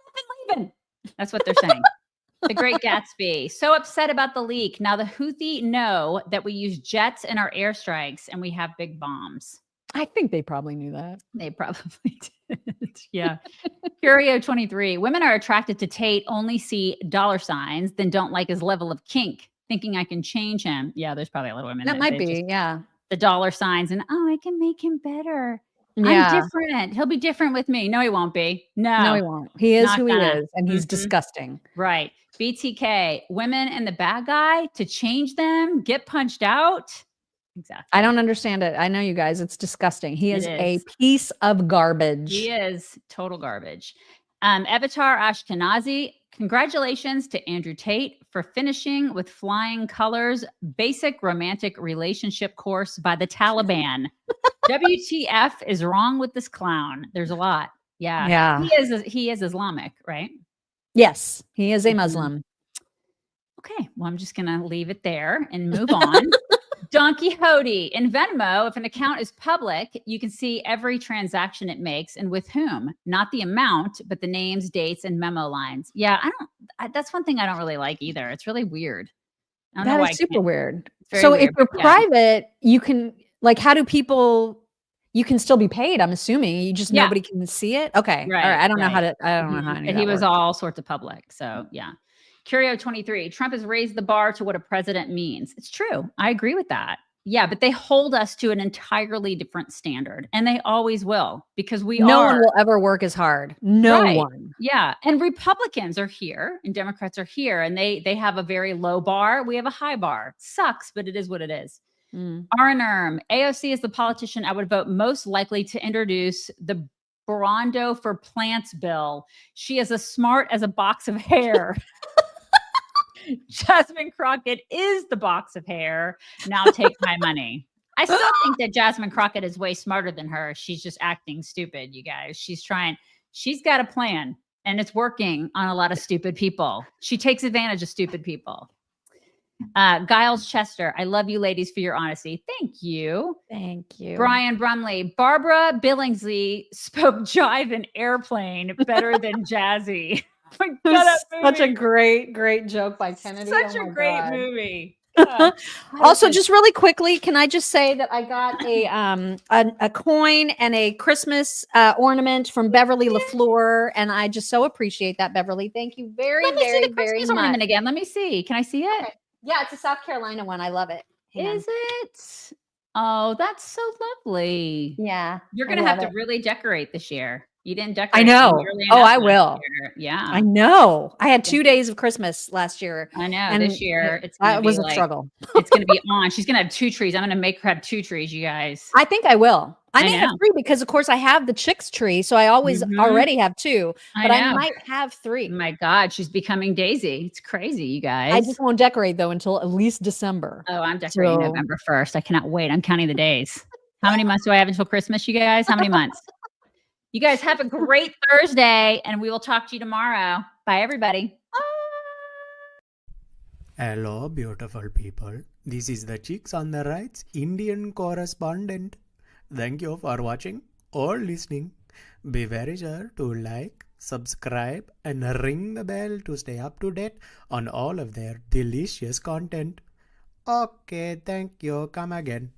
even leaving. That's what they're saying. The Great Gatsby. So upset about the leak. Now the Houthi know that we use jets in our airstrikes and we have big bombs. I think they probably knew that. They probably did. Yeah. Curio 23. Women are attracted to Tate, only see dollar signs, then don't like his level of kink. Thinking I can change him. Yeah, there's probably a lot of women. That might be, yeah. The dollar signs and, I can make him better. Yeah. I'm different. He'll be different with me. No, he won't be. No, he won't. He is who he is, and he's disgusting. Right. BTK, women and the bad guy, to change them, get punched out. Exactly. I don't understand it. I know you guys. It's disgusting. He is a piece of garbage. He is total garbage. Evitar Ashkenazi, congratulations to Andrew Tate for finishing with flying colors basic romantic relationship course by the Taliban. WTF is wrong with this clown? There's a lot. Yeah. Yeah. He is Islamic, right? Yes, he is a Muslim. Okay. Well, I'm just going to leave it there and move on. Don Quixote. In Venmo, if an account is public, you can see every transaction it makes and with whom, not the amount, but the names, dates, and memo lines. Yeah, that's one thing I don't really like either. It's really weird. That is super weird. So if you're private, you can, like, how do people, you can still be paid, I'm assuming. You just, nobody can see it? Okay. Right. All right. I don't know how any of that he was works. all sorts of public. So, yeah. Curio 23, Trump has raised the bar to what a president means. It's true. I agree with that. Yeah, but they hold us to an entirely different standard, and they always will, because no one will ever work as hard. No one. Yeah, and Republicans are here, and Democrats are here, and they have a very low bar. We have a high bar. Sucks, but it is what it is. Arnerm, AOC is the politician I would vote most likely to introduce the Brando for Plants bill. She is as smart as a box of hair. Jasmine Crockett is the box of hair. Now take my money. I still think that Jasmine Crockett is way smarter than her. She's just acting stupid, you guys. She's got a plan, and it's working on a lot of stupid people. She takes advantage of stupid people. Giles Chester, I love you ladies for your honesty. Thank you. Thank you. Brian Brumley, Barbara Billingsley spoke jive in Airplane better than Jazzy. Such a great joke by Kennedy. Such a great movie. Also, just really quickly, can I just say that I got a coin and a Christmas ornament from Beverly LaFleur, and I just so appreciate that, Beverly. Thank you very much. Ornament again. Let me see. Can I see it? Okay. Yeah, it's a South Carolina one. I love it. Is it? Oh, that's so lovely. Yeah. You're going to have to really decorate this year. You didn't decorate. I know. Oh, I will. Yeah. I know. I had 2 days of Christmas last year. I know. And this year, it was a struggle. It's going to be on. She's going to have 2 trees. I'm going to make her have 2 trees, you guys. I think I will. I may have 3 because, of course, I have the chicks tree. So I always already have 2. But I might have 3. Oh my God. She's becoming Daisy. It's crazy, you guys. I just won't decorate, though, until at least December. Oh, I'm decorating November 1st. I cannot wait. I'm counting the days. How many months do I have until Christmas, you guys? How many months? You guys have a great Thursday, and we will talk to you tomorrow. Bye, everybody. Hello, beautiful people. This is the Chicks on the Right's Indian correspondent. Thank you for watching or listening. Be very sure to like, subscribe, and ring the bell to stay up to date on all of their delicious content. Okay, thank you. Come again.